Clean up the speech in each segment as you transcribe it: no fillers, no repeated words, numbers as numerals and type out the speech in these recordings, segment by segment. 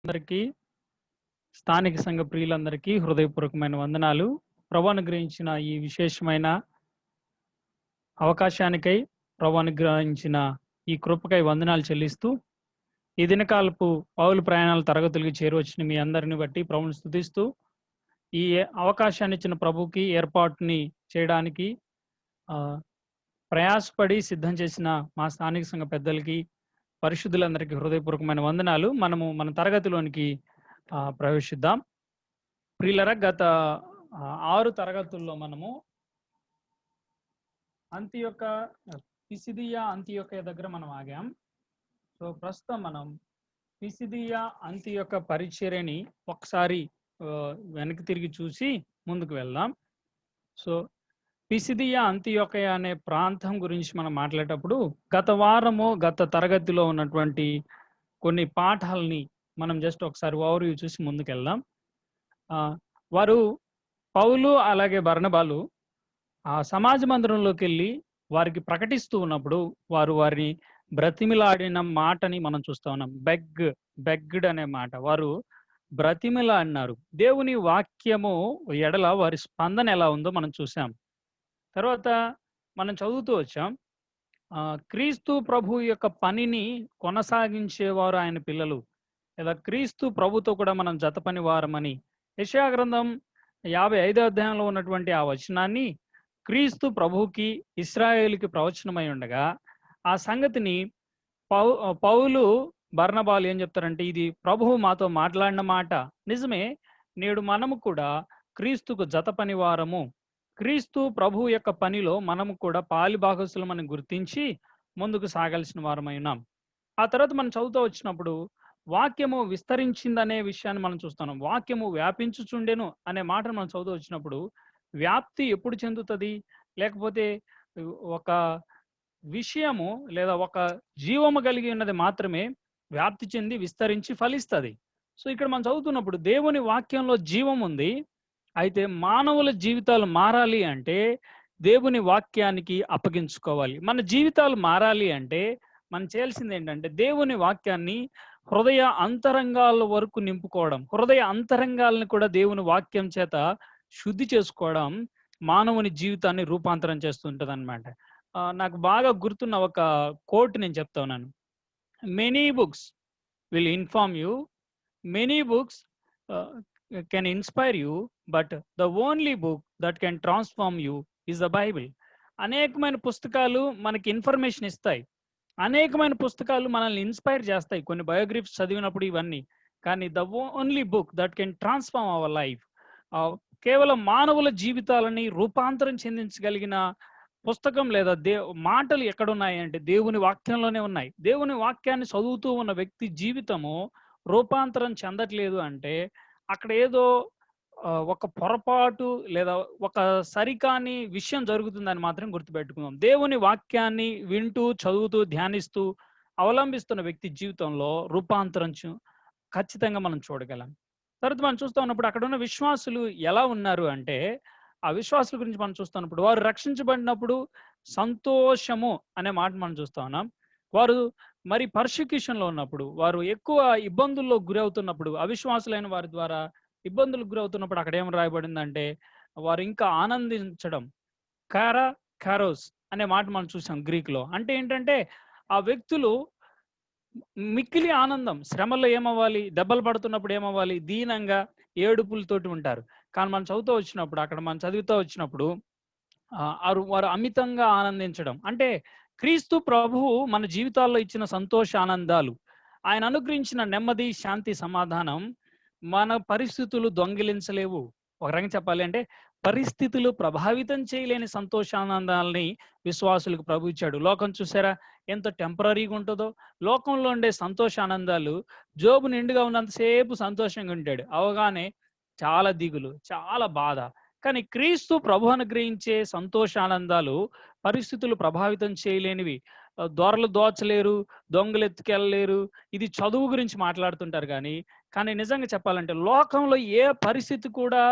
అందరికీ స్థానిక సంఘ ప్రియులందరికీ హృదయపూర్వకమైన వందనాలు. ప్రభువు అనుగ్రహించిన ఈ విశేషమైన అవకాశానికై, ప్రభువు అనుగ్రహించిన ఈ కృపకై వందనాలు చెల్లిస్తూ, ఈ దినకాలపు పౌలు ప్రయాణాల తరగతులకి చేరువచ్చిన మీ అందరిని బట్టి ప్రభువుని స్తుతిస్తూ, ఈ అవకాశాన్ని ఇచ్చిన ప్రభువుకి ఏర్పాటుని చేయడానికి ప్రయాసపడి సిద్ధం చేసిన మా స్థానిక సంఘ పెద్దలకి, పరిశుద్ధులందరికీ హృదయపూర్వకమైన వందనాలు. మనము మన తరగతిలోనికి ప్రవేశిద్దాం. ప్రియులరా, గత 6 తరగతుల్లో మనము పిసిదియా అంతియొక్క దగ్గర మనం ఆగాం. సో ప్రస్తుతం మనం పిసిదియా అంతియొక్క పరిచర్యని ఒకసారి వెనక్కి తిరిగి చూసి ముందుకు వెళ్దాం. సో పిసిదియా అంతియొక్క అనే ప్రాంతం గురించి మనం మాట్లాడేటప్పుడు గత తరగతిలో ఉన్నటువంటి కొన్ని పాఠాలని మనం జస్ట్ ఒకసారి ఓవర్వ్యూ చూసి ముందుకెళ్దాం. వారు పౌలు అలాగే బర్నబాలు ఆ సమాజ మందిరంలోకి వెళ్ళి వారికి ప్రకటిస్తూ ఉన్నప్పుడు వారు వారిని బ్రతిమిలాడిన మాటని మనం చూస్తా ఉన్నాం. బెగ్డ్ అనే మాట. వారు బ్రతిమిలాడినారు. దేవుని వాక్యము ఎడల వారి స్పందన ఎలా ఉందో మనం చూసాం. తర్వాత మనం చదువుతూ వచ్చాం, క్రీస్తు ప్రభు యొక్క పనిని కొనసాగించేవారు ఆయన పిల్లలు, లేదా క్రీస్తు ప్రభుతో కూడా మనం జత పని వారమని యెషయా గ్రంథం 55వ అధ్యాయంలో ఉన్నటువంటి ఆ వచనాన్ని క్రీస్తు ప్రభువుకి ఇశ్రాయేలుకి ప్రవచనమై ఉండగా ఆ సంగతిని పౌలు బర్నబాలు ఏం చెప్తారంటే, ఇది ప్రభువు మాతో మాట్లాడిన మాట నిజమే. నేడు మనము కూడా క్రీస్తుకు జత పని వారము, క్రీస్తు ప్రభు యొక్క పనిలో మనము కూడా పాలిభాగస్తులమని గుర్తించి ముందుకు సాగాల్సిన వారమై ఉన్నాం. ఆ తర్వాత మనం చదువుతూ వచ్చినప్పుడు వాక్యము విస్తరించిందనే విషయాన్ని మనం చూస్తున్నాం. వాక్యము వ్యాపించుచుండెను అనే మాటను మనం చదువుతూ వచ్చినప్పుడు వ్యాప్తి ఎప్పుడు చెందుతుంది? లేకపోతే ఒక విషయము లేదా ఒక జీవము కలిగి ఉన్నది మాత్రమే వ్యాప్తి చెంది విస్తరించి ఫలిస్తుంది. సో ఇక్కడ మనం చదువుతున్నప్పుడు దేవుని వాక్యంలో జీవం ఉంది. అయితే మానవుల జీవితాలు మారాలి అంటే దేవుని వాక్యానికి అప్పగించుకోవాలి. మన జీవితాలు మారాలి అంటే మనం చేయాల్సింది ఏంటంటే దేవుని వాక్యాన్ని హృదయ అంతరంగాల వరకు నింపుకోవడం, హృదయ అంతరంగాలను కూడా దేవుని వాక్యం చేత శుద్ధి చేసుకోవడం మానవుని జీవితాన్ని రూపాంతరం చేస్తుంటది అనమాట. నాకు బాగా గుర్తున్న ఒక కోట్ నేను చెప్తా ఉన్నాను. Many books will inform you, many books can inspire you, but the only book that can transform you is the Bible. అనేకమైన పుస్తకాలు మనకి ఇన్ఫర్మేషన్ ఇస్తాయి, అనేకమైన పుస్తకాలు మనల్ని ఇన్స్పైర్ చేస్తాయి, కొన్ని బయోగ్రఫీస్ చదివినప్పుడు ఇవన్నీ. కానీ the only book that can transform our life, కేవలం మానవుల జీవితాలని రూపాంతరం చెందించగలిగిన పుస్తకం లేదా మాటలు ఎక్కడున్నాయి అంటే దేవుని వాక్యంలోనే ఉన్నాయి. దేవుని వాక్యాన్ని చదువుతూ ఉన్న వ్యక్తి జీవితము రూపాంతరం చెందట్లేదు అంటే అక్కడ ఏదో ఒక పొరపాటు లేదా ఒక సరికాని విషయం జరుగుతుందని మాత్రం గుర్తుపెట్టుకుందాం. దేవుని వాక్యాన్ని వింటూ, చదువుతూ, ధ్యానిస్తూ అవలంబిస్తున్న వ్యక్తి జీవితంలో రూపాంతరం ఖచ్చితంగా మనం చూడగలం. తర్వాత మనం చూస్తూ ఉన్నప్పుడు అక్కడ ఉన్న విశ్వాసులు ఎలా ఉన్నారు అంటే, ఆ విశ్వాసుల గురించి మనం చూస్తున్నప్పుడు వారు రక్షించబడినప్పుడు సంతోషము అనే మాట మనం చూస్తా ఉన్నాం. వారు మరి పర్సిక్యూషన్లో ఉన్నప్పుడు, వారు ఎక్కువ ఇబ్బందుల్లో గురవుతున్నప్పుడు, అవిశ్వాసులైన వారి ద్వారా ఇబ్బందులకు గురవుతున్నప్పుడు అక్కడ ఏం రాయబడిందంటే వారు ఇంకా ఆనందించడం. కారోస్ అనే మాట మనం చూసాం గ్రీక్లో. అంటే ఏంటంటే ఆ వ్యక్తులు మిక్కిలి ఆనందం. శ్రమల్లో ఏమవ్వాలి? దెబ్బలు పడుతున్నప్పుడు ఏమవ్వాలి? దీనంగా ఏడుపులతోటి ఉంటారు. కానీ మనం చదువుతూ వచ్చినప్పుడు, అక్కడ మనం చదువుతూ వచ్చినప్పుడు వారు అమితంగా ఆనందించడం అంటే క్రీస్తు ప్రభువు మన జీవితాల్లో ఇచ్చిన సంతోష ఆనందాలు, ఆయన అనుగ్రహించిన నెమ్మది, శాంతి, సమాధానం మన పరిస్థితులు దొంగిలించలేవు. ఒక రకంగా చెప్పాలి అంటే పరిస్థితులు ప్రభావితం చేయలేని సంతోషానందాలని విశ్వాసులకు ప్రభు ఇచ్చాడు. లోకం చూసారా ఎంత టెంపరీగా ఉంటుందో? లోకంలో ఉండే సంతోషానందాలు, జోబు నిండుగా ఉన్నంతసేపు సంతోషంగా ఉంటాడు, అవగానే చాలా దిగులు, చాలా బాధ. కానీ క్రీస్తు ప్రభు అనుగ్రహించే సంతోషానందాలు పరిస్థితులు ప్రభావితం చేయలేనివి. దొరలు దోచలేరు, దొంగలు ఎత్తుకెళ్ళలేరు. ఇది చదువు గురించి మాట్లాడుతుంటారు కానీ నిజంగా చెప్పాలంటే లోకంలో ఏ పరిస్థితి కూడా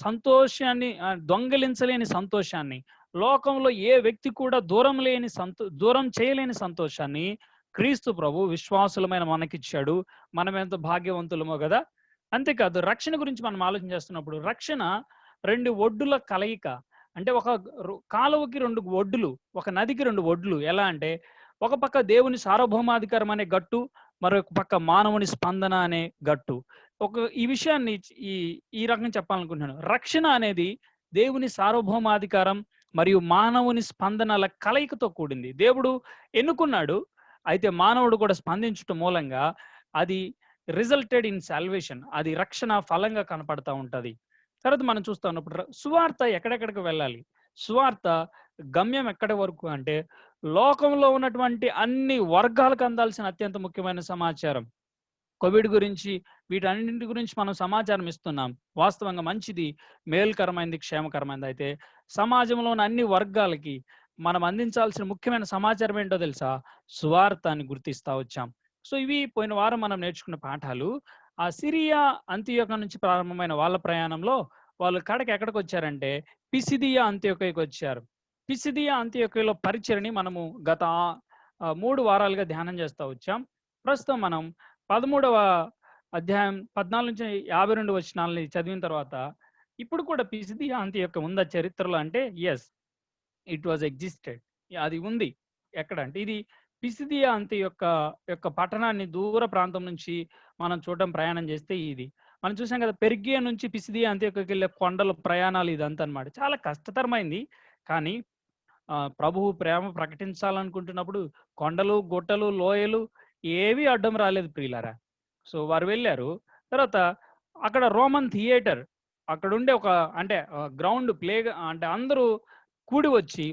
సంతోషాన్ని దొంగిలించలేని సంతోషాన్ని, లోకంలో ఏ వ్యక్తి కూడా దూరం చేయలేని సంతోషాన్ని క్రీస్తు ప్రభు విశ్వాసులమైన మనకిచ్చాడు. మనం ఎంత భాగ్యవంతులమో కదా. అంతేకాదు రక్షణ గురించి మనం ఆలోచన చేస్తున్నప్పుడు రక్షణ 2 ఒడ్డుల కలయిక. అంటే ఒక కాలువకి 2 ఒడ్డులు, ఒక నదికి 2 ఒడ్లు. ఎలా అంటే ఒక పక్క దేవుని సార్వభౌమాధికారం అనే గట్టు, మరొక పక్క మానవుని స్పందన అనే గట్టు. ఈ విషయాన్ని ఈ ఈ రకంగా చెప్పాలనుకుంటున్నాను. రక్షణ అనేది దేవుని సార్వభౌమాధికారం మరియు మానవుని స్పందనల కలయికతో కూడింది. దేవుడు ఎన్నుకున్నాడు. అయితే మానవుడు కూడా స్పందించటం మూలంగా అది రిజల్టెడ్ ఇన్ సాల్వేషన్. అది రక్షణ ఫలంగా కనపడతా ఉంటది. తర్వాత మనం చూస్తా ఉన్నప్పుడు సువార్త ఎక్కడెక్కడికి వెళ్ళాలి? సువార్త గమ్యం ఎక్కడి వరకు అంటే లోకంలో ఉన్నటువంటి అన్ని వర్గాలకు అందాల్సిన అత్యంత ముఖ్యమైన సమాచారం. కోవిడ్ గురించి వీటన్నింటి గురించి మనం సమాచారం ఇస్తున్నాం. వాస్తవంగా మంచిది, మేలుకరమైనది, క్షేమకరమైనది. అయితే సమాజంలోని అన్ని వర్గాలకి మనం అందించాల్సిన ముఖ్యమైన సమాచారం ఏంటో తెలుసా? సువార్త అని గుర్తిస్తా వచ్చాం. సో ఇవి పోయిన వారం మనం నేర్చుకున్న పాఠాలు. ఆ సిరియా అంతియోక నుంచి ప్రారంభమైన వాళ్ళ ప్రయాణంలో వాళ్ళు ఎక్కడికి వచ్చారంటే పిసిదియా అంత్యోకయకు వచ్చారు. పిసిదియా అంత్యోకయలో పరిచయని మనము గత 3 వారాలుగా ధ్యానం చేస్తా వచ్చాం. ప్రస్తుతం మనం 13వ అధ్యాయం 14 నుంచి 52 వచనాలని చదివిన తర్వాత ఇప్పుడు కూడా పిసిదియా అంత్యోక ఉందా చరిత్రలో అంటే యెస్, ఇట్ వాజ్ ఎగ్జిస్టెడ్. అది ఉంది. ఎక్కడ అంటే ఇది పిసిదియా యొక్క పట్టణాన్ని దూర ప్రాంతం నుంచి మనం చూడడం ప్రయాణం చేస్తే ఇది. మనం చూసాం కదా, పెర్గియా నుంచి పిసిదియా అంత్యోకకి వెళ్ళే కొండల ప్రయాణాలు ఇదంతా అన్నమాట. చాలా కష్టతరమైంది. కానీ ప్రభువు ప్రేమ ప్రకటించాలనుకుంటున్నప్పుడు కొండలు, గుట్టలు, లోయలు ఏవి అడ్డం రాలేదు ప్రియులారా. సో వారు వెళ్ళారు. తర్వాత అక్కడ రోమన్ థియేటర్ అక్కడుండే ఒక అంటే గ్రౌండ్ అంటే అందరూ కూడి వచ్చి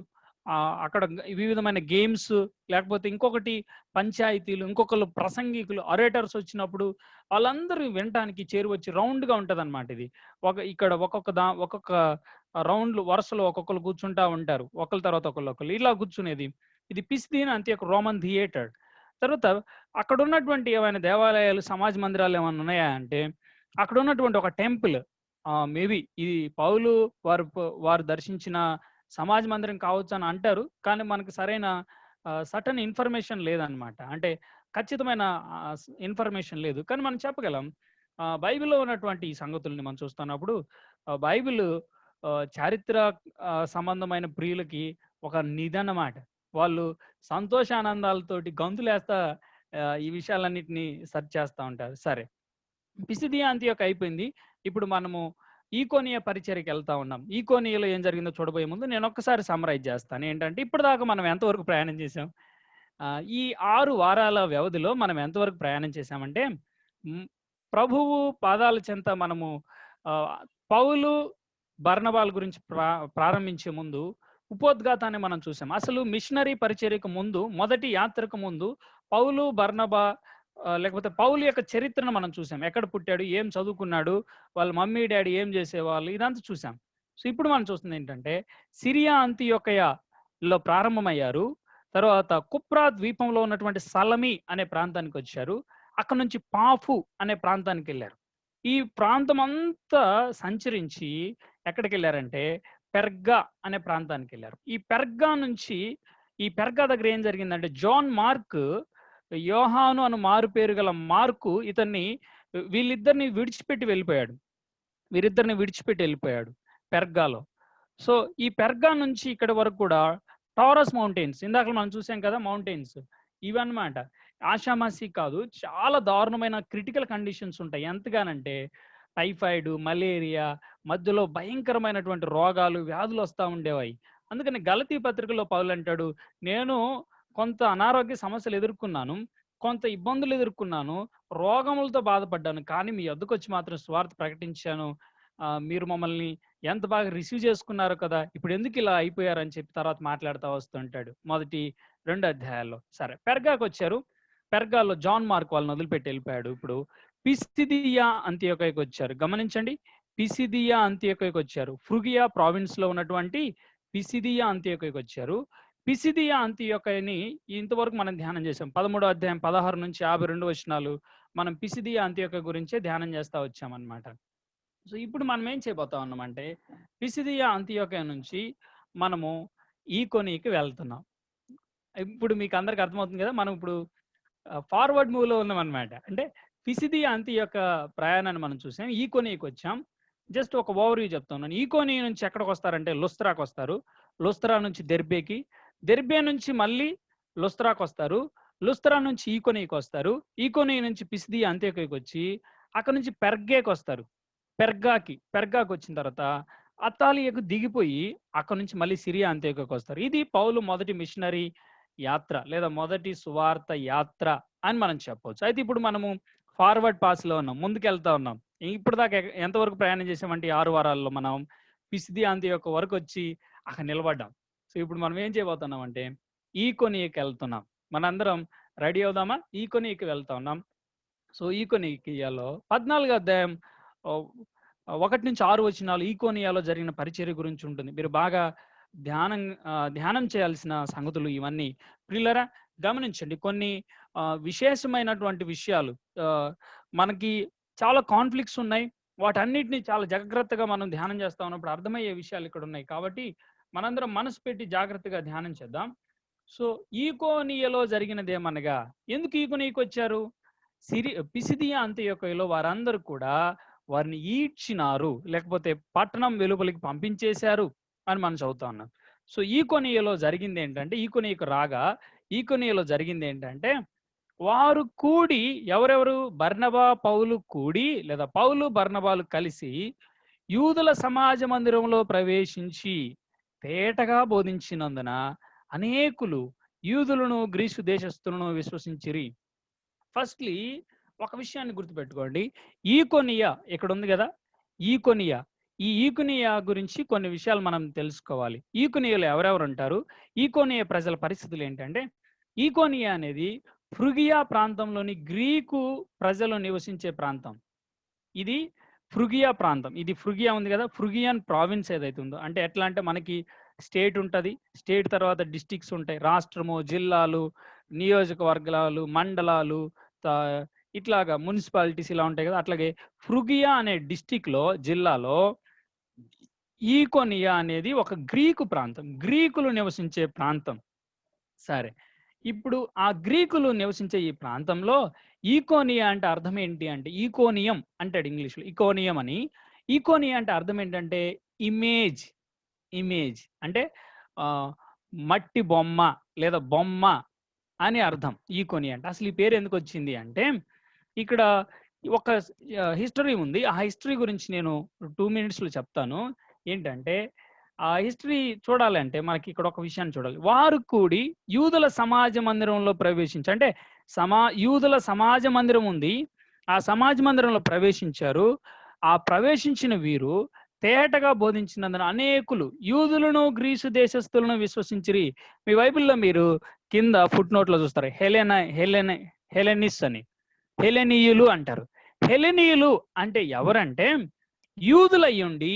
అక్కడ వివిధమైన గేమ్స్, లేకపోతే ఇంకొకటి పంచాయతీలు, ఇంకొకళ్ళు ప్రసంగికులు, అరేటర్స్ వచ్చినప్పుడు వాళ్ళందరూ వినటానికి చేరువచ్చి రౌండ్‌గా ఉంటదన్నమాట ఇది. ఇక్కడ ఒక్కొక్క రౌండ్‌లు వరుసలో ఒక్కొక్కళ్ళు కూర్చుంటా ఉంటారు. ఒకళ్ళ తర్వాత ఒకళ్ళు ఇలా కూర్చునేది. ఇది పిసిదియా అంత్యోక రోమన్ థియేటర్. తర్వాత అక్కడ ఉన్నటువంటి ఏమైనా దేవాలయాలు, సమాజ మందిరాలు ఏమైనా ఉన్నాయా అంటే అక్కడ ఉన్నటువంటి ఒక టెంపుల్ మేబీ ఇది పౌలు వారు దర్శించిన సమాజ మందిరం కావచ్చు అని అంటారు. కానీ మనకు సరైన సర్టెన్ ఇన్ఫర్మేషన్ లేదనమాట. అంటే ఖచ్చితమైన ఇన్ఫర్మేషన్ లేదు. కానీ మనం చెప్పగలం బైబిల్‌లో ఉన్నటువంటి ఈ సంగతుల్ని మనం చూస్తున్నప్పుడు బైబిల్ చారిత్ర సంబంధమైన ప్రియులకి ఒక నిధి అన్నమాట. వాళ్ళు సంతోషానందాలతోటి గంతులేస్తా ఈ విషయాలన్నిటిని సెర్చ్ చేస్తా ఉంటారు. సరే, పిసిదియా అంతియోక అయిపోయింది. ఇప్పుడు మనము ఈకోనియా పరిచర్యకి వెళ్తా ఉన్నాం. ఈకోనియాలో ఏం జరిగిందో చూడబోయే ముందు నేను ఒక్కసారి సమ్మరైజ్ చేస్తాను. ఏంటంటే ఇప్పటిదాకా మనం ఎంతవరకు ప్రయాణం చేసాం? ఈ 6 వారాల వ్యవధిలో మనం ఎంతవరకు ప్రయాణం చేశామంటే ప్రభువు పాదాల చెంత మనము పౌలు, బర్నబాల గురించి ప్రారంభించే ముందు ఉపోద్ఘాతాన్ని మనం చూసాం. అసలు మిషనరీ పరిచర్యకు ముందు, మొదటి యాత్రకు ముందు పౌలు, బర్నబా లేకపోతే పౌలు యొక్క చరిత్రను మనం చూసాం. ఎక్కడ పుట్టాడు, ఏం చదువుకున్నాడు, వాళ్ళ మమ్మీ డాడీ ఏం చేసేవాళ్ళు, ఇదంతా చూసాం. సో ఇప్పుడు మనం చూస్తుంది ఏంటంటే సిరియా అంతియోకయలో ప్రారంభమయ్యారు. తర్వాత కుప్రా ద్వీపంలో ఉన్నటువంటి సలమి అనే ప్రాంతానికి వచ్చారు. అక్కడ నుంచి పాఫు అనే ప్రాంతానికి వెళ్ళారు. ఈ ప్రాంతం అంతా సంచరించి ఎక్కడికి వెళ్ళారంటే పెర్గా అనే ప్రాంతానికి వెళ్ళారు. ఈ పెర్గా దగ్గర ఏం జరిగిందంటే జాన్ మార్క్, యోహాను అను మారు పేరు గల మార్కు వీళ్ళిద్దరిని విడిచిపెట్టి వెళ్ళిపోయాడు పెర్గాలో. సో ఈ పెర్గా నుంచి ఇక్కడ వరకు కూడా టారస్ మౌంటైన్స్, ఇందాక మనం చూసాం కదా మౌంటైన్స్, ఇవన్నమాట. ఆషామాసి కాదు, చాలా దారుణమైన క్రిటికల్ కండిషన్స్ ఉంటాయి. ఎంతగానంటే టైఫాయిడ్, మలేరియా, మధ్యలో భయంకరమైనటువంటి రోగాలు, వ్యాధులు వస్తూ ఉండేవాయి. అందుకని గలతీ పత్రికలో పౌలు అంటాడు, నేను కొంత అనారోగ్య సమస్యలు ఎదుర్కొన్నాను, కొంత ఇబ్బందులు ఎదుర్కొన్నాను, రోగములతో బాధపడ్డాను, కానీ మీ వద్దకు వచ్చి మాత్రం స్వార్థ ప్రకటించాను. మీరు మమ్మల్ని ఎంత బాగా రిసీవ్ చేసుకున్నారు కదా, ఇప్పుడు ఎందుకు ఇలా అయిపోయారని చెప్పి తర్వాత మాట్లాడుతూ వస్తుంటాడు మొదటి 2 అధ్యాయాల్లో. సరే, పెర్గాకు వచ్చారు. పెర్గాలో జాన్ మార్క్ వాళ్ళని వదిలిపెట్టి వెళ్ళిపోయాడు. ఇప్పుడు పిసిదియా అంతియోకయకు వచ్చారు. గమనించండి, పిసిదియా అంతియోకయకు వచ్చారు. ఫ్రుగియా ప్రావిన్స్ లో ఉన్నటువంటి పిసిదియా అంతియోకయకు వచ్చారు. పిసిదియా అంతియోకయని ఇంతవరకు మనం ధ్యానం చేసాం. 13వ అధ్యాయం 16 నుంచి 52 వచనాలు మనం పిసిదియా అంతియోకయ గురించే ధ్యానం చేస్తా వచ్చామన్నమాట. సో ఇప్పుడు మనం ఏం చేయబోతా ఉన్నామంటే పిసిదియా అంతియోకయ నుంచి మనము ఈకోనీకి వెళ్తున్నాం. ఇప్పుడు మీకు అందరికి అర్థమవుతుంది కదా, మనం ఇప్పుడు ఫార్వర్డ్ మూవ్లో ఉన్నామన్నమాట. అంటే పిసిదియా అంతి యొక్క ప్రయాణాన్ని మనం చూసాం. ఈకోనియాకి వచ్చాం. జస్ట్ ఒక ఓవర్‌వ్యూ చెప్తున్నాను. ఈకోనియా నుంచి ఎక్కడికి వస్తారంటే లుస్త్రాకి వస్తారు. లుస్త్రా నుంచి దెర్బేకి, దెర్బే నుంచి మళ్ళీ లుస్త్రాకి వస్తారు. లుస్త్రా నుంచి ఈకోనియాకి వస్తారు. ఈకోనియా నుంచి పిసిదియా అంత్యోక్యకి వచ్చి అక్కడ నుంచి పెర్గేకి వస్తారు. పెర్గాకి వచ్చిన తర్వాత అత్తాలియాకు దిగిపోయి అక్కడ నుంచి మళ్ళీ సిరియా అంత్యోక్యకి వస్తారు. ఇది పౌలు మొదటి మిషనరీ యాత్ర లేదా మొదటి సువార్త యాత్ర అని మనం చెప్పవచ్చు. అయితే ఇప్పుడు మనము ఫార్వర్డ్ పాస్లో ఉన్నాం, ముందుకెళ్తా ఉన్నాం. ఇప్పుడు దాకా ఎంతవరకు ప్రయాణం చేసామంటే 6 వారాల్లో మనం పిసిదియా అంత్యోక్య వరకు వచ్చి అక్కడ నిలబడ్డాం. సో ఇప్పుడు మనం ఏం చేయబోతున్నాం అంటే ఈకోనియాకి వెళ్తున్నాం. మనందరం రెడీ అవుదామా? ఈకోనియాకి వెళ్తా ఉన్నాం. సో ఈకోనియాలో 14వ అధ్యాయం 1-6 వచనాలు ఈకోనియాలో జరిగిన పరిచర్య గురించి ఉంటుంది. మీరు బాగా ధ్యానం చేయాల్సిన సంగతులు ఇవన్నీ. ప్రియులారా గమనించండి, కొన్ని విశేషమైనటువంటి విషయాలు మనకి చాలా కాన్ఫ్లిక్ట్స్ ఉన్నాయి. వాటన్నిటిని చాలా జాగ్రత్తగా మనం ధ్యానం చేస్తా ఉన్నప్పుడు అర్థమయ్యే విషయాలు ఇక్కడ ఉన్నాయి. కాబట్టి మనందరం మనసు పెట్టి జాగ్రత్తగా ధ్యానం చేద్దాం. సో ఈకోనియాలో జరిగినదేమనగా, ఎందుకు ఈకోనియాకి వచ్చారు? పిసిదియా అంత్యోక్యలో వారందరూ కూడా వారిని ఈడ్చినారు, లేకపోతే పట్టణం వెలుపలికి పంపించేశారు అని మనం చదువుతా ఉన్నాం. సో ఈకోనియాలో జరిగింది ఏంటంటే, ఈకోనియాలో జరిగింది ఏంటంటే వారు కూడి, ఎవరెవరు? బర్నబా పౌలు కూడి, లేదా పౌలు బర్నబాలు కలిసి యూదుల సమాజ మందిరంలో ప్రవేశించి తేటగా బోధించినందున అనేకులు యూదులను గ్రీసు దేశస్థులను విశ్వసించిరి. ఫస్ట్లీ ఒక విషయాన్ని గుర్తుపెట్టుకోండి. ఈకోనియా ఇక్కడ ఉంది కదా, ఈకోనియా. ఈ ఈకోనియా గురించి కొన్ని విషయాలు మనం తెలుసుకోవాలి. ఈకోనియాలో ఎవరెవరు ఉంటారు, ఈకోనియా ప్రజల పరిస్థితులు ఏంటంటే, ఈకోనియా అనేది ఫ్రుగియా ప్రాంతంలోని గ్రీకు ప్రజలు నివసించే ప్రాంతం. ఇది ఫ్రుగియా ప్రాంతం. ఇది ఫ్రుగియా ఉంది కదా, ఫ్రుగియన్ ప్రావిన్స్ ఏదైతే ఉందో, అంటే ఎట్లా అంటే మనకి స్టేట్ ఉంటుంది, స్టేట్ తర్వాత డిస్ట్రిక్ట్స్ ఉంటాయి, రాష్ట్రము, జిల్లాలు, నియోజకవర్గాలు, మండలాలు, ఇట్లాగా మున్సిపాలిటీస్ ఇలా ఉంటాయి కదా. అట్లాగే ఫ్రుగియా అనే డిస్టిక్లో, జిల్లాలో ఈకోనియా అనేది ఒక గ్రీకు ప్రాంతం, గ్రీకులు నివసించే ప్రాంతం. సరే, ఇప్పుడు ఆ గ్రీకులు నివసించే ఈ ప్రాంతంలో ఈకోనియా అంటే అర్థం ఏంటి అంటే, ఈకోనియం అంటాడు ఇంగ్లీష్లో, ఈకోనియం అని. ఈకోనియా అంటే అర్థం ఏంటంటే ఇమేజ్. ఇమేజ్ అంటే మట్టి బొమ్మ లేదా బొమ్మ అని అర్థం ఈకోనియా అంటే. అసలు ఈ పేరు ఎందుకు వచ్చింది అంటే, ఇక్కడ ఒక హిస్టరీ ఉంది. ఆ హిస్టరీ గురించి నేను 2 minutesలో చెప్తాను. ఏంటంటే ఆ హిస్టరీ చూడాలంటే మనకి ఇక్కడ ఒక విషయాన్ని చూడాలి. వారు కూడి యూదుల సమాజ మందిరంలో ప్రవేశించి, అంటే యూదుల సమాజ మందిరం ఉంది, ఆ సమాజ మందిరంలో ప్రవేశించారు. ఆ ప్రవేశించిన వీరు తేటగా బోధించినందున అనేకులు యూదులను గ్రీసు దేశస్థులను విశ్వసించిరి. మీ బైబిల్లో మీరు కింద ఫుట్ నోట్లో చూస్తారు, హెలెనిస్ అని, హెలెనీయులు అంటారు. హెలెనీయులు అంటే ఎవరంటే, యూదులయ్యుండి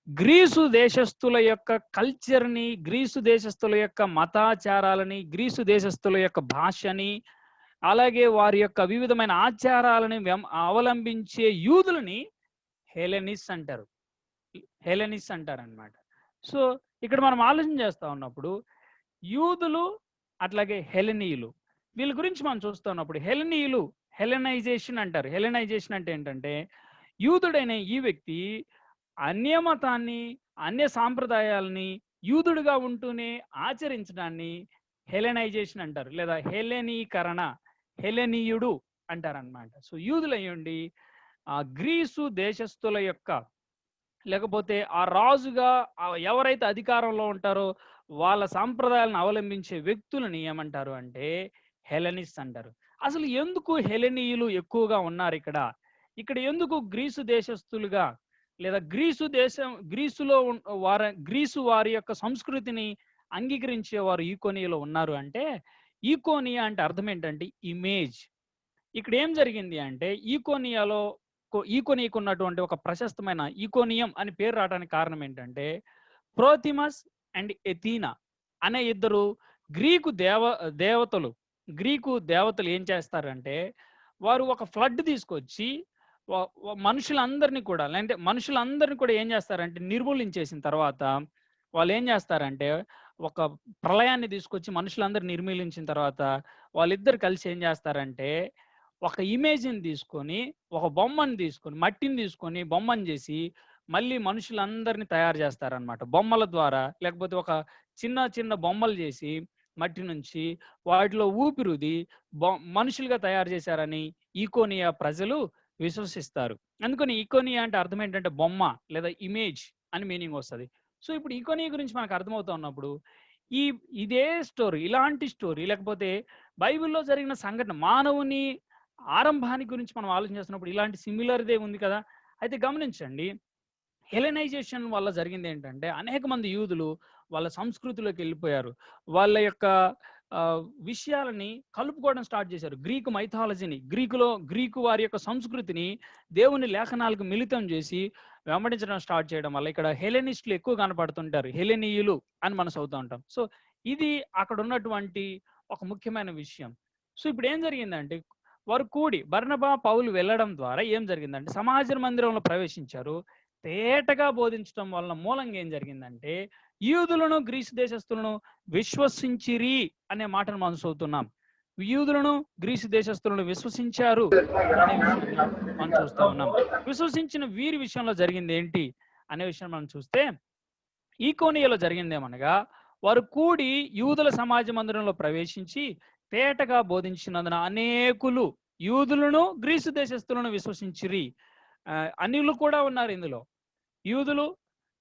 గ్రీసు దేశస్థుల యొక్క కల్చర్ని, గ్రీసు దేశస్థుల యొక్క మతాచారాలని, గ్రీసు దేశస్థుల యొక్క భాషని, అలాగే వారి యొక్క వివిధమైన ఆచారాలని అవలంబించే యూదులని హెలెనిస్ అంటారు. హెలెనిస్ అంటారనమాట. సో ఇక్కడ మనం ఆలోచన చేస్తా ఉన్నప్పుడు యూదులు అట్లాగే హెలెనీయులు, వీళ్ళ గురించి మనం చూస్తూ ఉన్నప్పుడు హెలెనీయులు హెలెనైజేషన్ అంటారు. హెలెనైజేషన్ అంటే ఏంటంటే, యూదుడైన ఈ వ్యక్తి అన్య మతాన్ని, అన్య సాంప్రదాయాలని యూదుడుగా ఉంటూనే ఆచరించడాన్ని హెలెనైజేషన్ అంటారు, లేదా హెలెనీకరణ, హెలెనీయుడు అంటారనమాట. సో యూదులయ్యుండి ఆ గ్రీసు దేశస్థుల యొక్క, లేకపోతే ఆ రాజుగా ఎవరైతే అధికారంలో ఉంటారో వాళ్ళ సాంప్రదాయాలను అవలంబించే వ్యక్తులని ఏమంటారు అంటే హెలెనిస్ అంటారు. అసలు ఎందుకు హెలెనీయులు ఎక్కువగా ఉన్నారు ఇక్కడ? ఎందుకు గ్రీసు దేశస్థులుగా, లేదా గ్రీసు వారి యొక్క సంస్కృతిని అంగీకరించేవారు ఈకోనియాలో ఉన్నారు అంటే, ఈకోనియా అంటే అర్థం ఏంటంటే ఇమేజ్. ఇక్కడ ఏం జరిగింది అంటే, ఈకోనియాకు ఉన్నటువంటి ఒక ప్రశస్తమైన, ఈకోనియం అని పేరు రావడానికి కారణం ఏంటంటే, ప్రోతిమస్ అండ్ ఎథీనా అనే ఇద్దరు గ్రీకు దేవతలు ఏం చేస్తారంటే, వారు ఒక ఫ్లడ్ తీసుకొచ్చి మనుషులందరినీ కూడా ఏం చేస్తారంటే నిర్మూలించేసిన తర్వాత వాళ్ళు ఏం చేస్తారంటే, ఒక ప్రళయాన్ని తీసుకొచ్చి మనుషులందరూ నిర్మూలించిన తర్వాత వాళ్ళిద్దరు కలిసి ఏం చేస్తారంటే ఒక ఇమేజ్ని తీసుకొని, ఒక బొమ్మను తీసుకొని, మట్టిని తీసుకొని బొమ్మను చేసి మళ్ళీ మనుషులందరినీ తయారు చేస్తారనమాట. బొమ్మల ద్వారా లేకపోతే ఒక చిన్న చిన్న బొమ్మలు చేసి మట్టి నుంచి వాటిలో ఊపిరుది మనుషులుగా తయారు చేశారని ఈకోనియా ప్రజలు విశ్వసిస్తారు. అందుకని ఈకోనియా అంటే అర్థం ఏంటంటే బొమ్మ లేదా ఇమేజ్ అని మీనింగ్ వస్తది. సో ఇప్పుడు ఈకోనియా గురించి మనకు అర్థమవుతా ఉన్నప్పుడు ఈ ఇదే స్టోరీ, ఇలాంటి స్టోరీ లేకపోతే బైబిల్‌లో జరిగిన సంఘటన మానవుని ఆరంభాన్ని గురించి మనం ఆలోచన చేస్తున్నప్పుడు ఇలాంటి సిమిలర్‌దే ఉంది కదా! అయితే గమనించండి. హెలెనైజేషన్ వల్ల జరిగిందేంటంటే, అనేక మంది యూదులు వాళ్ళ సంస్కృతిలోకెళ్ళిపోయారు. వాళ్ళ యొక్క విషయాలని కలుపుకోవడం స్టార్ట్ చేశారు. గ్రీకు మైథాలజీని, గ్రీకు వారి యొక్క సంస్కృతిని దేవుని లేఖనాలకు మిళితం చేసి వెంబడించడం స్టార్ట్ చేయడం వల్ల ఇక్కడ హెలెనిస్టులు ఎక్కువ కనపడుతుంటారు. హెలెనీయులు అని మనం చదువుతూ ఉంటాం. సో, ఇది అక్కడ ఉన్నటువంటి ఒక ముఖ్యమైన విషయం. సో, ఇప్పుడు ఏం జరిగిందంటే, వారు కూడి బర్నబా, పౌలు వెళ్ళడం ద్వారా ఏం జరిగిందంటే, సమాజ మందిరంలో ప్రవేశించారు. తేటగా బోధించడం వలన మూలంగా ఏం జరిగిందంటే యూదులను గ్రీసు దేశస్తులను విశ్వసించిరి అనే మాటను మనం చదువుతున్నాం. యూదులను గ్రీసు దేశస్తులను విశ్వసించారు అనే విషయాన్ని మనం చూస్తా ఉన్నాం. విశ్వసించిన వీరి విషయంలో జరిగింది ఏంటి అనే విషయాన్ని మనం చూస్తే ఈకోనియాలో జరిగిందేమనగా వారు కూడి యూదుల సమాజ మందిరంలో ప్రవేశించి తేటగా బోధించినందున అనేకులు యూదులను గ్రీసు దేశస్తులను విశ్వసించిరి. అన్యులు కూడా ఉన్నారు ఇందులో. యూదులు,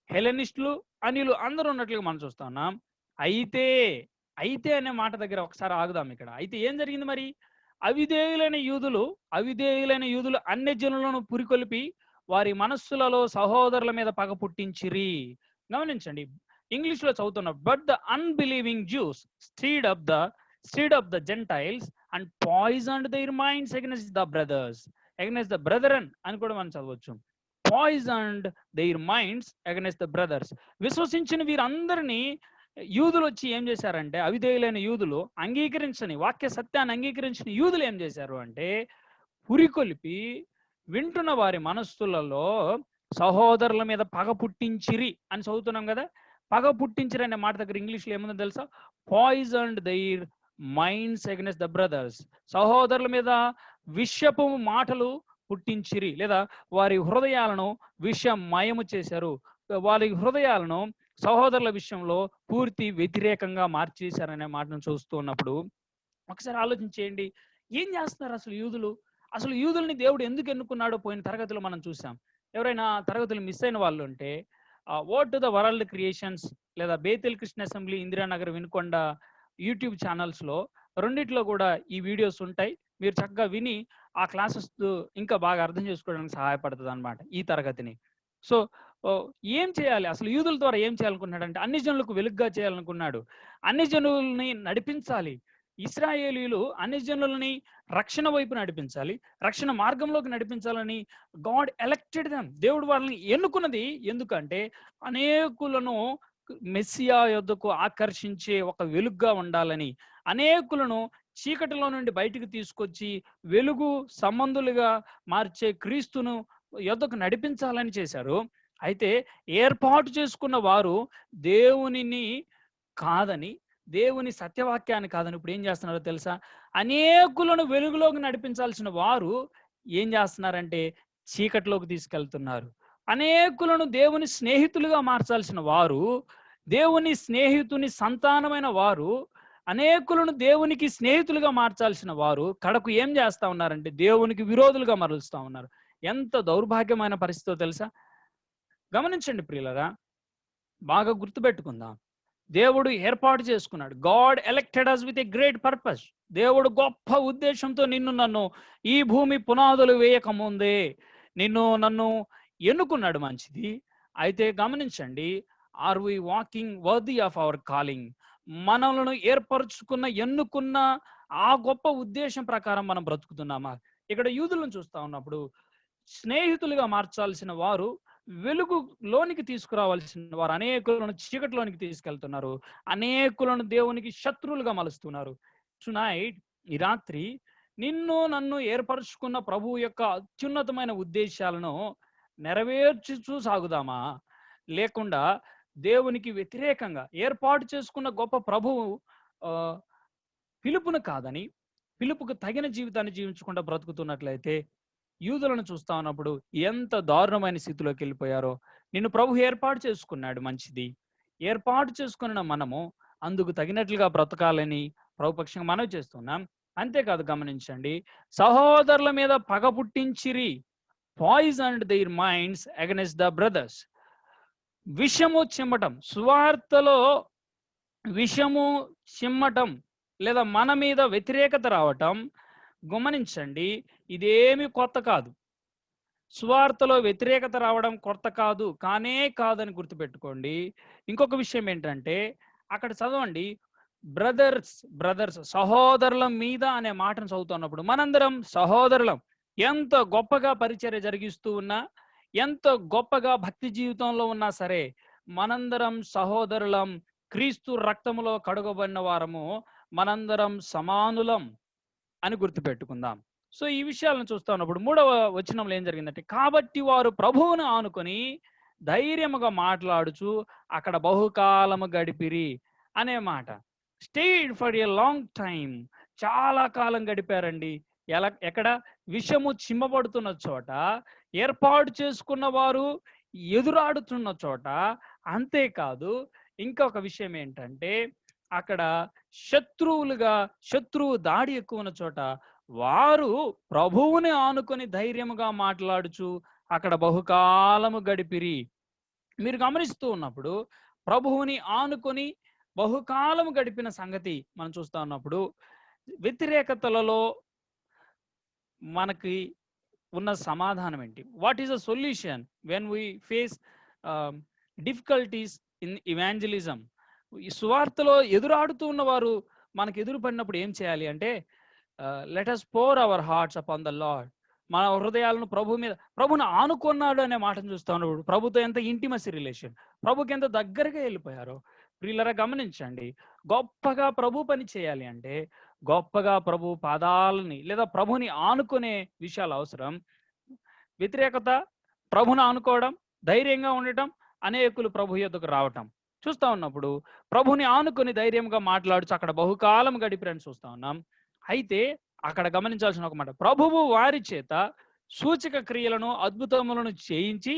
హెలెనిస్టులు, అన్యులు అందరూ ఉన్నట్లుగా మనం చూస్తా ఉన్నాం. అయితే అనే మాట దగ్గర ఒకసారి ఆగుదాం ఇక్కడ. అయితే ఏం జరిగింది మరి? అవిధేయులైన యూదులు అన్యజనులను పురికొల్పి వారి మనస్సులలో సహోదరుల మీద పగ పుట్టించిరి. గమనించండి, ఇంగ్లీష్ లో చదువుతున్నా. But the unbelieving Jews stirred up the Gentiles and poisoned their minds against the brethren అని కూడా మనం చదవచ్చు. poisoned their minds against the brothers. విశ్వసించిన వీరందరినీ యూదులు వచ్చి ఏం చేశారంటే, అవిధేయులైన యూదులు వాక్య సత్యాన్ని అంగీకరించిన యూదులు ఏం చేశారు అంటే పురికొలిపి వింటున్న వారి మనస్సులలో సహోదరుల మీద పగ పుట్టించిరి అని చదువుతున్నాం కదా. పగ పుట్టించిరి అనే మాట దగ్గర ఇంగ్లీష్లో ఏముందో తెలుసా? Poisoned their minds against the brothers. సహోదరుల మీద విషపు మాటలు పుట్టించిరి లేదా వారి హృదయాలను విషమయము చేశారు. వారి హృదయాలను సహోదరుల విషయంలో పూర్తి వ్యతిరేకంగా మార్చేశారనే మాటను చూస్తున్నప్పుడు ఒకసారి ఆలోచించేయండి. ఏం చేస్తున్నారు అసలు యూదులు? అసలు యూదుల్ని దేవుడు ఎందుకు ఎన్నుకున్నాడో పోయిన తరగతిలో మనం చూసాం. ఎవరైనా తరగతులు మిస్ అయిన వాళ్ళు ఉంటే word to the world creations లేదా Bethel Krishna assembly, Indiranagar, Vinukonda YouTube ఛానల్స్లో రెండిట్లో కూడా ఈ వీడియోస్ ఉంటాయి. మీరు చక్కగా విని ఆ క్లాసెస్ ఇంకా బాగా అర్థం చేసుకోవడానికి సహాయపడుతుంది అన్నమాట ఈ తరగతిని. సో ఏం చేయాలి అసలు? యూదుల ద్వారా ఏం చేయాలనుకున్నాడంటే అన్ని జనులకు వెలుగుగా చేయాలనుకున్నాడు. అన్ని జనులని నడిపించాలి. ఇశ్రాయేలీయులు అన్ని జనులని రక్షణ వైపు నడిపించాలి, రక్షణ మార్గంలోకి నడిపించాలని గాడ్ ఎలెక్టెడ్ దెమ్. దేవుడు వాళ్ళని ఎన్నుకున్నది ఎందుకంటే అనేకులను మెస్సియా యొద్దకు ఆకర్షించే ఒక వెలుగుగా ఉండాలని, అనేకులను చీకటిలో నుండి బయటికి తీసుకొచ్చి వెలుగు సంబంధులుగా మార్చే క్రీస్తును యొద్దకు నడిపించాలని చేశారు. అయితే ఏర్పాటు చేసుకున్న వారు దేవునిని కాదని, దేవుని సత్యవాక్యాన్ని కాదని ఇప్పుడు ఏం చేస్తున్నారో తెలుసా? అనేకులను వెలుగులోకి నడిపించాల్సిన వారు ఏం చేస్తున్నారంటే చీకటిలోకి తీసుకెళ్తున్నారు. అనేకులను దేవుని స్నేహితులుగా మార్చాల్సిన వారు, దేవుని స్నేహితుని సంతానమైన వారు, అనేకులను దేవునికి స్నేహితులుగా మార్చాల్సిన వారు కడకు ఏం చేస్తా ఉన్నారంటే దేవునికి విరోధులుగా మరులుస్తా ఉన్నారు. ఎంత దౌర్భాగ్యమైన పరిస్థితో తెలుసా? గమనించండి ప్రియులరా, బాగా గుర్తుపెట్టుకుందాం. దేవుడు ఏర్పాటు చేసుకున్నాడు. God elected us with a great purpose. దేవుడు గొప్ప ఉద్దేశంతో నన్ను ఈ భూమి పునాదులు వేయక ముందే నన్ను ఎన్నుకున్నాడు. మంచిది. అయితే గమనించండి, are we walking worthy of our calling? మనలను ఎన్నుకున్న ఆ గొప్ప ఉద్దేశం ప్రకారం మనం బ్రతుకుతున్నామా? ఇక్కడ యూదులను చూస్తా ఉన్నప్పుడు స్నేహితులుగా మార్చాల్సిన వారు వెలుగులోనికి తీసుకురావాల్సిన వారు అనేకులను చీకటిలోనికి తీసుకెళ్తున్నారు. అనేకులను దేవునికి శత్రువులుగా మలుస్తున్నారు. టునైట్, ఈ రాత్రి నన్ను ఏర్పరచుకున్న ప్రభు యొక్క అత్యున్నతమైన ఉద్దేశాలను నెరవేర్చుచూ సాగుదామా? లేకుండా దేవునికి వ్యతిరేకంగా ఏర్పాటు చేసుకున్న గొప్ప ప్రభువు పిలుపును కాదని, పిలుపుకు తగిన జీవితాన్ని జీవించకుండా బ్రతుకుతున్నట్లయితే యూదులను చూస్తా ఉన్నప్పుడు ఎంత దారుణమైన స్థితిలోకి వెళ్ళిపోయారో. నిన్ను ప్రభు ఏర్పాటు చేసుకున్నాడు, మంచిది. ఏర్పాటు చేసుకున్న మనము అందుకు తగినట్లుగా బ్రతకాలని ప్రభుపక్షంగా మనవి చేస్తున్నాం. అంతేకాదు, గమనించండి, సహోదరుల మీద పగ పుట్టించిరి, poisoned their minds against the brothers. విషము చిమ్మటం, సువార్తలో విషము చిమ్మటం లేదా మన మీద వ్యతిరేకత రావటం, గమనించండి, ఇదేమి కొత్త కాదు. సువార్తలో వ్యతిరేకత రావడం కొత్త కాదు, కానే కాదని గుర్తుపెట్టుకోండి. ఇంకొక విషయం ఏంటంటే, అక్కడ చదవండి, బ్రదర్స్ సహోదరుల మీద అనే మాటను చదువుతున్నప్పుడు మనందరం సహోదరులం. ఎంత గొప్పగా పరిచర్య జరిగిస్తూ ఉన్నా, ఎంత గొప్పగా భక్తి జీవితంలో ఉన్నా సరే, మనందరం సహోదరులం. క్రీస్తు రక్తములో కడుగబడిన వారము, మనందరం సమానులం అని గుర్తుపెట్టుకుందాం. సో ఈ విషయాలను చూస్తా ఉన్నప్పుడు 3వ వచనంలో ఏం జరిగిందంటే, కాబట్టి వారు ప్రభువును ఆనుకొని ధైర్యముగా మాట్లాడుచు అక్కడ బహుకాలము గడిపిరి అనే మాట. Stayed for a long time, చాలా కాలం గడిపారండి. ఎక్కడ? విషము చిమ్మబడుతున్న చోట, ఏర్పాటు చేసుకున్న వారు ఎదురాడుతున్న చోట. అంతేకాదు, ఇంకొక విషయం ఏంటంటే, అక్కడ శత్రువు దాడి ఎక్కువ ఉన్న చోట వారు ప్రభువుని ఆనుకొని ధైర్యముగా మాట్లాడుచు అక్కడ బహుకాలము గడిపిరి. మీరు గమనిస్తూ ఉన్నప్పుడు ప్రభువుని ఆనుకొని బహుకాలము గడిపిన సంగతి మనం చూస్తా ఉన్నప్పుడు, వ్యతిరేకతలలో మనకి ఉన్న సమాధానం ఏంటి? What is the solution when we face difficulties in evangelism? ఈ సువార్తలో ఎదురాడుతూ ఉన్నవారు మనకు ఎదురు పడినప్పుడు ఏం చేయాలి అంటే, let us pour our hearts upon the Lord. మన హృదయాలను ప్రభుని ఆనుకున్నాడు అనే మాటను చూస్తా ఉన్నప్పుడు ప్రభుతో ఎంత ఇంటిమసీ రిలేషన్, ప్రభుకి ఎంత దగ్గరగా వెళ్ళిపోయారో ప్రియులరా గమనించండి. గొప్పగా ప్రభు పని చేయాలి అంటే గొప్పగా ప్రభు పాదాలని లేదా ప్రభుని ఆనుకునే విషయాలు అవసరం. వ్యతిరేకత, ప్రభుని ఆనుకోవడం, ధైర్యంగా ఉండటం, అనేకులు ప్రభు యొద్దకు రావటం చూస్తా ఉన్నప్పుడు ప్రభుని ఆనుకొని ధైర్యంగా మాట్లాడుచు అక్కడ బహుకాలం గడిపిరని చూస్తా ఉన్నాం. అయితే అక్కడ గమనించాల్సిన ఒక మాట, ప్రభువు వారి చేత సూచక క్రియలను అద్భుతములను చేయించి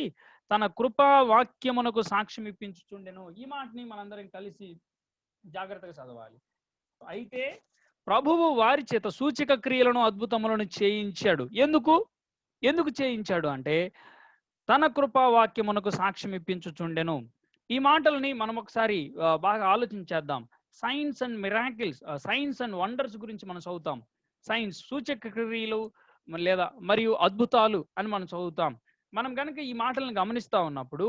తన కృపా వాక్యమునకు సాక్ష్యం ఇప్పించుచుండెను. ఈ మాటని మనందరం కలిసి జాగ్రత్తగా చదవాలి. అయితే ప్రభువు వారి చేత సూచక క్రియలను అద్భుతములను చేయించాడు. ఎందుకు చేయించాడు అంటే, తన కృపా వాక్యమునకు సాక్ష్యం ఇప్పించుచుండెను. ఈ మాటలని మనం ఒకసారి బాగా ఆలోచించేద్దాం. Signs and miracles, signs and wonders గురించి మనం చదువుతాం. సైన్స్, సూచక క్రియలు లేదా మరియు అద్భుతాలు అని మనం చదువుతాం. మనం కనుక ఈ మాటలను గమనిస్తా ఉన్నప్పుడు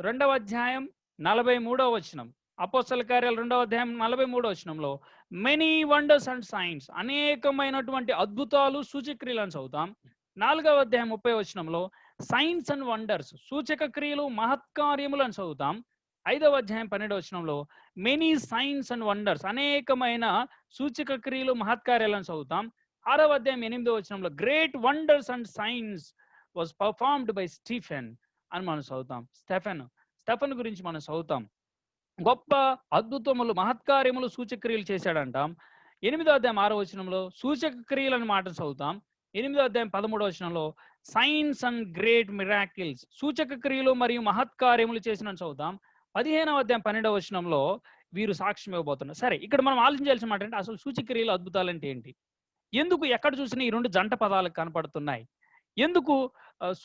2వ అధ్యాయం 43వ వచనం, అపోస్తల కార్యాలు 2వ అధ్యాయం 43వ వచనంలో మెనీ వండర్స్ అండ్ సైన్స్, అనేకమైనటువంటి అద్భుతాలు సూచక్రియలు అని చదువుతాం. 4వ అధ్యాయం 30వ వచనంలో సైన్స్ అండ్ వండర్స్, సూచక క్రియలు మహత్కార్యములు అని చదువుతాం. 5వ అధ్యాయం 12వ వచనంలో మెనీ సైన్స్ అండ్ వండర్స్, అనేకమైన సూచక క్రియలు మహత్కార్యాలు అని చదువుతాం. 6వ అధ్యాయం 8వ వచనంలో great wonders and science was performed by Stephen అని మనం చదువుతాం. స్టెఫెన్ గురించి మనం చదువుతాం. గొప్ప అద్భుతములు, మహత్కార్యములు, సూచక క్రియలు చేశాడంటాం. 8వ అధ్యాయం 6వ వచనంలో సూచక క్రియలు అని మాట చదువుతాం. 8వ అధ్యాయం 13వ వచనంలో సైన్స్ అండ్ గ్రేట్ మిరాకిల్స్, సూచక క్రియలు మరియు మహత్కార్యములు చేసిన చదువుతాం. 15వ అధ్యాయం 12వ వచనంలో వీరు సాక్ష్యం ఇవ్వబోతున్నారు. సరే, ఇక్కడ మనం ఆలోచించాల్సిన మాట అంటే, అసలు సూచక క్రియలు, అద్భుతాలు అంటే ఏంటి? ఎందుకు ఎక్కడ చూసినా ఈ 2 జంట పదాలు కనపడుతున్నాయి? ఎందుకు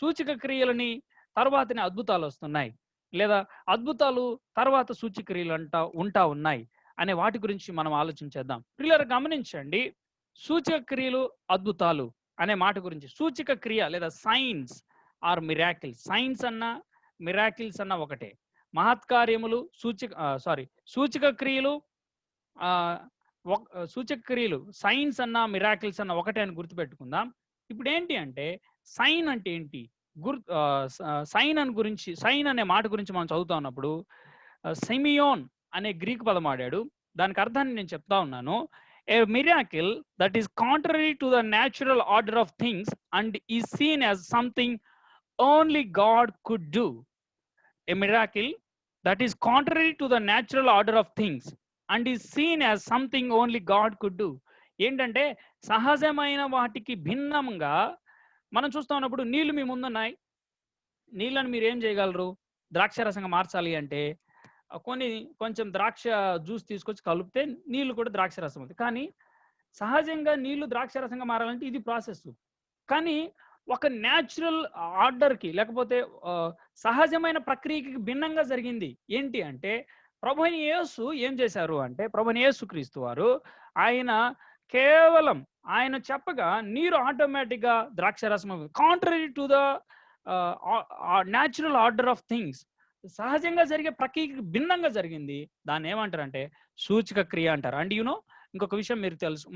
సూచక క్రియలని తర్వాతనే అద్భుతాలు వస్తున్నాయి, లేదా అద్భుతాలు తర్వాత సూచక క్రియలు ఉంటా ఉన్నాయి అనే వాటి గురించి మనం ఆలోచించేద్దాం. ప్రియులారా గమనించండి, సూచక క్రియలు, అద్భుతాలు అనే మాట గురించి. సూచక క్రియ లేదా సైన్స్ ఆర్ మిరాకిల్స్, సైన్స్ అన్న మిరాకిల్స్ అన్న ఒకటే. మహత్కార్యములు, సూచక క్రియలు, సైన్స్ అన్న మిరాకిల్స్ అన్న ఒకటే అని గుర్తుపెట్టుకుందాం. ఇప్పుడు ఏంటి అంటే, సైన్ అంటే ఏంటి? సైన్ అనే మాట గురించి మనం చదువుతా ఉన్నప్పుడు సెమియోన్ అనే గ్రీక్ పదం ఆడాడు. దానికి అర్థాన్ని నేను చెప్తా ఉన్నాను. A miracle that is contrary to the natural order of things and is seen as something only God could do. A miracle that is contrary to the natural order of things and is seen as something only God could do. ఏంటంటే సహజమైన వాటికి భిన్నంగా మనం చూస్తా ఉన్నప్పుడు నీళ్లు మీ ముందున్నాయి. నీళ్ళని మీరు ఏం చేయగలరు? ద్రాక్ష రసంగా మార్చాలి అంటే కొంచెం ద్రాక్ష జ్యూస్ తీసుకొచ్చి కలిపితే నీళ్లు కూడా ద్రాక్ష రసం అవుతాయి. కానీ సహజంగా నీళ్లు ద్రాక్ష రసంగా మారాలంటే ఇది ప్రాసెస్. కానీ ఒక న్యాచురల్ ఆర్డర్‌కి లేకపోతే సహజమైన ప్రక్రియకి భిన్నంగా జరిగింది. ఏంటి అంటే ప్రభువైన యేసు ఏం చేశారు అంటే ప్రభువైన యేసుక్రీస్తు వారు ఆయన కేవలం ఆయన చెప్పగా నీరు ఆటోమేటిక్‌గా ద్రాక్షారసం contrary to the natural order of things. సహజంగా జరిగే ప్రక్రియకి భిన్నంగా జరిగింది. దాన్ని ఏమంటారంటే సూచక క్రియ అంటారు. అండ్ ఇంకొక విషయం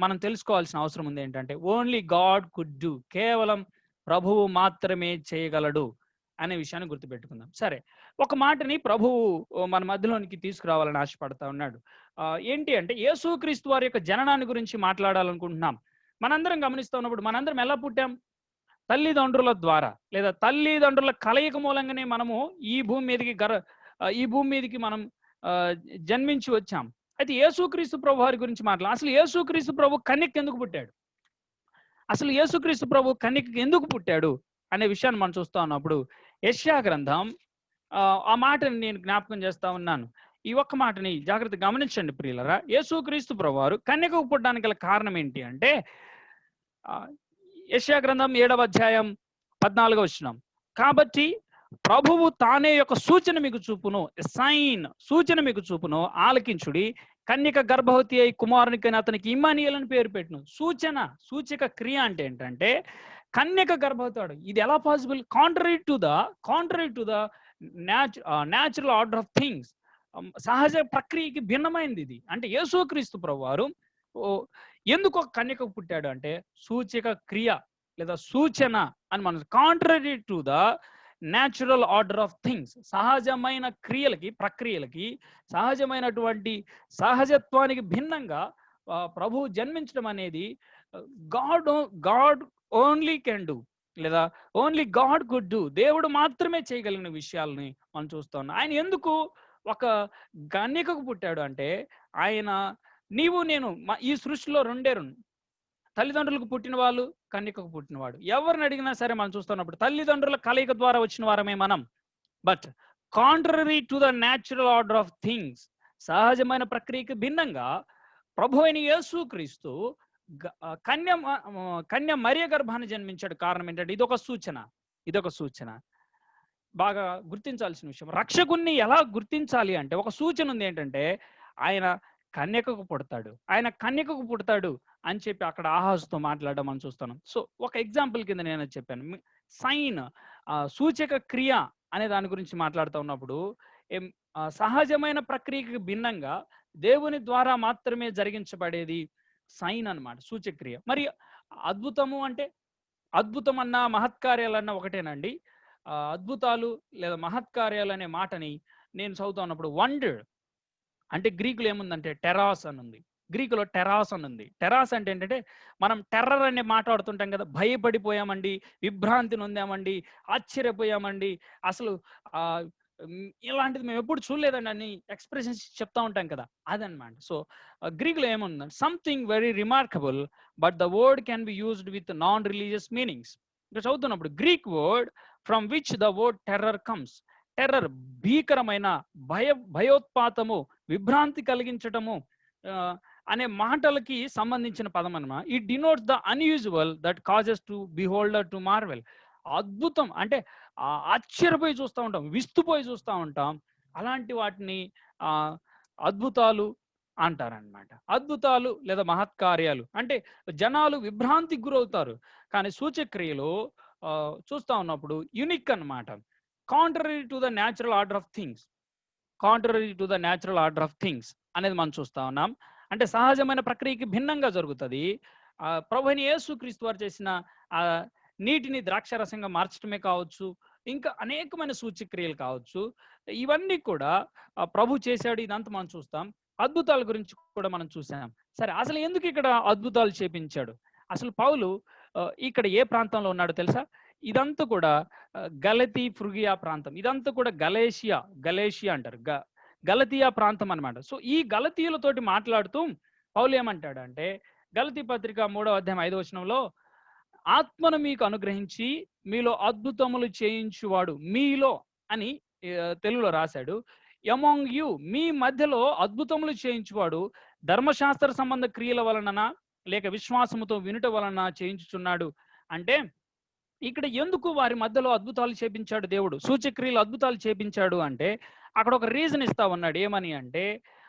మనం తెలుసుకోవాల్సిన అవసరం ఉంది. ఏంటంటే ఓన్లీ గాడ్ కుడ్ డూ, కేవలం ప్రభువు మాత్రమే చేయగలడు అనే విషయాన్ని గుర్తుపెట్టుకుందాం. సరే, ఒక మాటని ప్రభువు మన మధ్యలోనికి తీసుకురావాలని ఆశపడతా ఉన్నాడు. ఏంటి అంటే యేసుక్రీస్తు వారి యొక్క జననాన్ని గురించి మాట్లాడాలనుకుంటున్నాం. మనందరం గమనిస్తూ ఉన్నప్పుడు మనందరం ఎలా పుట్టాం? తల్లిదండ్రుల ద్వారా లేదా తల్లిదండ్రుల కలయిక మూలంగానే మనము ఈ భూమి మీదకి మనం జన్మించి వచ్చాం. అయితే యేసుక్రీస్తు ప్రభు వారి గురించి అసలు యేసుక్రీస్తు ప్రభు కన్యక ఎందుకు పుట్టాడు? అసలు యేసుక్రీస్తు ప్రభు కన్యక ఎందుకు పుట్టాడు అనే విషయాన్ని మనం చూస్తా ఉన్నప్పుడు యెషయా గ్రంథం ఆ మాటని నేను జ్ఞాపకం చేస్తా ఉన్నాను. ఈ ఒక్క మాటని జాగ్రత్తగా గమనించండి ప్రియులరా. యేసుక్రీస్తు ప్రభు వారు కన్యకకు పుట్టడానికి గల కారణం ఏంటి అంటే యెషయా గ్రంథం 7వ అధ్యాయం 14వ వచనం. కాబట్టి ప్రభువు తానే యొక్క సూచన మీకు చూపును, సూచన మీకు చూపును, ఆలకించుడి. కన్యక గర్భవతి అయి కుమారునికైనా అతనికి ఇమ్మానుయేల్ పేరు పెట్టును. సూచక క్రియ అంటే ఏంటంటే కన్యక గర్భవతాడు. ఇది ఎలా possible? Contrary to the natural order of things. సహజ ప్రక్రియకి భిన్నమైనది ఇది. అంటే యేసుక్రీస్తు ప్రభువారు ఎందుకు ఒక కన్యకకు పుట్టాడు అంటే సూచక క్రియ లేదా సూచన అని మనం contrary to the natural order of things. సహజమైన ప్రక్రియలకి సహజమైనటువంటి సహజత్వానికి భిన్నంగా ప్రభువు జన్మించడం అనేది గాడ్ ఓన్లీ కెన్ డూ లేదా ఓన్లీ గాడ్ కుడ్ డూ. దేవుడు మాత్రమే చేయగలిగిన విషయాలని మనం చూస్తాం. ఆయన ఎందుకు ఒక కన్యకకు పుట్టాడు అంటే ఆయన నీవు నేను ఈ సృష్టిలో రెండే తల్లిదండ్రులకు పుట్టిన వాళ్ళు, కన్యకకు పుట్టినవాడు. ఎవరిని అడిగినా సరే మనం చూస్తున్నప్పుడు తల్లిదండ్రుల కలయిక ద్వారా వచ్చిన వారమే మనం. But contrary to the natural order of things, సహజమైన ప్రక్రియకి భిన్నంగా ప్రభువైన యేసుక్రీస్తు కన్య మరియ గర్భాన్ని జన్మించాడు. కారణం ఏంటంటే ఇదొక సూచన. బాగా గుర్తించాల్సిన విషయం. రక్షకుణ్ణి ఎలా గుర్తించాలి అంటే ఒక సూచన ఉంది. ఏంటంటే ఆయన కన్యకకు పుడతాడు అని చెప్పి అక్కడ ఆహాజుతో మాట్లాడడం మనం చూస్తున్నాం. సో ఒక ఎగ్జాంపుల్ కింద నేను చెప్పాను. సూచక క్రియ అనే దాని గురించి మాట్లాడుతూ ఉన్నప్పుడు సహజమైన ప్రక్రియకి భిన్నంగా దేవుని ద్వారా మాత్రమే జరిగించబడేది సైన్ అన్నమాట, సూచక్రియ. మరి అద్భుతము అంటే అద్భుతం అన్నా మహత్కార్యాలన్నా ఒకటేనండి. అద్భుతాలు లేదా మహత్కార్యాలు అనే మాటని నేను చదువుతా ఉన్నప్పుడు వండర్ అంటే గ్రీకులో ఏముందంటే టెరాస్ అని ఉంది. గ్రీకులో టెరాస్ అని ఉంది. టెరాస్ అంటే ఏంటంటే మనం టెర్రర్ అనే మాట్లాడుతుంటాం కదా, భయపడిపోయామండి, విభ్రాంతి నొందామండి, ఆశ్చర్యపోయామండి, అసలు ఇలాంటిది మేము ఎప్పుడు చూడలేదండి అని ఎక్స్ప్రెషన్స్ చెప్తా ఉంటాం కదా, అదనమాట. సో గ్రీకులో ఏముందంటే something very remarkable but the word can be used with non religious meanings. ఇక్కడ చదువుతున్నప్పుడు Greek word from which the word terror comes. Terror భీకరమైన భయోత్పాతము, విభ్రాంతి కలిగించటము అనే మాటలకి సంబంధించిన పదం అన్నమాట. It denotes the unusual that causes to beholder to marvel. అద్భుతం అంటే ఆశ్చర్యపోయి చూస్తూ ఉంటాం, విస్తుపోయి చూస్తూ ఉంటాం. అలాంటి వాటిని అద్భుతాలు అంటారనమాట. అద్భుతాలు లేదా మహత్కార్యాలు అంటే జనాలు విభ్రాంతికి గురవుతారు. కానీ సూచక్రియలు చూస్తూ ఉన్నప్పుడు యునిక్ అన్నమాట. Contrary to the natural order of things అనేది మనం చూస్తా ఉన్నాం. అంటే సహజమైన ప్రక్రియకి భిన్నంగా జరుగుతుంది. ప్రభువైన యేసుక్రీస్తు వారు చేసిన నీటిని ద్రాక్షరసంగా మార్చడమే కావచ్చు, ఇంకా అనేకమైన సూచక్రియలు కావచ్చు, ఇవన్నీ కూడా ప్రభు చేశాడు. ఇదంతా మనం చూస్తాం. అద్భుతాల గురించి కూడా మనం చూసాం. సరే, అసలు ఎందుకు ఇక్కడ అద్భుతాలు చేపించాడు? అసలు పౌలు ఇక్కడ ఏ ప్రాంతంలో ఉన్నాడో తెలుసా? ఇదంతా కూడా గలతీ ఫ్రుగియా ప్రాంతం, ఇదంతా కూడా గలేషియా అంటారు, గలతీయా ప్రాంతం అన్నమాట. సో ఈ గలతీయులతోటి మాట్లాడుతూ పౌలు ఏమంటాడు అంటే గలతీ పత్రిక 3వ అధ్యాయం 5వ వచనంలో ఆత్మను మీకు అనుగ్రహించి మీలో అద్భుతములు చేయించువాడు మీలో అని తెలుగులో రాశాడు. అమాంగ్ యు మీ మధ్యలో అద్భుతములు చేయించువాడు ధర్మశాస్త్ర సంబంధ క్రియల వలన లేక విశ్వాసముతో వినుట వలన చేయించుచున్నాడు. అంటే ఇక్కడ ఎందుకు వారి మధ్యలో అద్భుతాలు చేపించాడు దేవుడు, సూచక్రియలు అద్భుతాలు చేపించాడు అంటే అక్కడ ఒక రీజన్ ఇస్తా ఉన్నాడు. ఏమని అంటే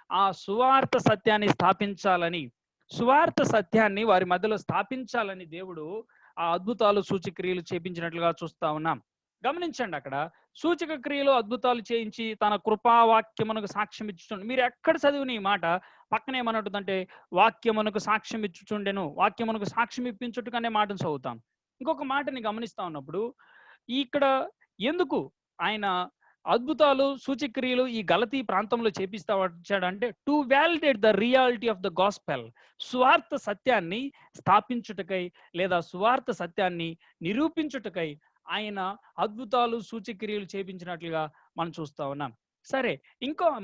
ఆ సువార్త సత్యాన్ని స్థాపించాలని, సువార్త సత్యాన్ని వారి మధ్యలో స్థాపించాలని దేవుడు ఆ అద్భుతాలు సూచక్రియలు చేపించినట్లుగా చూస్తా ఉన్నాం. గమనించండి, అక్కడ సూచక క్రియలు అద్భుతాలు చేయించి తన కృపావాక్యమునకు సాక్ష్యం ఇచ్చుచుండు. మీరు ఎక్కడ చదివిన ఈ మాట పక్కనే ఏమన్నట్టుందంటే వాక్యమునకు సాక్ష్యం ఇచ్చుచుండెను, వాక్యమునకు సాక్ష్యం ఇప్పించుటకనే మాటను చదువుతాం. ఇంకొక మాటని గమనిస్తా ఉన్నప్పుడు ఇక్కడ ఎందుకు ఆయన అద్భుతాలు సూచక్రియలు ఈ గలతీ ప్రాంతంలో చేపిస్తా వచ్చాడంటే to validate the reality of the gospel, సువార్త సత్యాన్ని స్థాపించుటకై లేదా సువార్త సత్యాన్ని నిరూపించుటకై ఆయన అద్భుతాలు సూచక్రియలు చేపించినట్లుగా మనం చూస్తా ఉన్నాం. సరే,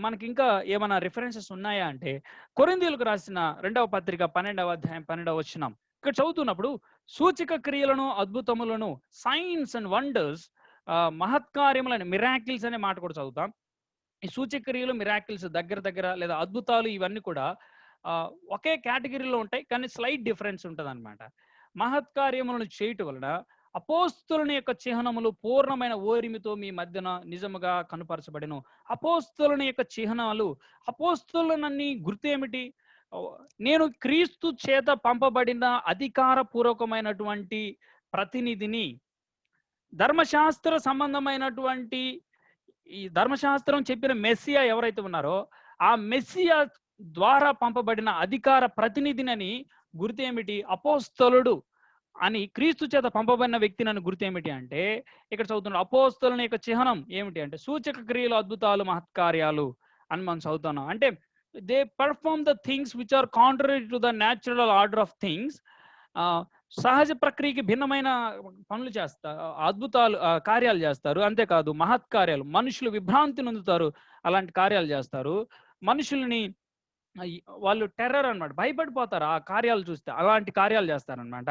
మనకి ఇంకా ఏమైనా రిఫరెన్సెస్ ఉన్నాయా అంటే కొరింథీయులకు రాసిన 2వ పత్రిక 12వ అధ్యాయం 12వ వచనం ఇక్కడ చదువుతున్నప్పుడు సూచక క్రియలను అద్భుతములను సైన్స్ అండ్ వండర్స్, మహత్కార్యములని మిరాకిల్స్ అనే మాట కూడా చదువుతాం. ఈ సూచక్రియలు మిరాకిల్స్ దగ్గర లేదా అద్భుతాలు ఇవన్నీ కూడా ఒకే కేటగిరీలో ఉంటాయి, కానీ స్లైట్ డిఫరెన్స్ ఉంటుంది అనమాట. మహత్కార్యములను చేయటం వలన అపోస్తులని యొక్క చిహ్నములు పూర్ణమైన ఓరిమితో మీ మధ్యన నిజముగా కనుపరచబడెను. అపోస్తులని యొక్క చిహ్నాలు, అపోస్తులనన్నీ గుర్తేమిటి? నేను క్రీస్తు చేత పంపబడిన అధికారపూర్వకమైనటువంటి ప్రతినిధిని, ధర్మశాస్త్ర సంబంధమైనటువంటి ఈ ధర్మశాస్త్రం చెప్పిన మెస్సియా ఎవరైతే ఉన్నారో ఆ మెస్సియా ద్వారా పంపబడిన అధికార ప్రతినిధినని గుర్తేమిటి? అపోస్తలుడు అని, క్రీస్తు చేత పంపబడిన వ్యక్తి నన్ను గుర్తేమిటి అంటే ఇక్కడ చదువుతున్నాడు. అపోస్తలుని యొక్క చిహ్నం ఏమిటి అంటే సూచక క్రియలు అద్భుతాలు మహత్కార్యాలు అని మనం చదువుతున్నాం. అంటే they perform the things which are contrary to the natural order of things. సహజ ప్రక్రియకి భిన్నమైన పనులు చేస్తారు, అద్భుతాలు కార్యాలు చేస్తారు. అంతేకాదు మహత్కార్యాలు, మనుషులు విభ్రాంతి నొందుతారు, అలాంటి కార్యాలు చేస్తారు. మనుషుల్ని వాళ్ళు టెర్రర్ అనమాట, భయపడిపోతారు ఆ కార్యాలు చూస్తే, అలాంటి కార్యాలు చేస్తారనమాట.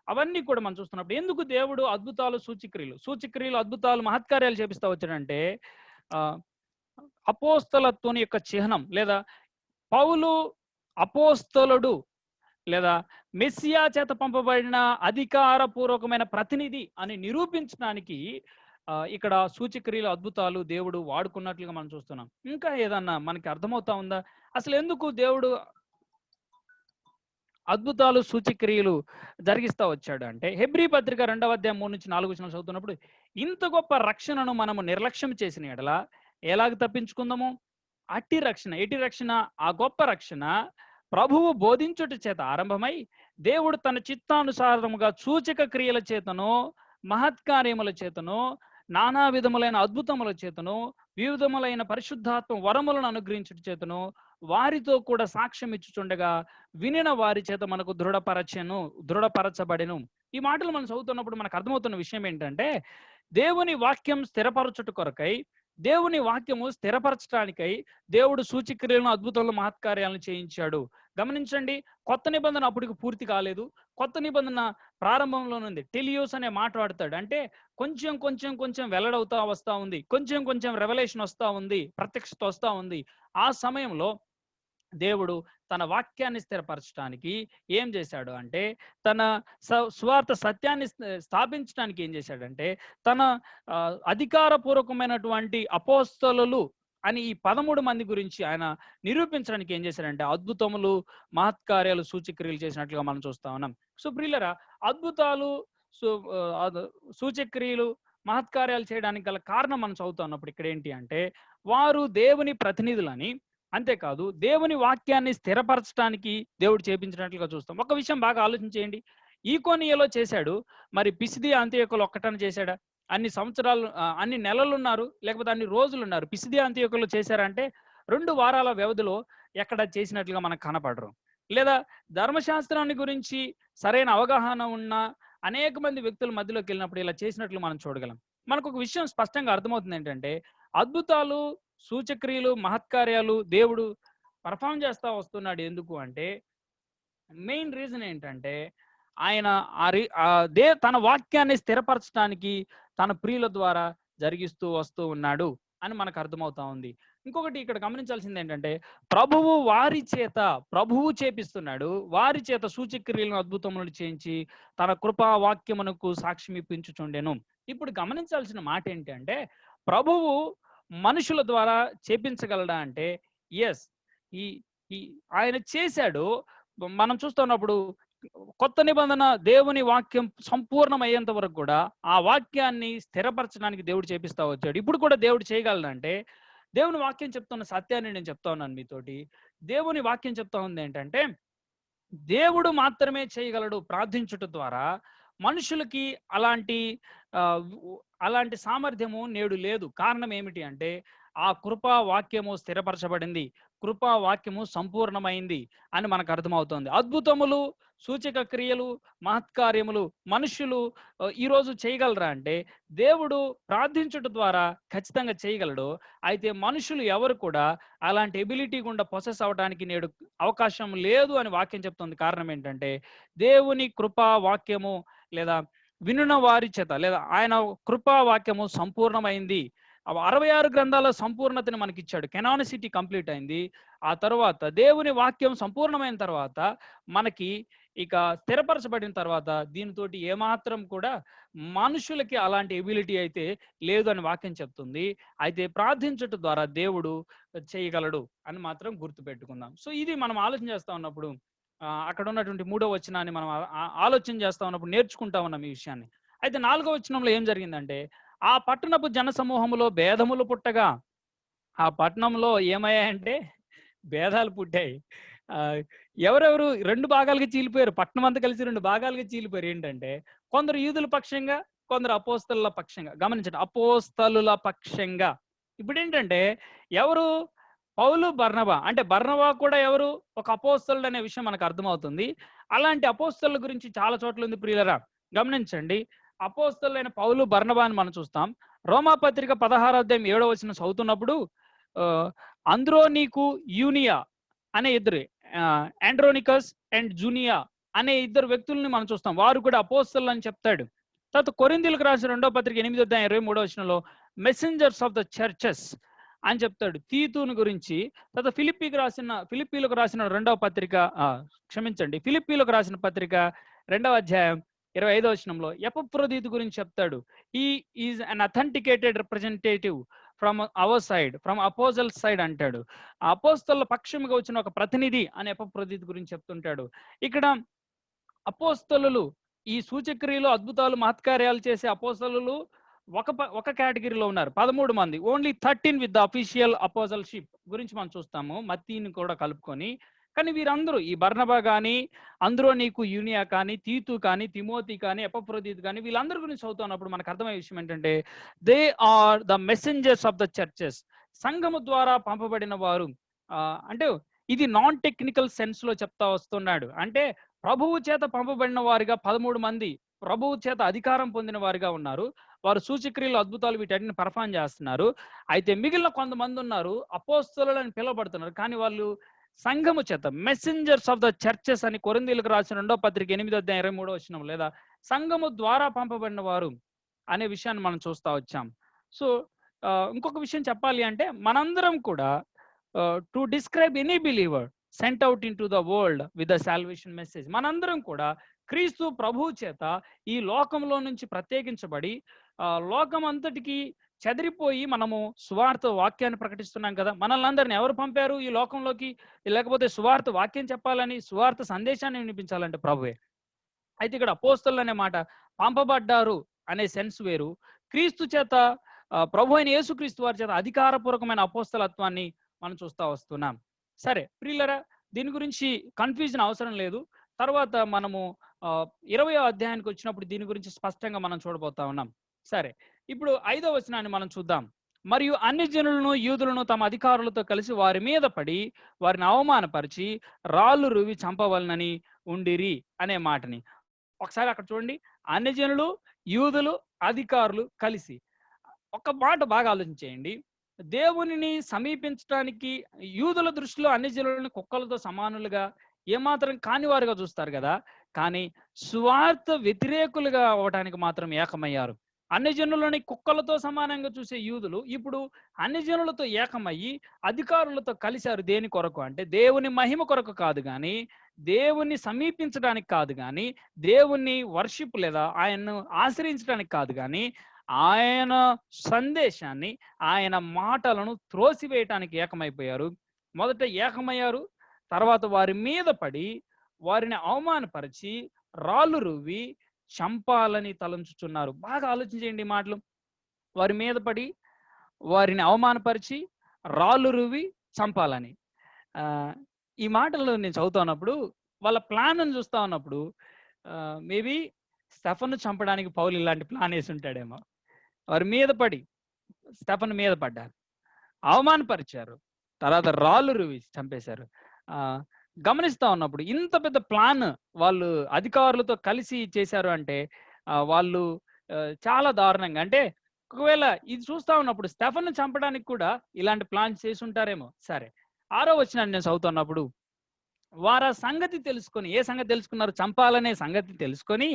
అవన్నీ కూడా మనం చూస్తున్నప్పుడు ఎందుకు దేవుడు అద్భుతాలు సూచక్రియలు అద్భుతాలు మహత్కార్యాలు చేపిస్తా వచ్చాడంటే అపోస్తలత్వం యొక్క చిహ్నం లేదా పౌలు అపోస్తలుడు లేదా మెస్సియా చేత పంపబడిన అధికారపూర్వకమైన ప్రతినిధి అని నిరూపించడానికి ఇక్కడ సూచక్రియలు అద్భుతాలు దేవుడు వాడుకున్నట్లుగా మనం చూస్తున్నాం. ఇంకా ఏదన్నా మనకి అర్థమవుతా ఉందా? అసలు ఎందుకు దేవుడు అద్భుతాలు సూచక్రియలు జరిగిస్తా వచ్చాడు అంటే హెబ్రీ పత్రిక 2వ అధ్యాయం 3 నుంచి 4 వచనాలు చదువుతున్నప్పుడు ఇంత గొప్ప రక్షణను మనము నిర్లక్ష్యం చేసిన ఎడల ఎలాగ తప్పించుకుందాము? అట్టి రక్షణ, ఎట్టి రక్షణ? ఆ గొప్ప రక్షణ ప్రభువు బోధించుట చేత ఆరంభమై దేవుడు తన చిత్తానుసారముగా సూచక క్రియల చేతను మహత్కార్యముల చేతను నానా విధములైన అద్భుతముల చేతను వివిధములైన పరిశుద్ధాత్మ వరములను అనుగ్రహించుట చేతను వారితో కూడా సాక్ష్యం ఇచ్చుచుండగా వినిన వారి చేత మనకు దృఢపరచబడెను. ఈ మాటలు మనం చదువుతున్నప్పుడు మనకు అర్థమవుతున్న విషయం ఏంటంటే దేవుని వాక్యం స్థిరపరచుట కొరకై, దేవుని వాక్యము స్థిరపరచడానికై దేవుడు సూచక్రియలను అద్భుతాలను మహత్కార్యాలను చేయించాడు. గమనించండి, కొత్త నిబంధన అప్పటికి పూర్తి కాలేదు. కొత్త నిబంధన ప్రారంభంలోనుంది. టెలియోస్ అనే మాట వాడతాడు. అంటే కొంచెం వెల్లడవుతా వస్తా ఉంది, కొంచెం రెవల్యూషన్ వస్తా ఉంది, ప్రత్యక్షత వస్తా ఉంది. ఆ సమయంలో దేవుడు తన వాక్యాన్ని స్థిరపరచడానికి ఏం చేశాడు అంటే తన స్వార్థ సత్యాన్ని స్థాపించడానికి ఏం చేశాడంటే తన అధికారపూర్వకమైనటువంటి అపోస్తలులు అని ఈ 13 మంది గురించి ఆయన నిరూపించడానికి ఏం చేశాడంటే అద్భుతములు మహత్కార్యాలు సూచక్రియలు చేసినట్లుగా మనం చూస్తా ఉన్నాం. సో ప్రియులరా, అద్భుతాలు సూచక్రియలు మహత్కార్యాలు చేయడానికి గల కారణం మనం చదువుతా ఉన్నప్పుడు ఇక్కడ ఏంటి అంటే వారు దేవుని ప్రతినిధులని, అంతేకాదు దేవుని వాక్యాన్ని స్థిరపరచడానికి దేవుడు చేపించినట్లుగా చూస్తాం. ఒక విషయం బాగా ఆలోచించేయండి. ఈకోనియలో చేశాడు, మరి పిసిదియా అంత్యోకయలో ఒక్కటని చేశాడా? అన్ని సంవత్సరాలు, అన్ని నెలలు ఉన్నారు, లేకపోతే అన్ని రోజులు ఉన్నారు. పిసిదియా అంత్యోకయలో చేశారంటే 2 వారాల వ్యవధిలో ఎక్కడ చేసినట్లుగా మనకు కనపడరు. లేదా ధర్మశాస్త్రాన్ని గురించి సరైన అవగాహన ఉన్న అనేక మంది వ్యక్తుల మధ్యలోకి వెళ్ళినప్పుడు ఇలా చేసినట్లు మనం చూడగలం. మనకు ఒక విషయం స్పష్టంగా అర్థమవుతుంది ఏంటంటే అద్భుతాలు సూచక్రియలు మహత్కార్యాలు దేవుడు పర్ఫామ్ చేస్తా వస్తున్నాడు. ఎందుకు అంటే మెయిన్ రీజన్ ఏంటంటే ఆయన తన వాక్యాన్ని స్థిరపరచడానికి తన ప్రియుల ద్వారా జరిగిస్తూ వస్తూ ఉన్నాడు అని మనకు అర్థమవుతా ఉంది. ఇంకొకటి ఇక్కడ గమనించాల్సింది ఏంటంటే ప్రభువు చేపిస్తున్నాడు, వారి చేత సూచక్రియలను అద్భుతములను చేయించి తన కృపా వాక్యమునకు సాక్ష్యం ఇప్పించుచుండెను. ఇప్పుడు గమనించాల్సిన మాట ఏంటంటే ప్రభువు మనుషుల ద్వారా చేపించగలడా అంటే ఎస్, ఈ ఈ ఆయన చేశాడు. మనం చూస్తున్నప్పుడు కొత్త నిబంధన దేవుని వాక్యం సంపూర్ణమయ్యేంత వరకు కూడా ఆ వాక్యాన్ని స్థిరపరచడానికి దేవుడు చేపిస్తా వచ్చాడు. ఇప్పుడు కూడా దేవుడు చేయగలడంటే దేవుని వాక్యం చెప్తున్న సత్యాన్ని నేను చెప్తా ఉన్నాను మీతోటి. దేవుని వాక్యం చెప్తా ఉంది ఏంటంటే దేవుడు మాత్రమే చేయగలడు ప్రార్థించుట ద్వారా. మనుషులకి అలాంటి సామర్థ్యము నేడు లేదు. కారణం ఏమిటి అంటే ఆ కృపా వాక్యము స్థిరపరచబడింది, కృపా వాక్యము సంపూర్ణమైంది అని మనకు అర్థమవుతుంది. అద్భుతములు, సూచక క్రియలు, మహత్కార్యములు మనుషులు ఈరోజు చేయగలరా అంటే దేవుడు ప్రార్థించుట ద్వారా ఖచ్చితంగా చేయగలడు. అయితే మనుషులు ఎవరు కూడా అలాంటి ఎబిలిటీ గుండా పొసెస్ అవడానికి నేడు అవకాశం లేదు అని వాక్యం చెప్తుంది. కారణం ఏంటంటే దేవుని కృపా వాక్యము లేదా వినున వారి చేత లేదా ఆయన కృపా వాక్యము సంపూర్ణమైంది. 66 గ్రంథాల సంపూర్ణతని మనకిచ్చాడు. కెనానిసిటీ కంప్లీట్ అయింది. ఆ తర్వాత దేవుని వాక్యం సంపూర్ణమైన తర్వాత మనకి ఇక స్థిరపరచబడిన తర్వాత దీనితోటి ఏమాత్రం కూడా మనుషులకి అలాంటి ఎబిలిటీ అయితే లేదు అని వాక్యం చెప్తుంది. అయితే ప్రార్థించటం ద్వారా దేవుడు చేయగలడు అని మాత్రం గుర్తుపెట్టుకుందాం. సో ఇది మనం ఆలోచన చేస్తా ఉన్నప్పుడు అక్కడ ఉన్నటువంటి 3వ వచనాన్ని మనం ఆలోచన చేస్తా ఉన్నప్పుడు నేర్చుకుంటా ఉన్నాం ఈ విషయాన్ని. అయితే 4వ వచనంలో ఏం జరిగిందంటే ఆ పట్టణపు జన సమూహములో భేదములు పుట్టగా, ఆ పట్టణంలో ఏమయ్యాయంటే భేదాలు పుట్టాయి. ఎవరెవరు 2 భాగాలుగా చీలిపోయారు. పట్టణం అంతా కలిసి 2 భాగాలుగా చీలిపోయారు. ఏంటంటే కొందరు యూదుల పక్షంగా, కొందరు అపోస్తలుల పక్షంగా. గమనించండి, అపోస్తలుల పక్షంగా. ఇప్పుడు ఏంటంటే ఎవరు పౌలు, బర్నబా. అంటే బర్నబా కూడా ఎవరు? ఒక అపోస్తలుడు అనే విషయం మనకు అర్థమవుతుంది. అలాంటి అపోస్తలుల గురించి చాలా చోట్ల ఉంది ప్రియులరా. గమనించండి, అపోస్తలులైన పౌలు, బర్నబా అని మనం చూస్తాం. రోమాపత్రిక 16వ అధ్యాయం 7వ వచనం చదువుతున్నప్పుడు అంద్రోనీకు, యూనియా అనే ఇద్దరు, ఆండ్రోనికస్ అండ్ జూనియా అనే ఇద్దరు వ్యక్తుల్ని మనం చూస్తాం. వారు కూడా అపోస్తలులు అని చెప్తాడు. తర్వాత కొరింథీయులకు రాసిన 2వ పత్రిక 8వ అధ్యాయం 23వ వచనంలో మెసెంజర్స్ ఆఫ్ ద చర్చెస్ అని చెప్తాడు తీతును గురించి. తర్వాత ఫిలిప్పీలకు రాసిన 2వ పత్రిక ఫిలిప్పీలకు రాసిన పత్రిక 2వ అధ్యాయం 25వ వచనంలో ఎపఫ్రోదితు గురించి చెప్తాడు. He is an authenticated representative from our side, from apostles side అంటాడు. ఆ అపోస్తలుల పక్షముగా వచ్చిన ఒక ప్రతినిధి అని ఎపఫ్రోదితు గురించి చెప్తుంటాడు. ఇక్కడ అపోస్తలులు, ఈ సూచక్రియలు, అద్భుతాలు, మహత్కార్యాలు చేసే అపోస్తలులు ఒక కేటగిరీలో ఉన్నారు, 13 మంది. ఓన్లీ 13 విత్ ద అఫీషియల్ అపోజల్షిప్ గురించి మనం చూస్తాము, మత్తీని కూడా కలుపుకొని. కానీ వీరందరూ, ఈ బర్నబా కానీ, అంద్రోనీకు, యూనియా కానీ, తీతు కానీ, తిమోతి కానీ, ఎపఫ్రోదితు కానీ, వీళ్ళందరి గురించి చదువుతున్నప్పుడు మనకు అర్థమయ్యే విషయం ఏంటంటే they are the messengers of the churches. సంఘము ద్వారా పంపబడిన వారు. అంటే ఇది నాన్ టెక్నికల్ సెన్స్ లో చెప్తా వస్తున్నాడు. అంటే ప్రభువు చేత పంపబడిన వారిగా 13 మంది ప్రభువు చేత అధికారం పొందిన వారిగా ఉన్నారు. వారు సూచక్రియలు, అద్భుతాలు వీటన్నిటిని పర్ఫామ్ చేస్తున్నారు. అయితే మిగిలిన కొంతమంది ఉన్నారు, అపోస్తలులని పిలువబడుతున్నారు, కానీ వాళ్ళు సంఘము చేత, మెసెంజర్స్ ఆఫ్ ద చర్చెస్ అని కొరింథీయులకు రాసిన 2వ పత్రిక 8వ అధ్యాయం 23వ వచనం, లేదా సంఘము ద్వారా పంపబడిన వారు అనే విషయాన్ని మనం చూస్తా వచ్చాం. సో ఇంకొక విషయం చెప్పాలి అంటే మనందరం కూడా to describe any believer cent out in to the world with the salvation message, మనందరం కూడా క్రీస్తు ప్రభువు చేత ఈ లోకంలో నుంచి ప్రత్యేకించబడి లోకం అంతటికి చెదిరిపోయి మనము సువార్త వాక్యాన్ని ప్రకటిస్తున్నాం కదా. మనల్ని అందరిని ఎవరు పంపారు ఈ లోకంలోకి? లేకపోతే సువార్త వాక్యం చెప్పాలని, సువార్త సందేశాన్ని వినిపించాలంటే ప్రభువే. అయితే ఇక్కడ అపోస్తలులు అనే మాట, పంపబడ్డారు అనే సెన్స్ వేరు. క్రీస్తు చేత, ప్రభు అయిన యేసుక్రీస్తు వారి చేత అధికారపూర్వకమైన అపోస్తలత్వాన్ని మనం చూస్తా వస్తున్నాం. సరే ప్రియులరా, దీని గురించి కన్ఫ్యూజన్ అవసరం లేదు. తర్వాత మనము 20వ అధ్యాయానికి వచ్చినప్పుడు దీని గురించి స్పష్టంగా మనం చూడబోతా ఉన్నాం. సరే, ఇప్పుడు 5వ వచనాన్ని మనం చూద్దాం. మరియు అన్ని జనులను, యూదులను తమ అధికారులతో కలిసి వారి మీద పడి వారిని అవమానపరిచి రాళ్ళు రువి చంపవలనని ఉండిరి అనే మాటని ఒకసారి అక్కడ చూడండి. అన్ని జనులు, యూదులు, అధికారులు కలిసి. ఒక మాట బాగా ఆలోచించేయండి. దేవునిని సమీపించడానికి యూదుల దృష్టిలో అన్ని జనులను కుక్కలతో సమానులుగా, ఏమాత్రం కానివారుగా చూస్తారు కదా. కానీ సువార్త వ్యతిరేకులుగా అవ్వటానికి మాత్రం ఏకమయ్యారు. అన్ని జనులని కుక్కలతో సమానంగా చూసే యూదులు ఇప్పుడు అన్ని జనులతో ఏకమయ్యి అధికారులతో కలిశారు. దేని కొరకు అంటే దేవుని మహిమ కొరకు కాదు కానీ, దేవుణ్ణి సమీపించడానికి కాదు కానీ, దేవుణ్ణి వర్షిప్ లేదా ఆయన్ను ఆశ్రయించడానికి కాదు కానీ, ఆయన సందేశాన్ని, ఆయన మాటలను త్రోసివేయటానికి ఏకమైపోయారు. మొదట ఏకమయ్యారు, తర్వాత వారి మీద పడి వారిని అవమానపరిచి రాళ్ళు రువ్వి చంపాలని తలంచుచున్నారు. బాగా ఆలోచించండి ఈ మాటలు. వారి మీద పడి వారిని అవమానపరిచి రాళ్ళు రువ్వి చంపాలని. ఈ మాటలు నేను చదువుతా ఉన్నప్పుడు వాళ్ళ ప్లాన్ చూస్తా ఉన్నప్పుడు మేబీ స్టెఫన్ను చంపడానికి పౌలు ఇలాంటి ప్లాన్ వేసి ఉంటాడేమో. వారి మీద పడి స్టెఫన్ మీద పడ్డారు, అవమానపరిచారు, తర్వాత రాళ్ళు రువి చంపేశారు. గమనిస్తా ఉన్నప్పుడు ఇంత పెద్ద ప్లాన్ వాళ్ళు అధికారులతో కలిసి చేశారు అంటే వాళ్ళు చాలా దారుణంగా, అంటే ఒకవేళ ఇది చూస్తా ఉన్నప్పుడు స్టెఫన్ను చంపడానికి కూడా ఇలాంటి ప్లాన్ చేసి ఉంటారేమో. సరే, 6వ వచనాన్ని నేను చదువుతున్నప్పుడు వారు సంగతి తెలుసుకొని, ఏ సంగతి తెలుసుకున్నారు? చంపాలనే సంగతి తెలుసుకొని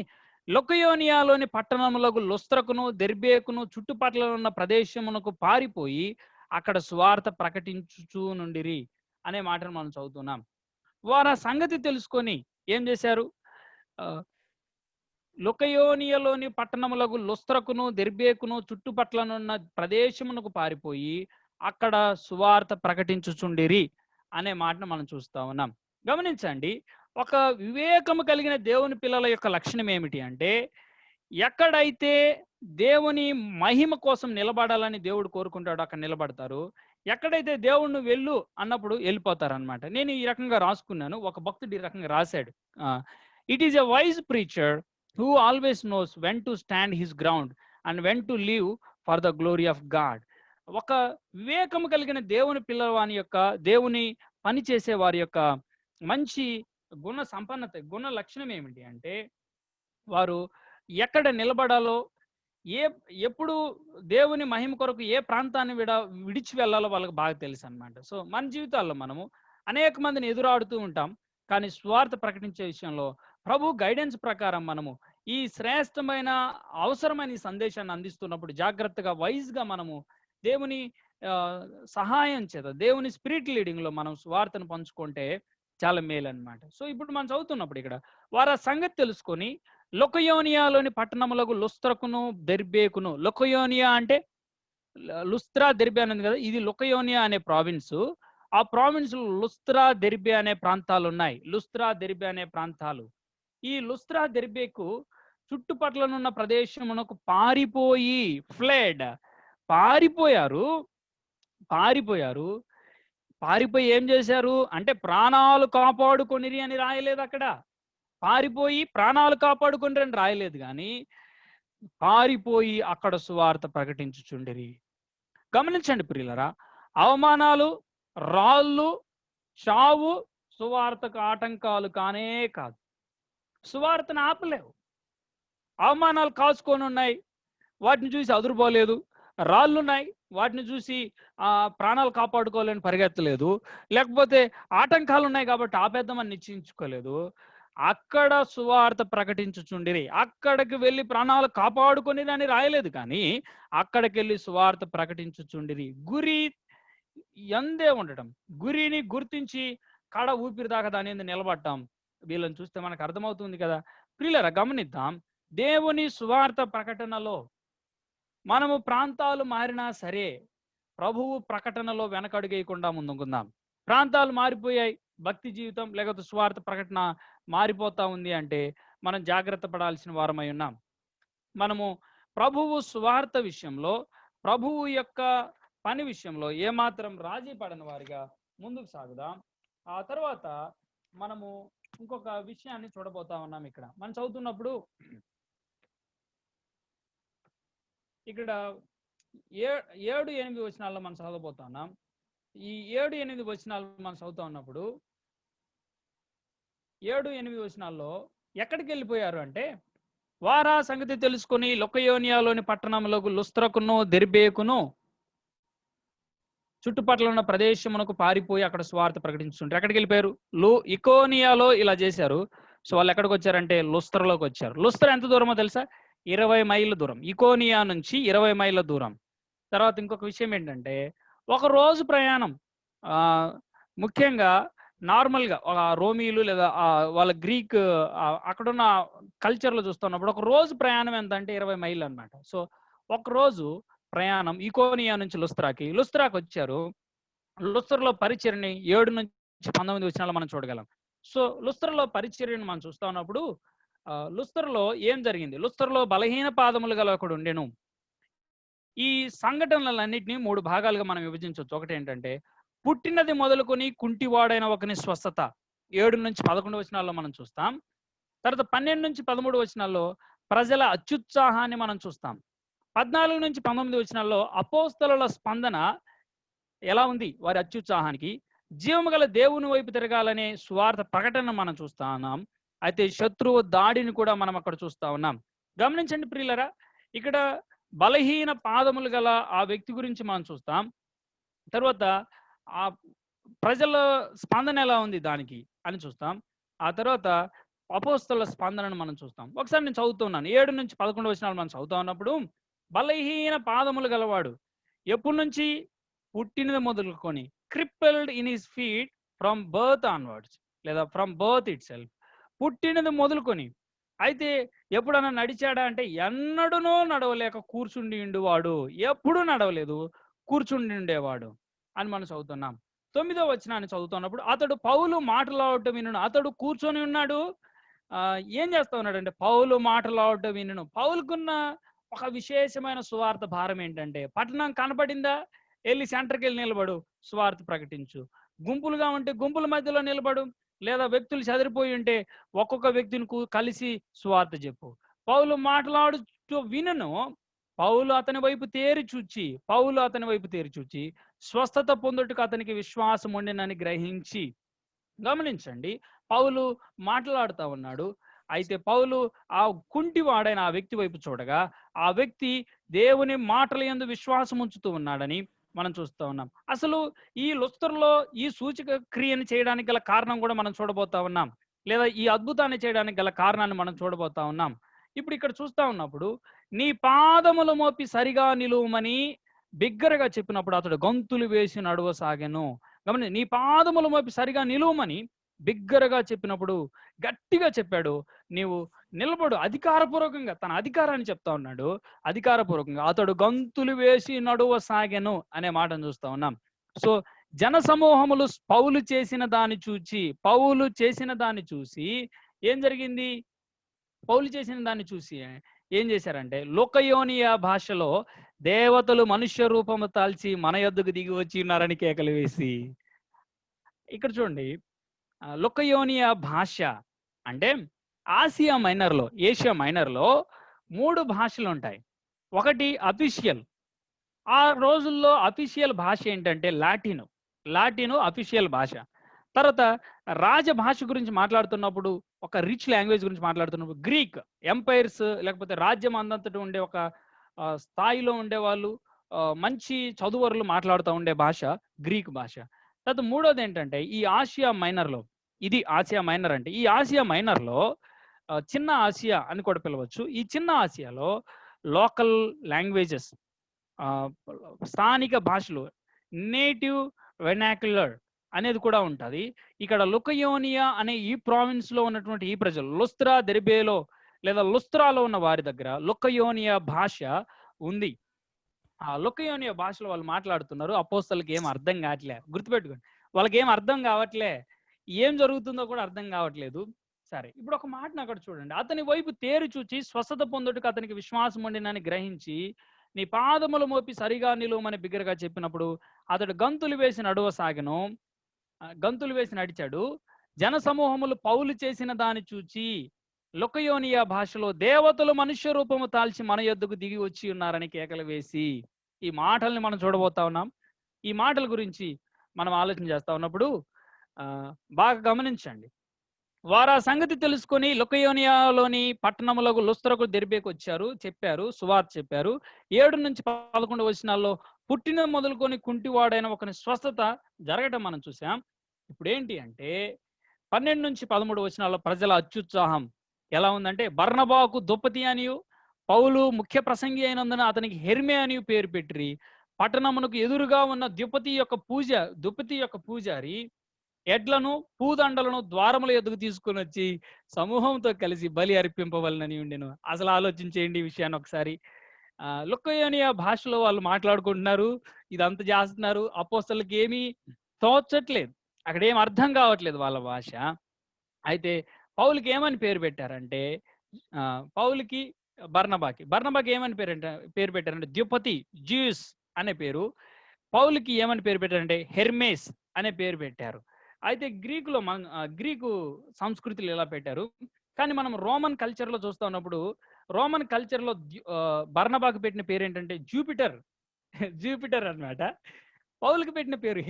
లుకయోనియాలోని పట్టణములకు లుస్త్రకును దెర్బేకును చుట్టుపక్కల ఉన్న ప్రదేశమునకు పారిపోయి అక్కడ సువార్త ప్రకటించుచూ నుండిరి అనే మాటను మనం చదువుతున్నాం. వారు ఆ సంగతి తెలుసుకొని ఏం చేశారు? లుకయోనియలోని పట్టణములకు లుస్త్రకును దెర్బేకును చుట్టుపక్కలనున్న ప్రదేశమునకు పారిపోయి అక్కడ సువార్త ప్రకటించుచుండిరి అనే మాటను మనం చూస్తా ఉన్నాం. గమనించండి, ఒక వివేకము కలిగిన దేవుని పిల్లల యొక్క లక్షణం ఏమిటి అంటే, ఎక్కడైతే దేవుని మహిమ కోసం నిలబడాలని దేవుడు కోరుకుంటాడో అక్కడ నిలబడతారు. ఎక్కడైతే దేవుణ్ణి వెళ్ళు అన్నప్పుడు వెళ్ళిపోతారు అనమాట. నేను ఈ రకంగా రాసుకున్నాను, ఒక భక్తుడు ఈ రకంగా రాశాడు. It is a wise preacher who always knows when to stand his ground and when to live for the glory of God. ఒక వివేకము కలిగిన దేవుని పిల్లవాని యొక్క, దేవుని పని చేసే వారి యొక్క మంచి గుణ సంపన్నత, గుణ లక్షణం ఏమిటి అంటే, వారు ఎక్కడ నిలబడాలో, ఎప్పుడు దేవుని మహిమ కొరకు ఏ ప్రాంతాన్ని విడిచి వెళ్ళాలో వాళ్ళకి బాగా తెలుసు అనమాట. సో మన జీవితాల్లో మనము అనేక మందిని ఎదురాడుతూ ఉంటాం, కానీ స్వార్థ ప్రకటించే విషయంలో ప్రభు గైడెన్స్ ప్రకారం మనము ఈ శ్రేష్టమైన అవసరమైన ఈ సందేశాన్ని అందిస్తున్నప్పుడు జాగ్రత్తగా వైజ్గా మనము దేవుని సహాయం చేత, దేవుని స్పిరిట్ లీడింగ్ లో మనం స్వార్థను పంచుకుంటే చాలా మేలు అనమాట. సో ఇప్పుడు మనం చదువుతున్నప్పుడు ఇక్కడ వారు ఆ సంగతి తెలుసుకొని లుకయోనియాలోని పట్టణములకు లుస్త్రకును దెర్బేకును, లుకయోనియా అంటే లుస్త్రా దెర్బే అనేది కదా, ఇది లుకయోనియా అనే ప్రావిన్స్. ఆ ప్రావిన్స్ లుస్త్రా దెర్బే అనే ప్రాంతాలు ఉన్నాయి. లుస్త్రా దెర్బే అనే ప్రాంతాలు. ఈ లుస్త్రా దెర్బేకు చుట్టుపక్కలనున్న ప్రదేశమునకు పారిపోయి, ఫ్లెడ్, పారిపోయారు. పారిపోయి ఏం చేశారు అంటే ప్రాణాలు కాపాడుకొనిరి అని రాయలేదు అక్కడ. పారిపోయి ప్రాణాలు కాపాడుకొనిరి అని రాయలేదు, కానీ పారిపోయి అక్కడ సువార్త ప్రకటించుచుండిరి. గమనించండి ప్రియులరా, అవమానాలు, రాళ్ళు, చావు సువార్తకు ఆటంకాలు కానే కాదు. సువార్తను ఆపలేవు. అవమానాలు కాచుకొని ఉన్నాయి, వాటిని చూసి అదురుపోలేదు. రాళ్ళున్నాయి, వాటిని చూసి ప్రాణాలు కాపాడుకోవాలని పరిగెత్తలేదు. లేకపోతే ఆటంకాలు ఉన్నాయి కాబట్టి ఆపేద్దామని నిశ్చయించుకోలేదు. అక్కడ సువార్త ప్రకటించుచుండిరి. అక్కడికి వెళ్ళి ప్రాణాలు కాపాడుకొని అని రాయలేదు, కానీ అక్కడికి వెళ్ళి సువార్త ప్రకటించుచుండిరి. గురి ఎందే ఉండటం, గురిని గుర్తించి కడ ఊపిరి దాకా దాని నిలబడటం, వీళ్ళని చూస్తే మనకు అర్థమవుతుంది కదా. ప్రియులరా గమనిద్దాం, దేవుని సువార్త ప్రకటనలో మనము ప్రాంతాలు మారినా సరే ప్రభువు ప్రకటనలో వెనకడుగేయకుండా ముందుకుందాం. ప్రాంతాలు మారిపోయాయి, భక్తి జీవితం లేకపోతే సువార్త ప్రకటన మారిపోతా ఉంది అంటే మనం జాగ్రత్త పడాల్సిన వారమై ఉన్నాం. మనము ప్రభువు సువార్త విషయంలో, ప్రభువు యొక్క పని విషయంలో ఏమాత్రం రాజీ పడని వారిగా ముందుకు సాగుదాం. ఆ తర్వాత మనము ఇంకొక విషయాన్ని చూడబోతా ఉన్నాం. ఇక్కడ మనం చదువుతున్నప్పుడు ఇక్కడ 7-8 వచనాల్లో మనం చదవబోతా ఉన్నాం. ఈ 7-8 వచనాలు మనం చదువుతా ఉన్నప్పుడు 7-8 వచనాల్లో ఎక్కడికి వెళ్ళిపోయారు అంటే, వారా సంగతి తెలుసుకొని లుకయోనియాలోని పట్టణములకు లుస్త్రకును దెర్బేకును చుట్టుపక్కల ఉన్న ప్రదేశమునకు పారిపోయి అక్కడ స్వార్థ ప్రకటించుంటారు. ఎక్కడికి వెళ్ళిపోయారు? ఇకోనియాలో ఇలా చేశారు. సో వాళ్ళు ఎక్కడికి వచ్చారంటే లుస్త్రలోకి వచ్చారు. లుస్త్ర ఎంత దూరమో తెలుసా? 20 మైళ్ళ దూరం. ఇకోనియా నుంచి 20 మైళ్ళ దూరం. తర్వాత ఇంకొక విషయం ఏంటంటే ఒక రోజు ప్రయాణం. ముఖ్యంగా నార్మల్గా రోమీలు లేదా వాళ్ళ గ్రీక్ అక్కడున్న కల్చర్లో చూస్తున్నప్పుడు ఒక రోజు ప్రయాణం ఎంత అంటే 20 మైళ్ళు అనమాట. సో ఒక రోజు ప్రయాణం ఇకోనియా నుంచి లుస్త్రాకి వచ్చారు. లుస్త్రలో పరిచర్ని 7 నుంచి 19 వచనాల్లో మనం చూడగలం. సో లుస్త్రలో పరిచర్యను మనం చూస్తా ఉన్నప్పుడు లుస్త్రలో ఏం జరిగింది? లుస్త్రలో బలహీన పాదములు గల ఒకడు ఉండెను. ఈ సంఘటనలన్నింటినీ 3 భాగాలుగా మనం విభజించవచ్చు. ఒకటి ఏంటంటే పుట్టినది మొదలుకొని కుంటివాడైన ఒకని స్వస్థత 7 నుంచి 11 వచనాల్లో మనం చూస్తాం. తర్వాత 12 నుంచి 13 వచనాల్లో ప్రజల అత్యుత్సాహాన్ని మనం చూస్తాం. 14 నుంచి 19 వచనాల్లో అపోస్తలుల స్పందన ఎలా ఉంది వారి అత్యుత్సాహానికి. జీవము గల దేవుని వైపు తిరగాలనే స్వార్థ ప్రకటన మనం చూస్తా ఉన్నాం. అయితే శత్రువు దాడిని కూడా మనం అక్కడ చూస్తా ఉన్నాం. గమనించండి ప్రియులరా, ఇక్కడ బలహీన పాదములు గల ఆ వ్యక్తి గురించి మనం చూస్తాం. తర్వాత ఆ ప్రజల స్పందన ఎలా ఉంది దానికి అని చూస్తాం. ఆ తర్వాత అపోస్తలుల స్పందనను మనం చూస్తాం. ఒకసారి నేను చదువుతున్నాను. 7 నుంచి 11 వచనాలు మనం చదువుతా ఉన్నప్పుడు బలహీన పాదములు గలవాడు ఎప్పటి నుంచి? పుట్టినది మొదలుకొని crippled in his feet from birth onwards లేదా ఫ్రమ్ బర్త్ ఇట్ సెల్ఫ్. పుట్టినది మొదలుకొని. అయితే ఎప్పుడన్నా నడిచాడా అంటే ఎన్నడూనూ నడవలేక కూర్చుండి ఉండేవాడు. ఎప్పుడూ నడవలేదు, కూర్చుండి ఉండేవాడు అని మనం చదువుతున్నాం. 9వ వచనాన్ని చదువుతున్నప్పుడు అతడు పౌలు మాటలాడటం వినును. అతడు కూర్చొని ఉన్నాడు. ఏం చేస్తా ఉన్నాడు అంటే పౌలు మాటలాడటం వినును. పౌలుకున్న ఒక విశేషమైన సువార్త భారం ఏంటంటే పట్టణం కనపడిందా, వెళ్ళి సెంటర్కి వెళ్ళి నిలబడు, సువార్త ప్రకటించు. గుంపులుగా ఉంటే గుంపుల మధ్యలో నిలబడు, లేదా వ్యక్తులు చెదిరిపోయి ఉంటే ఒక్కొక్క వ్యక్తిని కలిసి సువార్త చెప్పు. పౌలు మాట్లాడుతూ వినును. పౌలు అతని వైపు తేరి చూచి స్వస్థత పొందుటకు అతనికి విశ్వాసం ఉండినని గ్రహించి. గమనించండి, పౌలు మాట్లాడుతూ ఉన్నాడు. అయితే పౌలు ఆ కుంటివాడైన ఆ వ్యక్తి వైపు చూడగా ఆ వ్యక్తి దేవుని మాటల యందు విశ్వాసం ఉంచుతూ ఉన్నాడని మనం చూస్తూ ఉన్నాం. అసలు ఈ లుస్త్రలో ఈ సూచక క్రియను చేయడానికి గల కారణం కూడా మనం చూడబోతా ఉన్నాం, లేదా ఈ అద్భుతాన్ని చేయడానికి గల కారణాన్ని మనం చూడబోతా ఉన్నాం. ఇప్పుడు ఇక్కడ చూస్తా ఉన్నప్పుడు నీ పాదములు మోపి సరిగా నిలువమని బిగ్గరగా చెప్పినప్పుడు అతడు గంతులు వేసి నడవసాగెను. గమని, నీ పాదములు మోపి సరిగా నిలువమని బిగ్గరగా చెప్పినప్పుడు గట్టిగా చెప్పాడు, నీవు నిలబడు. అధికారపూర్వకంగా తన అధికారాన్ని చెప్తా ఉన్నాడు. అధికారపూర్వకంగా అతడు గంతులు వేసి నడువసాగెను అనే మాటను చూస్తా ఉన్నాం. సో జన సమూహములు పౌలు చేసిన దాన్ని చూసి ఏం జరిగింది? పౌలు చేసిన దాన్ని చూసి ఏం చేశారంటే లుకయోనియా భాషలో దేవతలు మనుష్య రూపము తాల్చి మన యొద్దకు దిగి వచ్చి ఉన్నారని కేకలు వేసి. ఇక్కడ చూడండి, లుకయోనియా భాష అంటే ఏషియా మైనర్లో 3 భాషలు ఉంటాయి. ఒకటి అఫీషియల్. ఆ రోజుల్లో అఫీషియల్ భాష ఏంటంటే లాటిను అఫీషియల్ భాష. తర్వాత రాజభాష గురించి మాట్లాడుతున్నప్పుడు, ఒక రిచ్ లాంగ్వేజ్ గురించి మాట్లాడుతున్నప్పుడు గ్రీక్. ఎంపైర్స్ లేకపోతే రాజ్యం అందంతటి ఉండే ఒక స్థాయిలో ఉండేవాళ్ళు, మంచి చదువరులు మాట్లాడుతూ ఉండే భాష గ్రీక్ భాష. తర్వాత మూడోది ఏంటంటే ఈ ఆసియా మైనర్లో, ఇది ఆసియా మైనర్ అంటే ఈ ఆసియా మైనర్లో చిన్న ఆసియా అని కూడా పిలవచ్చు. ఈ చిన్న ఆసియాలో లోకల్ లాంగ్వేజెస్, స్థానిక భాషలు, నేటివ్ వెర్నాక్యులర్ అనేది కూడా ఉంటుంది. ఇక్కడ లుకయోనియా అనే ఈ ప్రావిన్స్ లో ఉన్నటువంటి ఈ ప్రజలు లుస్త్రా, దెర్బేలో లేదా లుస్త్రాలో ఉన్న వారి దగ్గర లుకయోనియా భాష ఉంది. ఆ లుకయోనియా భాషలో వాళ్ళు మాట్లాడుతున్నారు. అపోస్తలుకి ఏం అర్థం కావట్లే. గుర్తుపెట్టుకోండి, వాళ్ళకి ఏం అర్థం కావట్లే, ఏం జరుగుతుందో కూడా అర్థం కావట్లేదు. సరే, ఇప్పుడు ఒక మాటను అక్కడ చూడండి. అతని వైపు తేరు చూచి స్వస్థత పొందుటకు అతనికి విశ్వాసం ఉండినని గ్రహించి నీ పాదములు మోపి సరిగా నిలువమని బిగ్గరగా చెప్పినప్పుడు అతడు గంతులు వేసి నడిచాడు. జన సమూహములు పౌలు చేసిన దాన్ని చూచి లుకయోనియా భాషలో దేవతలు మనుష్య రూపము తాల్చి మన యొద్దకు దిగి వచ్చి ఉన్నారని కేకలు వేసి. ఈ మాటల్ని మనం చూడబోతా ఉన్నాం. ఈ మాటల గురించి మనం ఆలోచన చేస్తా ఉన్నప్పుడు బాగా గమనించండి. వారు ఆ సంగతి తెలుసుకొని లుకయోనియాలోని పట్టణములకు లుస్త్రకు దెర్బేకు వచ్చారు, చెప్పారు, సువార్త చెప్పారు. 7 నుంచి 11 వచనాల్లో పుట్టిన మొదలుకొని కుంటివాడైన ఒకని స్వస్థత జరగటం మనం చూసాం. ఇప్పుడు ఏంటి అంటే 12-13 వచనాల్లో ప్రజల అత్యుత్సాహం ఎలా ఉందంటే, బర్నబాకు దుప్పతి అనియు పౌలు ముఖ్య ప్రసంగి అయినందున అతనికి హెర్మే అని పేరు పెట్టిరి. పట్టణమునకు ఎదురుగా ఉన్న దుప్పతి యొక్క పూజారి ఎడ్లను పూదండలను ద్వారముల ఎదుగు తీసుకుని వచ్చి సమూహంతో కలిసి బలి అర్పింపవలనని ఉండెను. అసలు ఆలోచించేయండి ఈ విషయాన్ని ఒకసారి. లుకయోనియా భాషలో వాళ్ళు మాట్లాడుకుంటున్నారు, ఇదంతా చేస్తున్నారు. అపోస్తలుకి ఏమీ తోచట్లేదు, అక్కడ ఏం అర్థం కావట్లేదు వాళ్ళ భాష. అయితే పౌలుకి ఏమని పేరు పెట్టారంటే, పౌలుకి బర్నబాకి ఏమని పేరు పెట్టారంటే ద్యుపతి, జ్యూస్ అనే పేరు. పౌలుకి ఏమని పేరు పెట్టారంటే హెర్మేస్ అనే పేరు పెట్టారు. అయితే గ్రీకు సంస్కృతిలో ఎలా పెట్టారు, కానీ మనం రోమన్ కల్చర్లో చూస్తా ఉన్నప్పుడు రోమన్ కల్చర్లో బర్నబాకు పెట్టిన పేరు ఏంటంటే జూపిటర్ అన్నమాట. పౌలుకి పెట్టిన పేరు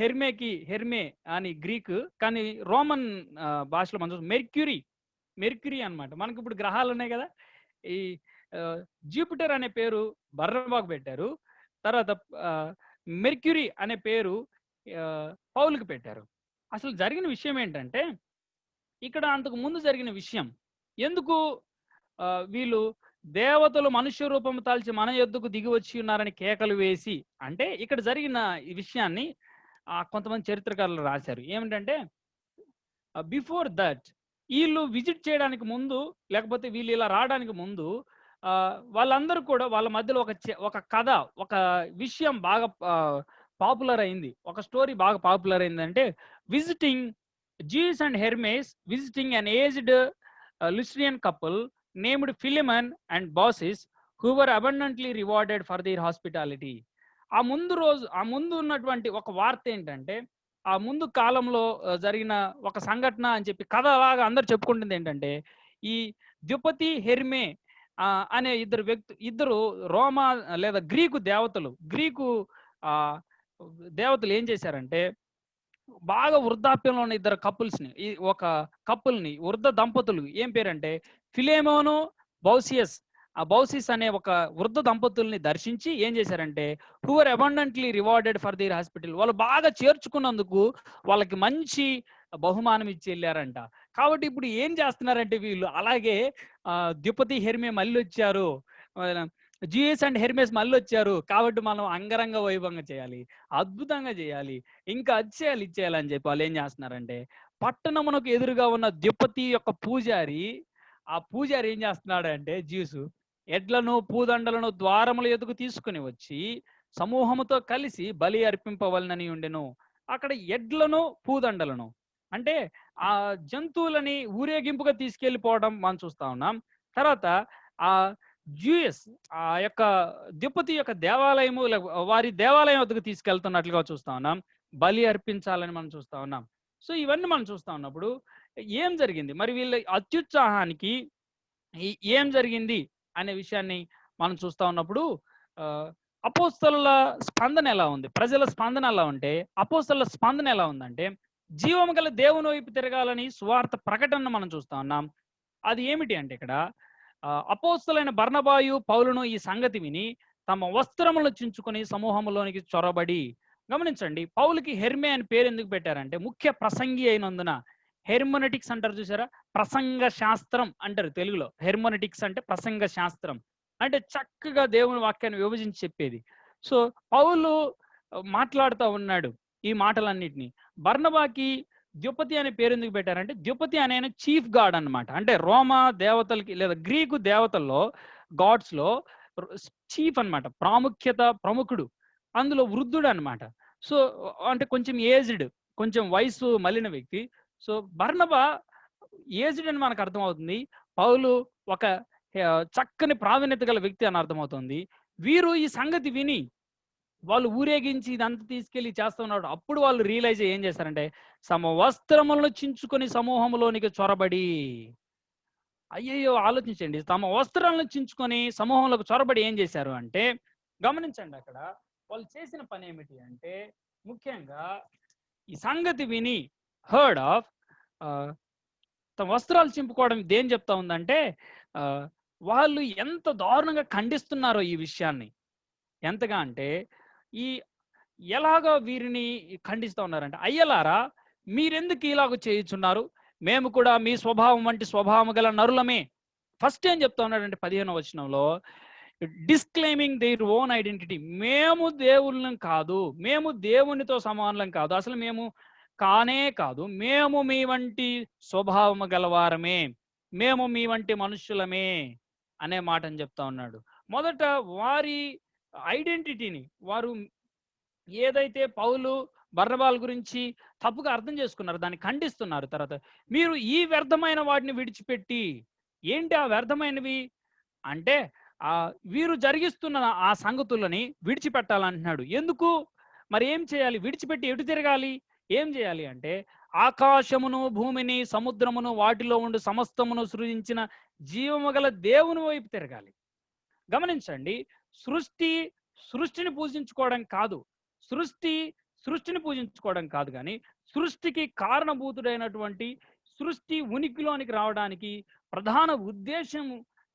హెర్మే అని గ్రీకు, కానీ రోమన్ భాషలో మనం మెర్క్యూరీ అన్నమాట. మనకి ఇప్పుడు గ్రహాలు ఉన్నాయి కదా, ఈ జూపిటర్ అనే పేరు బర్నబాకు పెట్టారు. తర్వాత మెర్క్యూరీ అనే పేరు పౌలుకి పెట్టారు. అసలు జరిగిన విషయం ఏంటంటే, ఇక్కడ అంతకు ముందు జరిగిన విషయం ఎందుకు వీళ్ళు దేవతలు మనుష్య రూపము తాల్చి మన యొద్దకు దిగి వచ్చి ఉన్నారని కేకలు వేసి, అంటే ఇక్కడ జరిగిన ఈ విషయాన్ని కొంతమంది చరిత్రకారులు రాశారు. ఏమిటంటే, బిఫోర్ దట్ వీళ్ళు విజిట్ చేయడానికి ముందు, లేకపోతే వీళ్ళు ఇలా రావడానికి ముందు వాళ్ళందరూ కూడా వాళ్ళ మధ్యలో ఒక కథ, ఒక విషయం బాగా పాపులర్ అయింది. ఒక స్టోరీ బాగా పాపులర్ అయిందంటే, visiting Jesus and Hermes visiting an aged Lystrian couple named Philemon and Baucis who were abundantly rewarded for their hospitality. ఆ ముందు ఉన్నటువంటి ఒక వార్త ఏంటంటే, ఆ ముందు కాలంలో జరిగిన ఒక సంఘటన అని చెప్పి కథ లాగా అందరు చెప్పుకుంటుంది ఏంటంటే, ఈ ద్యుపతి హెర్మే అనే ఇద్దరు రోమా లేదా గ్రీకు దేవతలు ఏం చేశారంటే, బాగా వృద్ధాప్యంలో ఉన్న ఇద్దరు ఒక కపుల్ని వృద్ధ దంపతులు ఏం పేరంటే ఫిలేమోను బౌసిస్ అనే ఒక వృద్ధ దంపతుల్ని దర్శించి ఏం చేశారంటే, who are abundantly rewarded for their hospital, వాళ్ళు బాగా చేర్చుకున్నందుకు వాళ్ళకి మంచి బహుమానం ఇచ్చి వెళ్ళారంట. కాబట్టి ఇప్పుడు ఏం చేస్తున్నారంటే వీళ్ళు అలాగే ద్యుపతి హెర్మే మళ్ళీ వచ్చారు, జీఎస్ అండ్ హెర్మేస్ మళ్ళీ వచ్చారు, కాబట్టి మనం అంగరంగ వైభవంగా చేయాలి, అద్భుతంగా చేయాలి, ఇంకా ఇచ్చేయాలి అని చెప్పి వాళ్ళు ఏం చేస్తున్నారంటే, పట్టణమునకు ఎదురుగా ఉన్న ద్యుపతి యొక్క పూజారి ఏం చేస్తున్నాడు అంటే, జ్యూసు ఎడ్లను పూదండలను ద్వారముల ఎదుగు తీసుకుని వచ్చి సమూహముతో కలిసి బలి అర్పింపవలనని ఉండెను. అక్కడ ఎడ్లను పూదండలను అంటే ఆ జంతువులని ఊరేగింపుగా తీసుకెళ్లిపోవడం మనం చూస్తా ఉన్నాం. తర్వాత ఆ జ్యూయస్ ఆ యొక్క ద్యుపతి యొక్క దేవాలయము వారి దేవాలయం వద్దకు తీసుకెళ్తున్నట్లుగా చూస్తా ఉన్నాం. బలి అర్పించాలని మనం చూస్తా ఉన్నాం. సో ఇవన్నీ మనం చూస్తా ఉన్నప్పుడు ఏం జరిగింది, మరి వీళ్ళ అత్యుత్సాహానికి ఏం జరిగింది అనే విషయాన్ని మనం చూస్తా ఉన్నప్పుడు అపోస్తలుల స్పందన ఎలా ఉంది, ప్రజల స్పందన ఎలా ఉంటే అపోస్తలుల స్పందన ఎలా ఉందంటే, జీవము గల దేవుని వైపు తిరగాలని సువార్త ప్రకటన మనం చూస్తా ఉన్నాం. అది ఏమిటి అంటే, ఇక్కడ అపోస్తలైన బర్నబాయు పౌలును ఈ సంగతి విని తమ వస్త్రములను చించుకొని సమూహంలోనికి చొరబడి, గమనించండి పౌలుకి హెర్మే అని పేరు ఎందుకు పెట్టారంటే, ముఖ్య ప్రసంగి అయినందున. హెర్మోనెటిక్స్ అంటారు చూసారా, ప్రసంగ శాస్త్రం అంటారు తెలుగులో. హెర్మోనెటిక్స్ అంటే ప్రసంగ శాస్త్రం, అంటే చక్కగా దేవుని వాక్యాన్ని విభజించి చెప్పేది. సో పౌలు మాట్లాడుతూ ఉన్నాడు ఈ మాటలన్నిటినీ. బర్నబాకి ద్యుపతి అనే పేరు ఎందుకు పెట్టారంటే, ద్యుపతి అనే చీఫ్ గాడ్ అన్నమాట. అంటే రోమా దేవతలకి లేదా గ్రీకు దేవతల్లో గాడ్స్ లో చీఫ్ అన్నమాట, ప్రముఖుడు, అందులో వృద్ధుడు అన్నమాట. సో అంటే కొంచెం ఏజ్డ్, కొంచెం వయసు మళ్ళిన వ్యక్తి. సో బర్నబా ఏజ్డ్ అని మనకు అర్థమవుతుంది, పౌలు ఒక చక్కని ప్రావీణ్యత గల వ్యక్తి అని అర్థమవుతుంది. వీరు ఈ సంగతి విని వాళ్ళు ఊరేగించి ఇదంతా తీసుకెళ్లి చేస్తూ ఉన్నాడు. అప్పుడు వాళ్ళు రియలైజ్ ఏం చేశారంటే, సమ వస్త్రములను చించుకొని సమూహంలోనికి చొరబడి, అయ్యయ్యో ఆలోచించండి, తమ వస్త్రాలను చించుకొని సమూహంలోకి చొరబడి ఏం చేశారు అంటే, గమనించండి అక్కడ వాళ్ళు చేసిన పని ఏమిటి అంటే, ముఖ్యంగా ఈ సంగతి విని హర్డ్ ఆఫ్ తమ వస్త్రాలు చింపుకోవడం దేని చెప్తా ఉందంటే, వాళ్ళు ఎంత దారుణంగా ఖండిస్తున్నారో ఈ విషయాన్ని. ఎంతగా అంటే ఈ ఎలాగో వీరిని ఖండిస్తూ ఉన్నారంటే, అయ్యలారా మీరెందుకు ఇలాగ చేయుచున్నారు? మేము కూడా మీ స్వభావం వంటి స్వభావం గల నరులమే. ఫస్ట్ ఏం చెప్తా ఉన్నాడంటే 15వ వచనంలో, డిస్క్లెయిమింగ్ దేర్ ఓన్ ఐడెంటిటీ. మేము దేవుళ్ళం కాదు, మేము దేవునితో సమానులం కాదు, అసలు మేము కానే కాదు, మేము మీ వంటి స్వభావము గలవారమే, మేము మీ వంటి మనుష్యులమే అనే మాటని చెప్తా ఉన్నాడు. మొదట వారి ఐడెంటిటీని వారు ఏదైతే పౌలు బర్నబాల గురించి తప్పుగా అర్థం చేసుకున్నారు, దాన్ని ఖండిస్తున్నారు. తర్వాత మీరు ఈ వ్యర్థమైన వాటిని విడిచిపెట్టి, ఏంటి ఆ వ్యర్థమైనవి అంటే వీరు జరిగిస్తున్న ఆ సంగతులని విడిచిపెట్టాలంటున్నాడు. ఎందుకు మరి? ఏం చేయాలి? విడిచిపెట్టి ఎటు తిరగాలి? ఏం చేయాలి అంటే, ఆకాశమును భూమిని సముద్రమును వాటిలో ఉండు సమస్తమును సృజించిన జీవము గల దేవుని వైపు తిరగాలి. గమనించండి, సృష్టిని పూజించుకోవడం కాదు, సృష్టిని పూజించుకోవడం కాదు, కానీ సృష్టికి కారణభూతుడైనటువంటి, సృష్టి ఉనికిలోనికి రావడానికి ప్రధాన ఉద్దేశం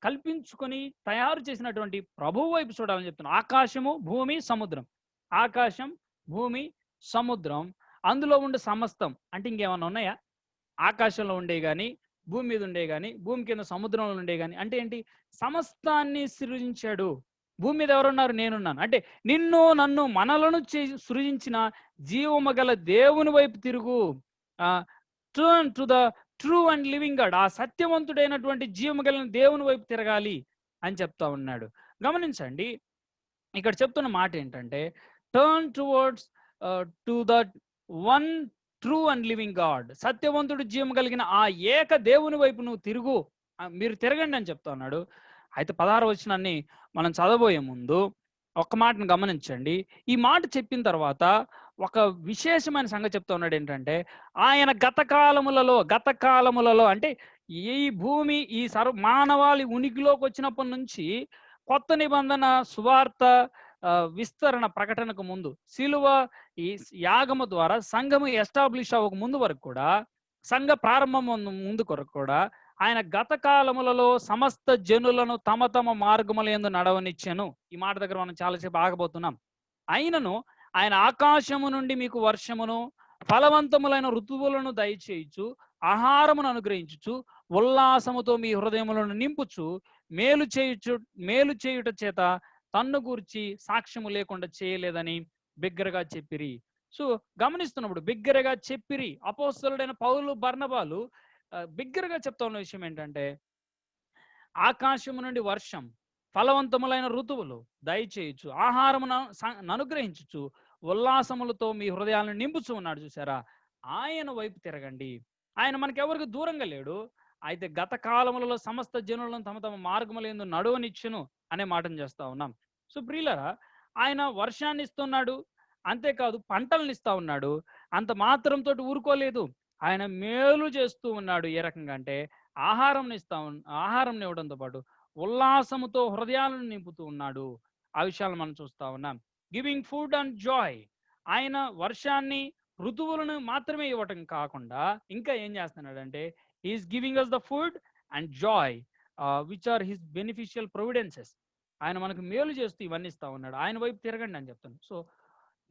కల్పించుకొని తయారు చేసినటువంటి ప్రభువు వైపు చూడాలని చెప్తున్నాను. ఆకాశము భూమి సముద్రం, ఆకాశం భూమి సముద్రం, అందులో ఉండే సమస్తం. అంటే ఇంకేమన్నా ఉన్నాయా? ఆకాశంలో ఉండే కానీ, భూమి మీద ఉండే కానీ, భూమి కింద సముద్రంలో ఉండే కానీ. అంటే ఏంటి? సమస్తాన్ని సృజించాడు. భూమి మీద ఎవరున్నారు? నేనున్నాను. అంటే నిన్ను నన్ను మనలను సృజించిన జీవము గల దేవుని వైపు తిరుగు. Turn to the true and living God. ఆ సత్యవంతుడైనటువంటి జీవము కలిగిన దేవుని వైపు తిరగాలి అని చెప్తా ఉన్నాడు. గమనించండి, ఇక్కడ చెప్తున్న మాట ఏంటంటే, turn towards to the one true and living God. సత్యవంతుడు జీవం కలిగిన ఆ ఏక దేవుని వైపు నువ్వు తిరుగు, మీరు తిరగండి అని చెప్తా ఉన్నాడు. అయితే 16వ వచనాన్ని మనం చదవబోయే ముందు ఒక్క మాటను గమనించండి. ఈ మాట చెప్పిన తర్వాత ఒక విశేషమైన సంగతి చెప్తా ఉన్నాడు. ఏంటంటే, ఆయన గత కాలములలో అంటే ఈ భూమి ఈ మానవాళి ఉనికిలోకి వచ్చినప్పటి నుంచి కొత్త నిబంధన సువార్త విస్తరణ ప్రకటనకు ముందు, శిలువ ఈ యాగము ద్వారా సంఘము ఎస్టాబ్లిష్ అవ్వక ముందు వరకు కూడా, సంఘ ప్రారంభం ముందు కొరకు కూడా, ఆయన గత కాలములలో సమస్త జనులను తమ తమ మార్గములందు నడవనిచ్చెను. ఈ మాట దగ్గర మనం చాలాసేపు ఆగబోతున్నాం. అయినను ఆయన ఆకాశము నుండి మీకు వర్షమును ఫలవంతములైన ఋతువులను దయచేయచ్చు, ఆహారమును అనుగ్రహించుచు, ఉల్లాసముతో మీ హృదయములను నింపుచు, మేలు చేయుట చేత తన్ను గూర్చి సాక్ష్యము లేకుండా చేయలేదని బిగ్గరగా చెప్పిరి. సో గమనిస్తున్నప్పుడు బిగ్గరగా చెప్పిరి. అపోస్తలుడైన పౌలు బర్నబాలు బిగ్గరగా చెప్తా ఉన్న విషయం ఏంటంటే, ఆకాశము నుండి వర్షం, ఫలవంతములైన ఋతువులు దయచేయచ్చు, ఆహారమును అనుగ్రహించుచు, ఉల్లాసములతో మీ హృదయాలను నింపుచు ఉన్నాడు. చూసారా? ఆయన వైపు తిరగండి. ఆయన మనకెవరికి దూరంగా లేడు. అయితే గత కాలములలో సమస్త జనులను తమ తమ మార్గములందు నడువనిచ్చును అనే మాటను చేస్తా ఉన్నాం. సో ప్రియులారా, ఆయన వర్షాన్ని ఇస్తున్నాడు, అంతేకాదు పంటలను ఇస్తా ఉన్నాడు. అంత మాత్రంతో ఊరుకోలేదు, ఆయన మేలు చేస్తూ ఉన్నాడు. ఏ రకంగా అంటే, ఆహారం ఇవ్వడంతో పాటు ఉల్లాసముతో హృదయాలను నింపుతూ ఉన్నాడు. ఆ విషయాలను మనం చూస్తా ఉన్నాం. Giving food and joy. ఆయన వర్షాన్ని ఋతువులను మాత్రమే ఇవ్వటం కాకుండా ఇంకా ఏం చేస్తున్నాడంటే, he's giving us the food and joy which are his beneficial providences. ఆయన మనకు మేలు చేస్తూ ఇవన్నీ ఇస్తా ఉన్నాడు. ఆయన వైపు తిరగండి అని చెప్తాను. సో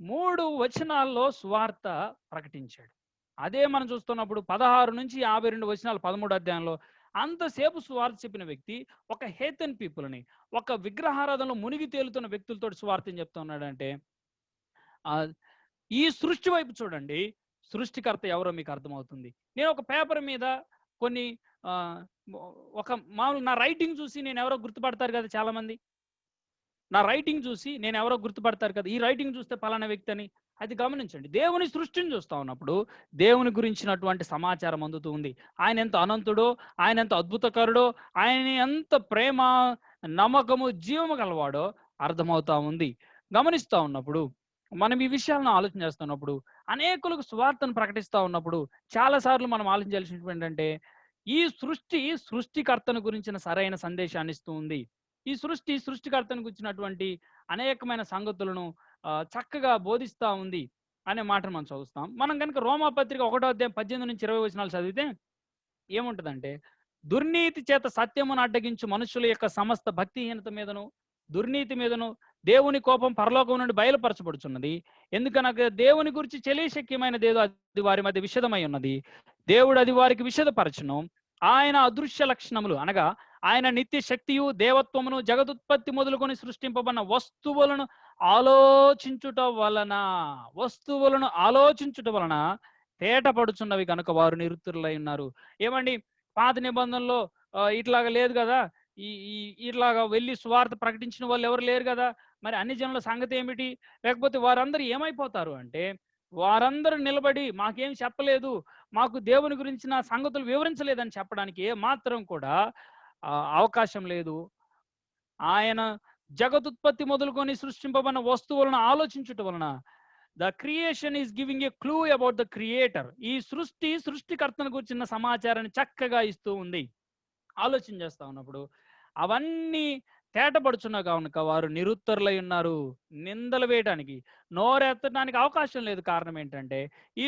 3 వచనాల్లో సువార్త ప్రకటించాడు. అదే మనం చూస్తున్నప్పుడు 16 నుంచి 52 వచనాలు 13 అధ్యాయంలో అంతసేపు సువార్త చెప్పిన వ్యక్తి ఒక హేతన్ పీపుల్ని, ఒక విగ్రహారాధనలో మునిగి తేలుతున్న వ్యక్తులతో సువార్తని చెప్తా ఉన్నాడంటే, ఈ సృష్టి వైపు చూడండి, సృష్టికర్త ఎవరో మీకు అర్థమవుతుంది. నేను ఒక పేపర్ మీద కొన్ని ఒక మామూలు నా రైటింగ్ చూసి నేను ఎవరో గుర్తుపడతారు కదా చాలా మంది. నా రైటింగ్ చూసి నేను ఎవరో గుర్తుపడతారు కదా, ఈ రైటింగ్ చూస్తే పలానా వ్యక్తి అని. అది గమనించండి, దేవుని సృష్టిని చూస్తా ఉన్నప్పుడు దేవుని గురించినటువంటి సమాచారం అందుతూ ఉంది. ఆయన ఎంత అనంతుడో, ఆయన ఎంత అద్భుతకరుడో, ఆయన ఎంత ప్రేమ, నమ్మకము, జీవము గలవాడో అర్థమవుతా ఉంది. గమనిస్తూ ఉన్నప్పుడు మనం ఈ విషయాలను ఆలోచన చేస్తున్నప్పుడు, అనేకులకు సువార్తను ప్రకటిస్తూ ఉన్నప్పుడు చాలాసార్లు మనం ఆలోచించాల్సినటువంటి ఏంటంటే, ఈ సృష్టికర్తను గురించిన సరైన సందేశాన్ని ఇస్తూ ఉంది. ఈ సృష్టికర్తను గురించినటువంటి అనేకమైన సంగతులను చక్కగా బోధిస్తూ ఉంది అనే మాటను మనం చదువుతాం. మనం కనుక రోమాపత్రిక 1వ అధ్యాయం 18 నుంచి 20 వచనాలు చదివితే ఏముంటుందంటే, దుర్నీతి చేత సత్యమును అడ్డగించు మనుషుల యొక్క సమస్త భక్తిహీనత మీదను, దుర్నీతి మీదను, దేవుని కోపం పరలోకం నుండి బయలుపరచబడుచున్నది. ఎందుకనగా దేవుని గురించి తెలియశక్యమైనదేదో అది వారి మధ్య విషదమై ఉన్నది. దేవుడు అది వారికి విషదపరచును. ఆయన అదృశ్య లక్షణములు అనగా ఆయన నిత్య శక్తియు దేవత్వమును జగదుత్పత్తి మొదలుకొని సృష్టింపబడిన వస్తువులను ఆలోచించుట వలన తేటపడుచున్నవి కనుక వారు నిరుత్తరులై ఉన్నారు. ఏమండి, పాత నిబంధనలో ఇట్లాగా లేదు కదా, ఈ ఇట్లాగా వెళ్ళి సువార్త ప్రకటించిన వాళ్ళు ఎవరు లేరు కదా, మరి అన్ని జనుల సంగతి ఏమిటి? లేకపోతే వారందరూ ఏమైపోతారు అంటే, వారందరూ నిలబడి మాకేం చెప్పలేదు, మాకు దేవుని గురించిన సంగతులు వివరించలేదని చెప్పడానికి ఏ మాత్రం కూడా అవకాశం లేదు. ఆయన జగదుత్పత్తి మొదలుకొని సృష్టింపబడిన వస్తువులను ఆలోచించుట వలన the creation is giving a clue about the creator. ఈ సృష్టికర్తను గురించిన సమాచారాన్ని చక్కగా ఇస్తూ ఉంది. ఆలోచన చేస్తా ఉన్నప్పుడు అవన్నీ తేటపడుచున్నా కనుక వారు నిరుత్తరులై ఉన్నారు. నిందలు వేయడానికి, నోరెత్తడానికి అవకాశం లేదు. కారణం ఏంటంటే ఈ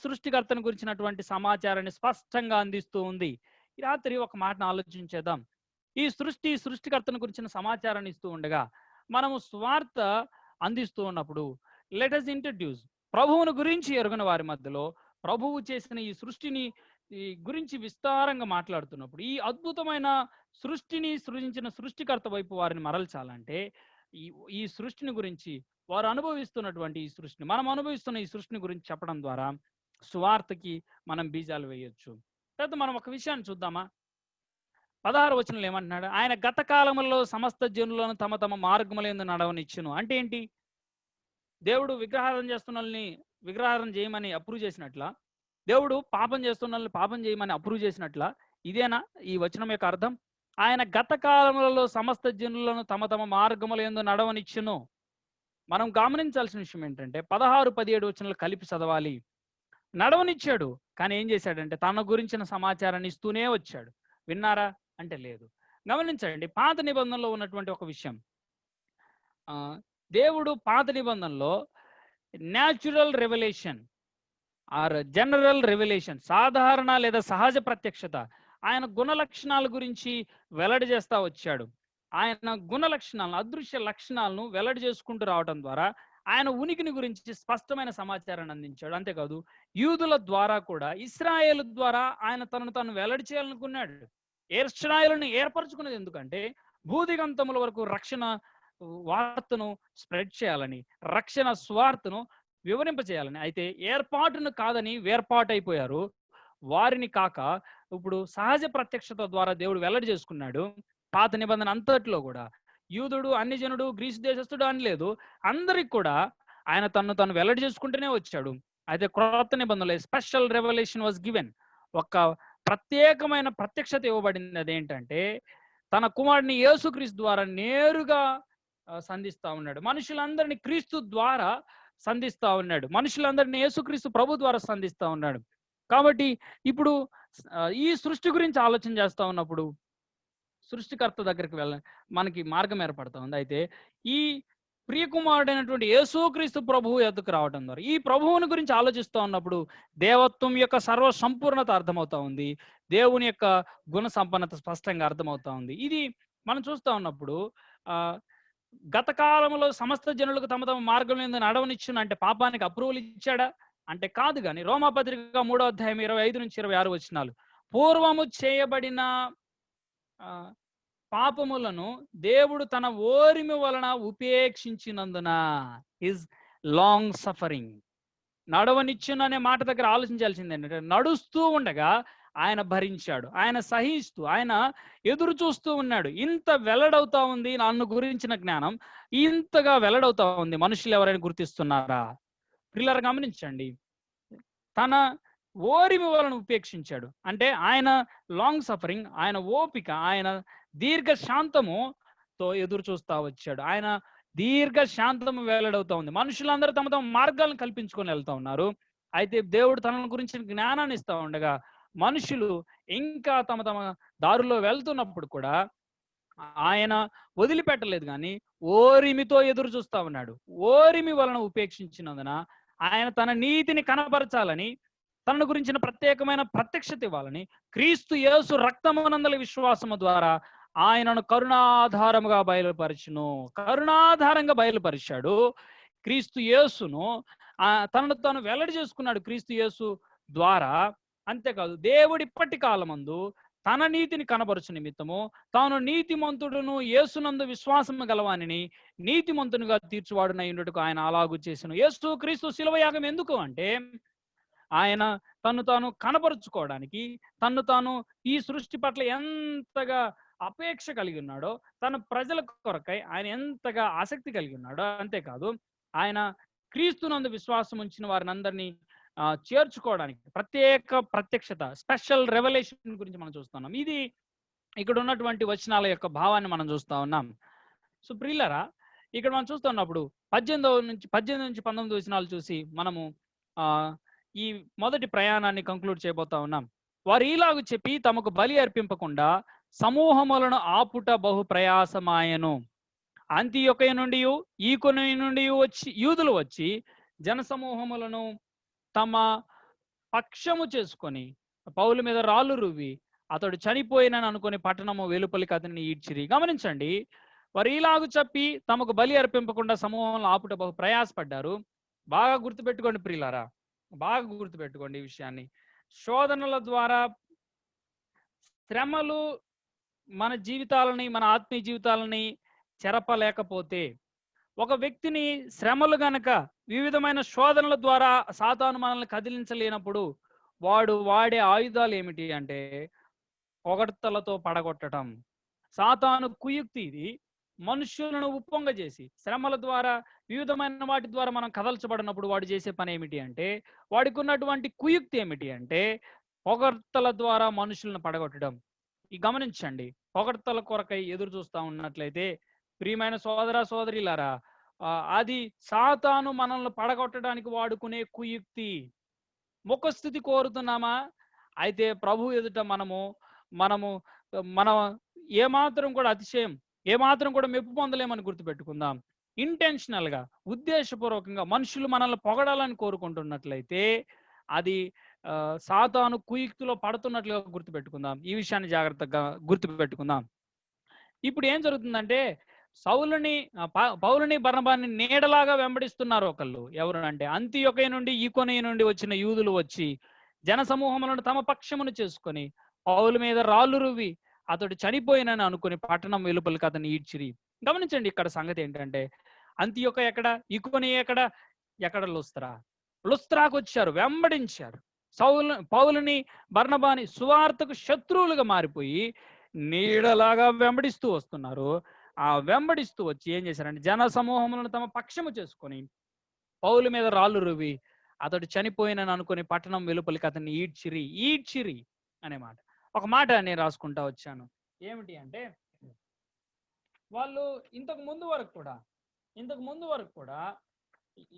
సృష్టికర్తను గురించినటువంటి సమాచారాన్ని స్పష్టంగా అందిస్తూ ఉంది. ఈ రాత్రి ఒక మాటను ఆలోచించేద్దాం. ఈ సృష్టికర్తను గురించిన సమాచారాన్ని ఇస్తూ ఉండగా మనము స్వార్థ అందిస్తూ ఉన్నప్పుడు లెట్ us ఇంట్రడ్యూస్ ప్రభువును గురించి ఎరుగని వారి మధ్యలో ప్రభువు చేసిన ఈ సృష్టిని గురించి విస్తారంగా మాట్లాడుతున్నప్పుడు ఈ అద్భుతమైన సృష్టిని సృజించిన సృష్టికర్త వైపు వారిని మరల్చాలంటే ఈ సృష్టిని గురించి వారు అనుభవిస్తున్నటువంటి ఈ సృష్టిని, మనం అనుభవిస్తున్న ఈ సృష్టిని గురించి చెప్పడం ద్వారా సువార్తకి మనం బీజాలు వేయొచ్చు. తర్వాత మనం ఒక విషయాన్ని చూద్దామా? 16వ వచనంలో ఏమంటున్నాడు? ఆయన గత కాలములలో సమస్త జనులను తమ తమ మార్గములందు నడవనిచ్చును. అంటే ఏంటి? దేవుడు విగ్రహారాధన చేస్తున్న వాళ్ళని విగ్రహారాధన చేయమని అప్రూవ్ చేసినట్ల, దేవుడు పాపం చేస్తున్న వాళ్ళని పాపం చేయమని అప్రూవ్ చేసినట్ల, ఇదేనా ఈ వచనం యొక్క అర్థం? ఆయన గత కాలములలో సమస్త జనులను తమ తమ మార్గములందు నడవనిచ్చును. మనం గమనించాల్సిన విషయం ఏంటంటే 16, 17 వచనాలు కలిపి చదవాలి. నడవనిచ్చాడు, కానీ ఏం చేశాడంటే తన గురించిన సమాచారాన్ని ఇస్తూనే వచ్చాడు. విన్నారా అంటే లేదు. గమనించండి, పాత నిబంధనలో ఉన్నటువంటి ఒక విషయం. దేవుడు పాత నిబంధనలో natural revelation or general revelation, సాధారణ లేదా సహజ ప్రత్యక్షత, ఆయన గుణ లక్షణాల గురించి వెల్లడి చేస్తా వచ్చాడు. ఆయన గుణ లక్షణాలను, అదృశ్య లక్షణాలను వెల్లడి చేసుకుంటూ రావడం ద్వారా ఆయన ఉనికిని గురించి స్పష్టమైన సమాచారాన్ని అందించాడు. అంతేకాదు యూదుల ద్వారా కూడా, ఇశ్రాయేలు ద్వారా ఆయన తనను తాను వెల్లడి చేయాలనుకున్నాడు. ఇశ్రాయేలును ఏర్పరచుకున్నది ఎందుకంటే భూదిగంతముల వరకు రక్షణ వార్తను స్ప్రెడ్ చేయాలని, రక్షణ స్వార్థను వివరింపచేయాలని. అయితే ఏర్పాటును కాదని వేర్పాటైపోయారు. వారిని కాక ఇప్పుడు సహజ ప్రత్యక్షత ద్వారా దేవుడు వెల్లడి చేసుకున్నాడు. పాత నిబంధన అంతట్లో కూడా యూదుడు, అన్ని జనుడు, గ్రీసు దేశస్థుడు అని లేదు, అందరికి కూడా ఆయన తను వెల్లడి చేసుకుంటూనే వచ్చాడు. అయితే క్రొత్త నిబంధనలో స్పెషల్ రెవల్యూషన్ వాజ్ గివెన్. ఒక ప్రత్యేకమైన ప్రత్యక్షత ఇవ్వబడింది. అదేంటంటే తన కుమారుడిని యేసుక్రీస్తు ద్వారా నేరుగా సంధిస్తా ఉన్నాడు. మనుషులందరినీ క్రీస్తు ద్వారా సంధిస్తా ఉన్నాడు. మనుషులందరినీ యేసుక్రీస్తు ప్రభు ద్వారా సంధిస్తా ఉన్నాడు. కాబట్టి ఇప్పుడు ఈ సృష్టి గురించి ఆలోచన చేస్తా ఉన్నప్పుడు సృష్టికర్త దగ్గరికి మనకి మార్గం ఏర్పడతా ఉంది. అయితే ఈ ప్రియకుమారుడైనటువంటి యేసుక్రీస్తు ప్రభువు ఎద్దుకు రావడం ద్వారా ఈ ప్రభువుని గురించి ఆలోచిస్తూ ఉన్నప్పుడు దేవత్వం యొక్క సర్వ సంపూర్ణత అర్థమవుతా ఉంది. దేవుని యొక్క గుణ సంపన్నత స్పష్టంగా అర్థమవుతా ఉంది. ఇది మనం చూస్తూ ఉన్నప్పుడు గత కాలంలో సమస్త జనులకు తమ తమ మార్గం మీద నడవనిచ్చును అంటే పాపానికి అప్రూవల్ ఇచ్చాడా అంటే కాదు. కానీ రోమాపత్రిక 3వ అధ్యాయం 25 నుంచి 26 వచనాలు, పూర్వము చేయబడిన పాపములను దేవుడు తన ఓరిమి వలన ఉపేక్షించినందున ఈజ్ లాంగ్ సఫరింగ్. నడవనిచ్చును అనే మాట దగ్గర ఆలోచించాల్సింది ఏంటంటే నడుస్తూ ఉండగా ఆయన భరించాడు, ఆయన సహిస్తూ, ఆయన ఎదురు చూస్తూ ఉన్నాడు. ఇంత వెల్లడవుతా ఉంది నన్ను గురించిన జ్ఞానం, ఇంతగా వెల్లడవుతా ఉంది. మనుషులు ఎవరైనా గుర్తిస్తున్నారా? పిల్లలు గమనించండి, తన ఓరిమి వలన ఉపేక్షించాడు అంటే ఆయన లాంగ్ సఫరింగ్, ఆయన ఓపిక, ఆయన దీర్ఘ శాంతముతో ఎదురు చూస్తా వచ్చాడు. ఆయన దీర్ఘ శాంతము వెల్లడవుతా ఉంది. మనుషులందరూ తమ తమ మార్గాలను కల్పించుకొని వెళ్తా ఉన్నారు. అయితే దేవుడు తన గురించిన జ్ఞానాన్ని ఇస్తా ఉండగా మనుషులు ఇంకా తమ తమ దారుల్లో వెళ్తున్నప్పుడు కూడా ఆయన వదిలిపెట్టలేదు, కానీ ఓరిమితో ఎదురు చూస్తా ఉన్నాడు. ఓరిమి వలన ఉపేక్షించినందున ఆయన తన నీతిని కనపరచాలని, తన గురించిన ప్రత్యేకమైన ప్రత్యక్షత ఇవ్వాలని క్రీస్తు యేసు రక్తమునందలి విశ్వాసము ద్వారా ఆయనను కరుణాధారముగా బయలుపరచును. కరుణాధారంగా బయలుపరిచాడు క్రీస్తు యేసును. తనను తాను వెల్లడి చేసుకున్నాడు క్రీస్తు యేసు ద్వారా. అంతేకాదు, దేవుడు ఇప్పటి కాలమందు తన నీతిని కనబరుచు నిమిత్తము తాను నీతిమంతుడును యేసునందు విశ్వాసము గలవానిని నీతిమంతునిగా తీర్చువాడునయ్యుండుటకు ఆయన అలాగు చేసెను. యేసు క్రీస్తు శిలువయాగం ఎందుకు అంటే, ఆయన తను తాను కనపరుచుకోవడానికి, తను తాను ఈ సృష్టి పట్ల ఎంతగా అపేక్ష కలిగి ఉన్నాడో, తన ప్రజల కొరకై ఆయన ఎంతగా ఆసక్తి కలిగి ఉన్నాడో, అంతేకాదు ఆయన క్రీస్తునందు విశ్వాసం ఉంచిన వారిని అందరినీ చేర్చుకోవడానికి ప్రత్యక్షత, స్పెషల్ రెవల్యూషన్ గురించి మనం చూస్తున్నాం. ఇది ఇక్కడ ఉన్నటువంటి వచనాల యొక్క భావాన్ని మనం చూస్తా ఉన్నాం. సో ప్రియులారా, ఇక్కడ మనం చూస్తున్నప్పుడు 18 నుంచి 19 వచనాలు చూసి మనము ఈ మొదటి ప్రయాణాన్ని కంక్లూడ్ చేయబోతా ఉన్నాం. వారు ఈలాగు చెప్పి తమకు బలి అర్పింపకుండా సమూహములను ఆపుట బహు ప్రయాసమాయను. అంతియొకయ నుండి ఈకొనయ నుండి యూదులు వచ్చి జనసమూహములను తమ పక్షము చేసుకొని పౌలు మీద రాళ్ళు రువ్వి అతడు చనిపోయినని అనుకుని పట్టణము వెలుపలికి అతన్ని ఈడ్చిరి. గమనించండి, వారు ఇలాగు చెప్పి తమకు బలి అర్పింపకుండా సమూహంలో ఆపుట బహు ప్రయాసపడ్డారు. బాగా గుర్తుపెట్టుకోండి ప్రియులారా, బాగా గుర్తుపెట్టుకోండి ఈ విషయాన్ని. శోధనల ద్వారా, శ్రమలు మన జీవితాలని, మన ఆత్మీయ జీవితాలని చెరపలేకపోతే, ఒక వ్యక్తిని శ్రమలు గనక, వివిధమైన శోధనల ద్వారా సాతాను మనల్ని కదిలించలేనప్పుడు వాడు వాడే ఆయుధాలు ఏమిటి అంటే పొగడ్తలతో పడగొట్టడం. సాతాను కుయుక్తి ఇది. మనుష్యులను ఉప్పొంగజేసి శ్రమల ద్వారా, వివిధమైన వాటి ద్వారా మనం కదల్చబడినప్పుడు వాడు చేసే పని ఏమిటి అంటే, వాడికి ఉన్నటువంటి కుయుక్తి ఏమిటి అంటే పొగడ్తల ద్వారా మనుషులను పడగొట్టడం. ఈ గమనించండి, పొగడ్తల కొరకై ఎదురు చూస్తా ఉన్నట్లయితే ప్రియమైన సోదర సోదరిలారా, అది సాతాను మనల్ని పడగొట్టడానికి వాడుకునే కుయుక్తి. ముఖస్థుతి కోరుతున్నామా? అయితే ప్రభు ఎదుట మనం ఏమాత్రం కూడా అతిశయం, ఏమాత్రం కూడా మెప్పు పొందలేమని గుర్తుపెట్టుకుందాం. ఇంటెన్షనల్ గా, ఉద్దేశపూర్వకంగా మనుషులు మనల్ని పొగడాలని కోరుకుంటున్నట్లయితే అది సాతాను కుయుక్తిలో పడుతున్నట్లుగా గుర్తుపెట్టుకుందాం. ఈ విషయాన్ని జాగ్రత్తగా గుర్తుపెట్టుకుందాం. ఇప్పుడు ఏం జరుగుతుందంటే, పౌలుని బర్నబాని నీడలాగా వెంబడిస్తున్నారు ఒకళ్ళు. ఎవరు అంటే అంతియొకయ నుండి ఈకొనయ నుండి వచ్చిన యూదులు వచ్చి జన సమూహములను తమ పక్షమును చేసుకొని పౌలు మీద రాళ్ళు రువ్వి అతడు చనిపోయినని అనుకుని పట్టణం వెలుపలికి అతన్ని ఈడ్చిరి. గమనించండి, ఇక్కడ సంగతి ఏంటంటే, అంతియొకయ ఎక్కడ, ఈకొనయ ఎక్కడ లుస్త్రాకు వచ్చారు, వెంబడించారు. పౌలుని బర్నబాని సువార్తకు శత్రువులుగా మారిపోయి నీడలాగా వెంబడిస్తూ వస్తున్నారు. ఆ వెంబడిస్తూ వచ్చి ఏం చేశారంటే జన సమూహములను తమ పక్షము చేసుకొని పౌలు మీద రాళ్ళు రువి అతడు చనిపోయినని అనుకుని పట్టణం వెలుపలికి అతన్ని ఈడ్చిరి అనే మాట. ఒక మాట నేను రాసుకుంటా వచ్చాను. ఏమిటి అంటే, వాళ్ళు ఇంతకు ముందు వరకు కూడా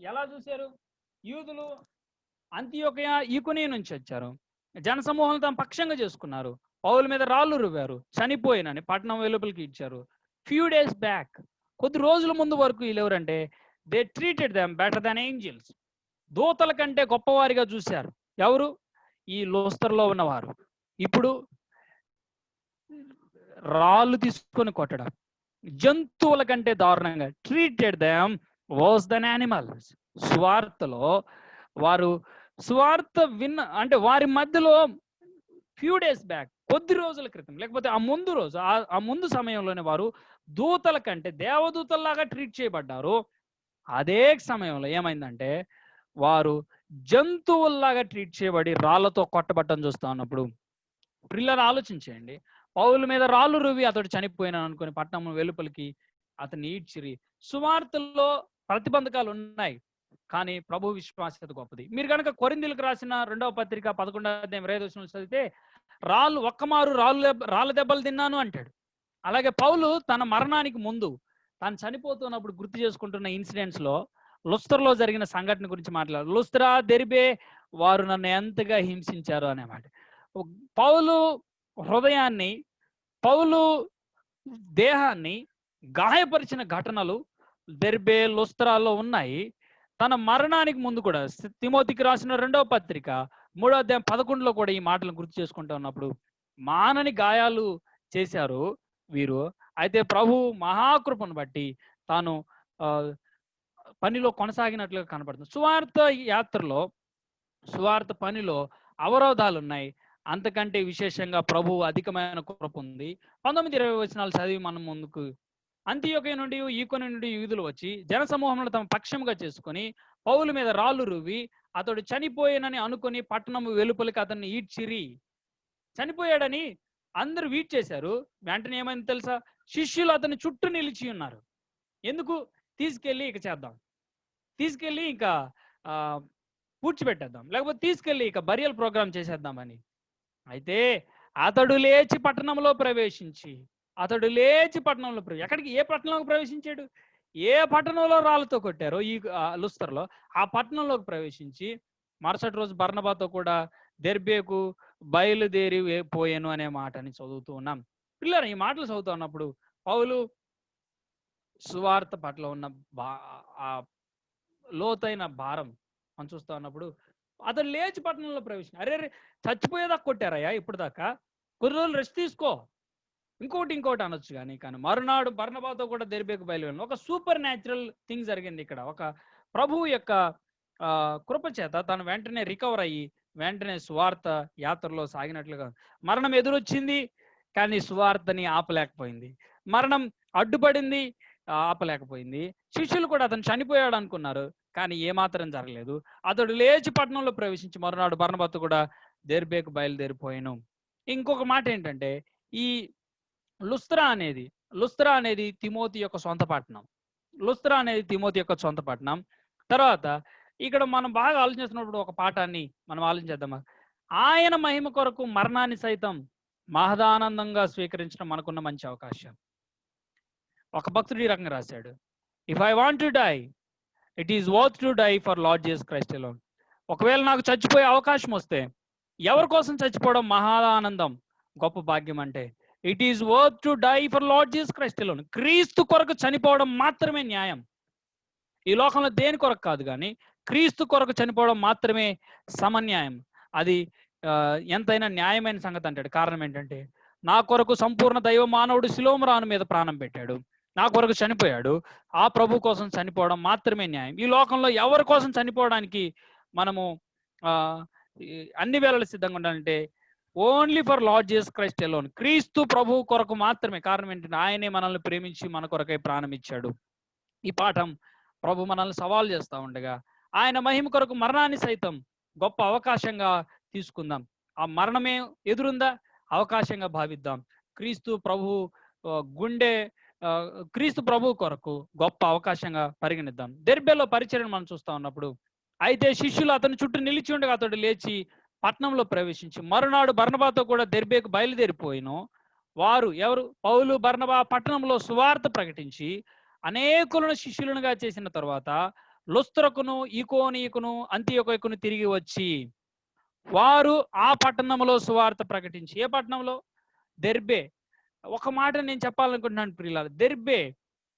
ఎలా చూశారు? యూదులు అంతియొకయ ఈకొనయ నుంచి వచ్చారు, జనసమూహం తమ పక్షంగా చేసుకున్నారు, పౌలు మీద రాళ్ళు రువ్వారు, చనిపోయినని పట్టణం వెలుపలికి ఇచ్చారు. ఫ్యూ డేస్ బ్యాక్, కొద్ది రోజుల ముందు వరకు వీళ్ళు ఎవరంటే they treated them better than angels. దూతల కంటే గొప్పవారిగా చూశారు. ఎవరు? ఈ లుస్త్రలో ఉన్నవారు. ఇప్పుడు రాళ్ళు తీసుకొని కొట్టడం, జంతువుల కంటే దారుణంగా treated them worse than animals. స్వార్థలో వారు స్వార్థ అంటే వారి మధ్యలో ఫ్యూ డేస్ బ్యాక్, కొద్ది రోజుల క్రితం, లేకపోతే ఆ ముందు సమయంలోనే వారు దూతల కంటే దేవదూతల్లాగా ట్రీట్ చేయబడ్డారు. అదే సమయంలో ఏమైందంటే వారు జంతువుల్లాగా ట్రీట్ చేయబడి రాళ్లతో కొట్టబట్టం చూస్తా ఉన్నప్పుడు పిల్లలు ఆలోచించేయండి. పౌలు మీద రాళ్ళు రువి అతడు చనిపోయినా అనుకుని పట్టణం వెలుపలికి అతన్ని ఈడ్చిరి. సువార్తల్లో ప్రతిబంధకాలు ఉన్నాయి, కానీ ప్రభు విశ్వాసత గొప్పది. మీరు కనుక కొరింథీయులకు రాసిన 2వ పత్రిక 11వ అధ్యాయం 5వ వచనం చదివితే రాళ్ళ దెబ్బలు తిన్నాను అంటాడు. అలాగే పౌలు తన మరణానికి ముందు తాను చనిపోతున్నప్పుడు గుర్తు చేసుకుంటున్న ఇన్సిడెంట్స్ లో లుస్త్రలో జరిగిన సంఘటన గురించి మాట్లాడారు. లుస్త్రా, దెర్బే వారు నన్ను ఎంతగా హింసించారు అనేమాట. పౌలు హృదయాన్ని, పౌలు దేహాన్ని గాయపరిచిన ఘటనలు దెర్బే, లుస్త్రాలో ఉన్నాయి. తన మరణానికి ముందు కూడా తిమోతికి రాసిన 2వ పత్రిక 3వ అధ్యాయం 11లో కూడా ఈ మాటలను గుర్తు చేసుకుంటూ ఉన్నప్పుడు మానని గాయాలు చేశారు, వీరు. అయితే ప్రభు మహాకృపను బట్టి తాను పనిలో కొనసాగినట్లుగా కనపడుతుంది. సువార్త యాత్రలో, సువార్త పనిలో అవరోధాలు ఉన్నాయి. అంతకంటే విశేషంగా ప్రభు అధికమైన కృప ఉంది. 19-20 వచనాలు చదివి మనం ముందుకు. అంతియొకయ నుండి ఈకొని నుండి యూదులు వచ్చి జనసమూహంలో తమ పక్షముగా చేసుకొని పౌలు మీద రాళ్ళు రువ్వి అతడు చనిపోయానని అనుకుని పట్టణము వెలుపలికి అతన్ని ఈడ్చిరి. చనిపోయాడని అందరూ వీట్ చేశారు. వెంటనే ఏమైంది తెలుసా? శిష్యులు అతని చుట్టూ నిలిచి ఉన్నారు. ఎందుకు? తీసుకెళ్ళి ఇక చేద్దాం, తీసుకెళ్ళి ఇంకా పూడ్చిపెట్టేద్దాం, లేకపోతే తీసుకెళ్ళి ఇక బరియల్ ప్రోగ్రామ్ చేసేద్దామని. అయితే అతడు లేచి పట్టణంలో ప్రవేశించి, ఎక్కడికి, ఏ పట్టణంలోకి ప్రవేశించాడు? ఏ పట్టణంలో రాళ్ళతో కొట్టారో ఈ లుస్త్రలో, ఆ పట్టణంలోకి ప్రవేశించి మరుసటి రోజు బర్నబాతో కూడా దెర్బేకు బయలుదేరి పోయాను అనే మాటని చదువుతూ ఉన్నాం. పిల్లలు, ఈ మాటలు చదువుతూ ఉన్నప్పుడు పౌలు సువార్త పట్ల ఉన్న లోతైన భారం మనం చూస్తూ ఉన్నప్పుడు అతను లేచి పట్టణంలో ప్రవేశించారు. అరే చచ్చిపోయేదాకా కొట్టారయ్యా, ఇప్పుడు దాకా కొన్ని రోజులు రెస్ట్ తీసుకో, ఇంకోటి అనొచ్చు. కానీ మరునాడు బర్నబాతో కూడా దెర్బేకు బయలుదేరాను. ఒక సూపర్ న్యాచురల్ థింగ్ జరిగింది ఇక్కడ. ఒక ప్రభువు యొక్క కృప చేత తను వెంటనే రికవర్ అయ్యి వెంటనే సువార్త యాత్రలో సాగినట్లుగా. మరణం ఎదురొచ్చింది కానీ సువార్తని ఆపలేకపోయింది. మరణం అడ్డుపడింది, ఆపలేకపోయింది. శిష్యులు కూడా అతను చనిపోయాడు అనుకున్నారు, కానీ ఏమాత్రం జరగలేదు. అతడు లేచి పట్టణంలో ప్రవేశించి మరునాడు బర్నబాతో కూడా దెర్బేకు బయలుదేరిపోయాను. ఇంకొక మాట ఏంటంటే, ఈ లుస్త్రా అనేది తిమోతి యొక్క సొంత పట్టణం. తర్వాత ఇక్కడ మనం బాగా ఆలోచిస్తున్నప్పుడు ఒక పాఠాన్ని మనం ఆలోచించేద్దామా? ఆయన మహిమ కొరకు మరణాన్ని సైతం మహదానందంగా స్వీకరించడం మనకున్న మంచి అవకాశం. ఒక భక్తుడు ఈ రకంగా రాశాడు, if I want to die, it is worth to die for Lord Jesus Christ alone. ఒకవేళ నాకు చచ్చిపోయే అవకాశం వస్తే ఎవరి కోసం చచ్చిపోవడం మహాదానందం, గొప్ప భాగ్యం అంటే it is worth to die for Lord Jesus Christ alone. క్రీస్తు కొరకు చనిపోవడం మాత్రమే న్యాయం. ఈ లోకంలో దేని కొరకు కాదు, కానీ క్రీస్తు కొరకు చనిపోవడం మాత్రమే సమన్యాయం. అది ఎంతైనా న్యాయమైన సంగతి అంటాడు. కారణం ఏంటంటే, నా కొరకు సంపూర్ణ దైవ మానవుడు శిలోమరాను మీద ప్రాణం పెట్టాడు, నా కొరకు చనిపోయాడు. ఆ ప్రభు కోసం చనిపోవడం మాత్రమే న్యాయం. ఈ లోకంలో ఎవరి కోసం చనిపోవడానికి మనము అన్ని వేళలు సిద్ధంగా ఉండాలంటే only for Lord Jesus Christ alone. క్రీస్తు ప్రభు కొరకు మాత్రమే. కారణం ఏంటంటే, ఆయనే మనల్ని ప్రేమించి మన కొరకై ప్రాణం ఇచ్చాడు. ఈ పాఠం ప్రభు మనల్ని సవాల్ చేస్తూ ఉండగా ఆయన మహిమ కొరకు మరణాన్ని సైతం గొప్ప అవకాశంగా తీసుకుందాం. ఆ మరణమే ఎదురుందా, అవకాశంగా భావిద్దాం. క్రీస్తు ప్రభు కొరకు గొప్ప అవకాశంగా పరిగణిద్దాం. దెర్బేలో పరిచర్యను మనం చూస్తూ ఉన్నప్పుడు, అయితే శిష్యులు అతని చుట్టూ నిలిచి ఉండగా అతడు లేచి పట్టణంలో ప్రవేశించి మరునాడు బర్నబాతో కూడా దెర్బేకు బయలుదేరిపోయిను. వారు ఎవరు? పౌలు, బర్నబా పట్టణంలో సువార్త ప్రకటించి అనేకులను శిష్యులుగా చేసిన తర్వాత లుస్త్రకును, ఈకోనీయుకును, అంతియొకయకును తిరిగి వచ్చి వారు ఆ పట్టణంలో సువార్త ప్రకటించి. ఏ పట్టణంలో? దెర్బే. ఒక మాట నేను చెప్పాలనుకుంటున్నాను ప్రియులారా, Derbe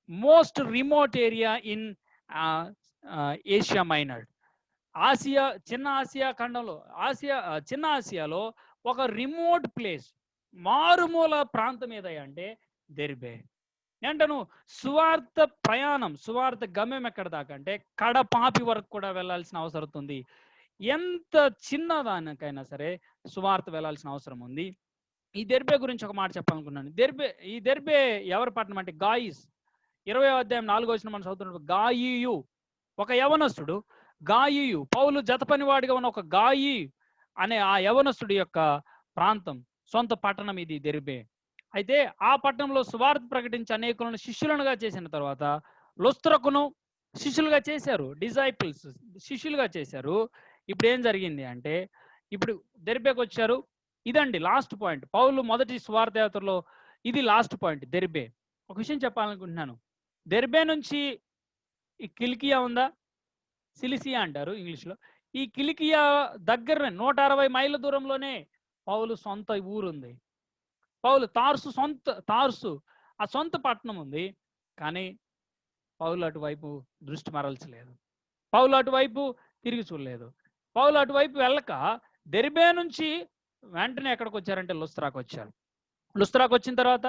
most remote area in Asia Minor. ఆసియా, చిన్న ఆసియా ఖండంలో, చిన్న ఆసియాలో ఒక రిమోట్ ప్లేస్, మారుమూల ప్రాంతం ఏదయ్యా అంటే దెర్బే. ఏంటను సువార్త ప్రయాణం, సువార్త గమ్యం ఎక్కడ దాకా అంటే కడపాపి వరకు కూడా వెళ్ళాల్సిన అవసరం ఉంది. ఎంత చిన్నదానికైనా సరే సువార్త వెళ్ళాల్సిన అవసరం ఉంది. ఈ దెర్బే గురించి ఒక మాట చెప్పాలనుకున్నాను. ఈ దెర్బే ఎవరి పట్టణం అంటే గాయిస్. 20వ అధ్యాయం 4వ వచనం మనం చదువుతున్నప్పుడు గాయియు, ఒక యవనస్తుడు గాయియు, పౌలు జతపనివాడిగా ఉన్న ఒక గాయి అనే ఆ యవనస్తుడి యొక్క ప్రాంతం, సొంత పట్టణం ఇది దెర్బే. అయితే ఆ పట్టణంలో సువార్త ప్రకటించి అనేకులను శిష్యులుగా చేసిన తర్వాత లుస్త్రకును శిష్యులుగా చేశారు. డిజైపుల్స్, శిష్యులుగా చేశారు. ఇప్పుడు ఏం జరిగింది అంటే, ఇప్పుడు దెర్బేకి వచ్చారు. ఇదండి లాస్ట్ పాయింట్. పౌలు మొదటి సువార్త యాత్రలో ఇది లాస్ట్ పాయింట్, దెర్బే. ఒక విషయం చెప్పాలనుకుంటున్నాను. దెర్బే నుంచి ఈ కిలికియా ఉందా, సిలిసియా అంటారు ఇంగ్లీష్లో. ఈ కిలికియా దగ్గరనే 160 మైళ్ళ దూరంలోనే పౌలు సొంత ఊరుంది. పౌలు తార్సు ఆ సొంత పట్టణం ఉంది. కానీ పౌలు అటువైపు దృష్టి మరల్చలేదు. పౌలు అటువైపు తిరిగి చూడలేదు. పౌలు అటువైపు వెళ్ళక దెర్బే నుంచి వెంటనే ఎక్కడికి వచ్చారంటే లుస్త్రాకు వచ్చారు. లుస్త్రాకు వచ్చిన తర్వాత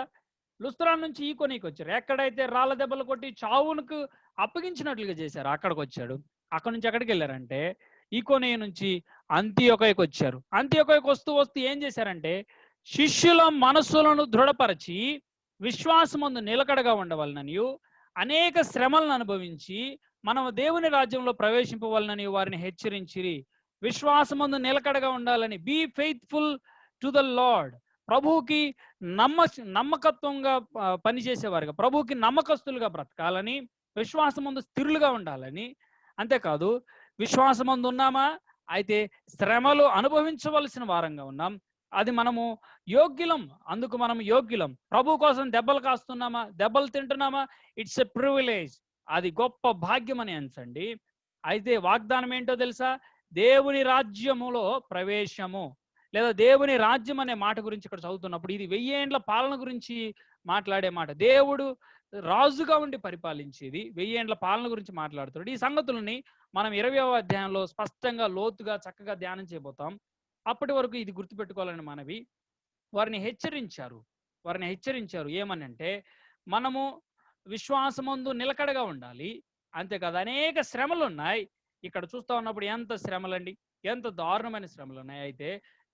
లుస్త్రా నుంచి ఈకొనీకి వచ్చారు. ఎక్కడైతే రాళ్ళ దెబ్బలు కొట్టి చావునకు అప్పగించినట్లుగా చేశారు అక్కడికి వచ్చాడు. అక్కడ నుంచి ఎక్కడికి వెళ్ళారంటే ఈకొనియ నుంచి అంతియొకయకు వచ్చారు. అంతియొకయకు వస్తూ వస్తూ ఏం చేశారంటే శిష్యుల మనస్సులను దృఢపరచి విశ్వాసమందు నిలకడగా ఉండవలననియు అనేక శ్రమలను అనుభవించి మనం దేవుని రాజ్యంలో ప్రవేశింపవలనని వారిని హెచ్చరించిరి. విశ్వాసమందు నిలకడగా ఉండాలని, be faithful to the Lord, ప్రభువుకి నమ్మకత్వంగా పనిచేసేవారుగా, ప్రభువుకి నమ్మకస్తులుగా బ్రతకాలని, విశ్వాసమందు స్థిరులుగా ఉండాలని. అంతేకాదు విశ్వాసమందు ఉన్నామా అయితే శ్రమలు అనుభవించవలసిన వారంగా ఉన్నాం. అది మనము యోగ్యులం, అందుకు మనం యోగ్యులం. ప్రభు కోసం దెబ్బలు కాస్తున్నామా, దెబ్బలు తింటున్నామా, ఇట్స్ ఎ ప్రివిలేజ్, అది గొప్ప భాగ్యం అని అంచండి. అయితే వాగ్దానం ఏంటో తెలుసా? దేవుని రాజ్యములో ప్రవేశము, లేదా దేవుని రాజ్యం అనే మాట గురించి ఇక్కడ చదువుతున్నప్పుడు ఇది 1000 ఏండ్ల పాలన గురించి మాట్లాడే మాట. దేవుడు రాజుగా ఉండి పరిపాలించేది 1000 ఏండ్ల పాలన గురించి మాట్లాడుతున్నాడు. ఈ సంగతులని మనం 20వ అధ్యాయంలో స్పష్టంగా లోతుగా చక్కగా ధ్యానం చేయబోతాం. అప్పటి వరకు ఇది గుర్తుపెట్టుకోవాలని మనవి. వారిని హెచ్చరించారు ఏమనంటే మనము విశ్వాసమందు నిలకడగా ఉండాలి. అంతేకాదు అనేక శ్రమలు ఉన్నాయి. ఇక్కడ చూస్తా ఉన్నప్పుడు ఎంత శ్రమలండి, ఎంత దారుణమైన శ్రమలు ఉన్నాయి. అయితే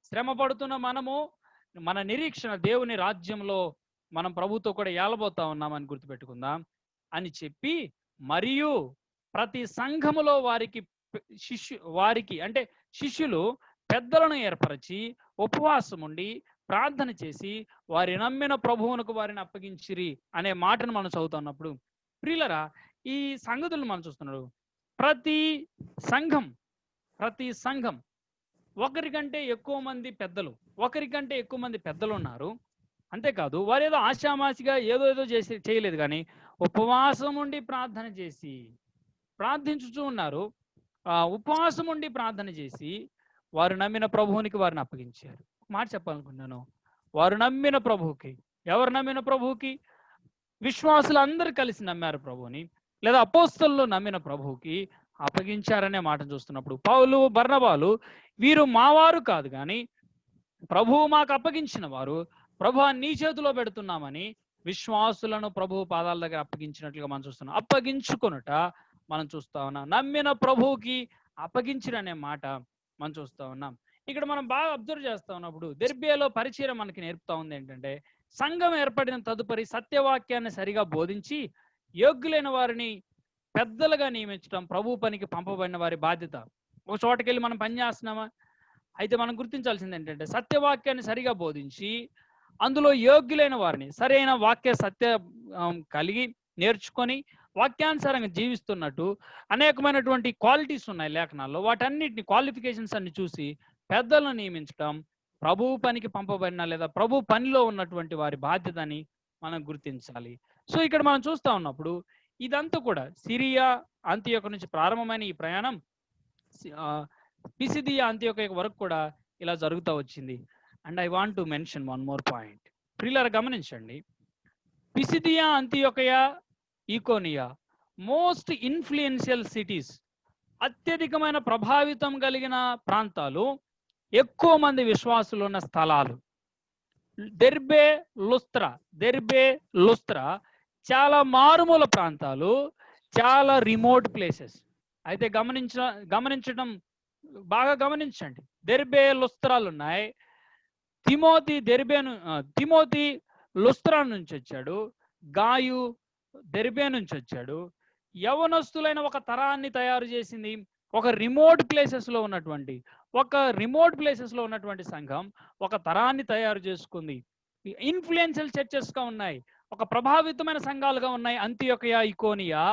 శ్రమ పడుతున్న మనము మన నిరీక్షణ దేవుని రాజ్యంలో మనం ప్రభుతో కూడా ఏలబోతా ఉన్నామని గుర్తుపెట్టుకుందాం అని చెప్పి, మరియు ప్రతి సంఘములో వారికి అంటే శిష్యులు పెద్దలను ఏర్పరిచి ఉపవాసం ఉండి ప్రార్థన చేసి వారి నమ్మిన ప్రభువునకు వారిని అప్పగించిరి అనే మాటను మనం చదువుతున్నప్పుడు ప్రియులరా, ఈ సంగతులను మనం చూస్తున్నాడు. ప్రతి సంఘం ఒకరికంటే ఎక్కువ మంది పెద్దలు ఉన్నారు. అంతేకాదు వారు ఏదో ఆశామాసిగా ఏదో చేయలేదు, కానీ ఉపవాసం ఉండి ప్రార్థించుచూ ఉన్నారు. ఉపవాసం ఉండి ప్రార్థన చేసి వారు నమ్మిన ప్రభువునికి వారిని అప్పగించారు. మాట చెప్పాలనుకున్నాను, వారు నమ్మిన ప్రభువుకి. ఎవరు నమ్మిన ప్రభువుకి? విశ్వాసులు అందరూ కలిసి నమ్మారు ప్రభువుని, లేదా అపోస్తలులు నమ్మిన ప్రభువుకి అప్పగించారనే మాట చూస్తున్నప్పుడు పౌలు బర్నబాలు వీరు మావారు కాదు కానీ ప్రభువు మాకు అప్పగించిన వారు, ప్రభువా నీ చేతిలో పెడుతున్నామని విశ్వాసులను ప్రభువు పాదాల దగ్గర అప్పగించినట్లుగా మనం చూస్తున్నాం. అప్పగించుకొనుట మనం చూస్తా ఉన్నాం. నమ్మిన ప్రభువుకి అప్పగించిరనే మాట మనం చూస్తా ఉన్నాం. ఇక్కడ మనం బాగా అబ్జర్వ్ చేస్తా ఉన్నప్పుడు దెర్బేలో పరిచయం మనకి నేర్పుతా ఉంది ఏంటంటే, సంఘం ఏర్పడిన తదుపరి సత్యవాక్యాన్ని సరిగా బోధించి యోగ్యులైన వారిని పెద్దలుగా నియమించడం ప్రభు పనికి పంపబడిన వారి బాధ్యత. ఒక చోటకెళ్ళి మనం పని చేస్తున్నామా? అయితే మనం గుర్తించాల్సింది ఏంటంటే, సత్యవాక్యాన్ని సరిగా బోధించి అందులో యోగ్యులైన వారిని సరైన వాక్య సత్య కలిగి నేర్చుకొని వాక్యానుసారంగా జీవిస్తున్నట్టు అనేకమైనటువంటి క్వాలిటీస్ ఉన్నాయి లేఖనాల్లో. వాటన్నిటిని క్వాలిఫికేషన్స్ అన్ని చూసి పెద్దలను నియమించడం ప్రభు పనికి పంపబడిన లేదా ప్రభు పనిలో ఉన్నటువంటి వారి బాధ్యత అని మనం గుర్తించాలి. సో ఇక్కడ మనం చూస్తా ఉన్నప్పుడు ఇదంతా కూడా సిరియా అంతియోక నుంచి ప్రారంభమైన ఈ ప్రయాణం పిసిదియా అంతియోక వరకు కూడా ఇలా జరుగుతూ వచ్చింది. And I want to mention one more point. ప్రియులారా గమనించండి, పిసిదియా అంతియోకయ ఈకోనియా మోస్ట్ ఇన్ఫ్లుయెన్షియల్ సిటీస్, అత్యధికమైన ప్రభావితం కలిగిన ప్రాంతాలు, ఎక్కువ మంది విశ్వాసులు ఉన్న స్థలాలు. దెర్బే లుస్త్రా చాలా మారుమూల ప్రాంతాలు, చాలా రిమోట్ ప్లేసెస్. అయితే గమనించడం బాగా గమనించండి. దెర్బే లుస్త్రాలు ఉన్నాయి. తిమోతి లుస్త్రా నుంచి వచ్చాడు, గాయు దెర్బే నుంచి వచ్చాడు. యవనస్తులైన ఒక తరాన్ని తయారు చేసింది ఒక రిమోట్ ప్లేసెస్ లో ఉన్నటువంటి సంఘం ఒక తరాన్ని తయారు చేసుకుంది. ఇన్ఫ్లుయెన్షియల్ చర్చెస్ గా ఉన్నాయి, ఒక ప్రభావితమైన సంఘాలుగా ఉన్నాయి అంతియోకయ ఈకోనియా.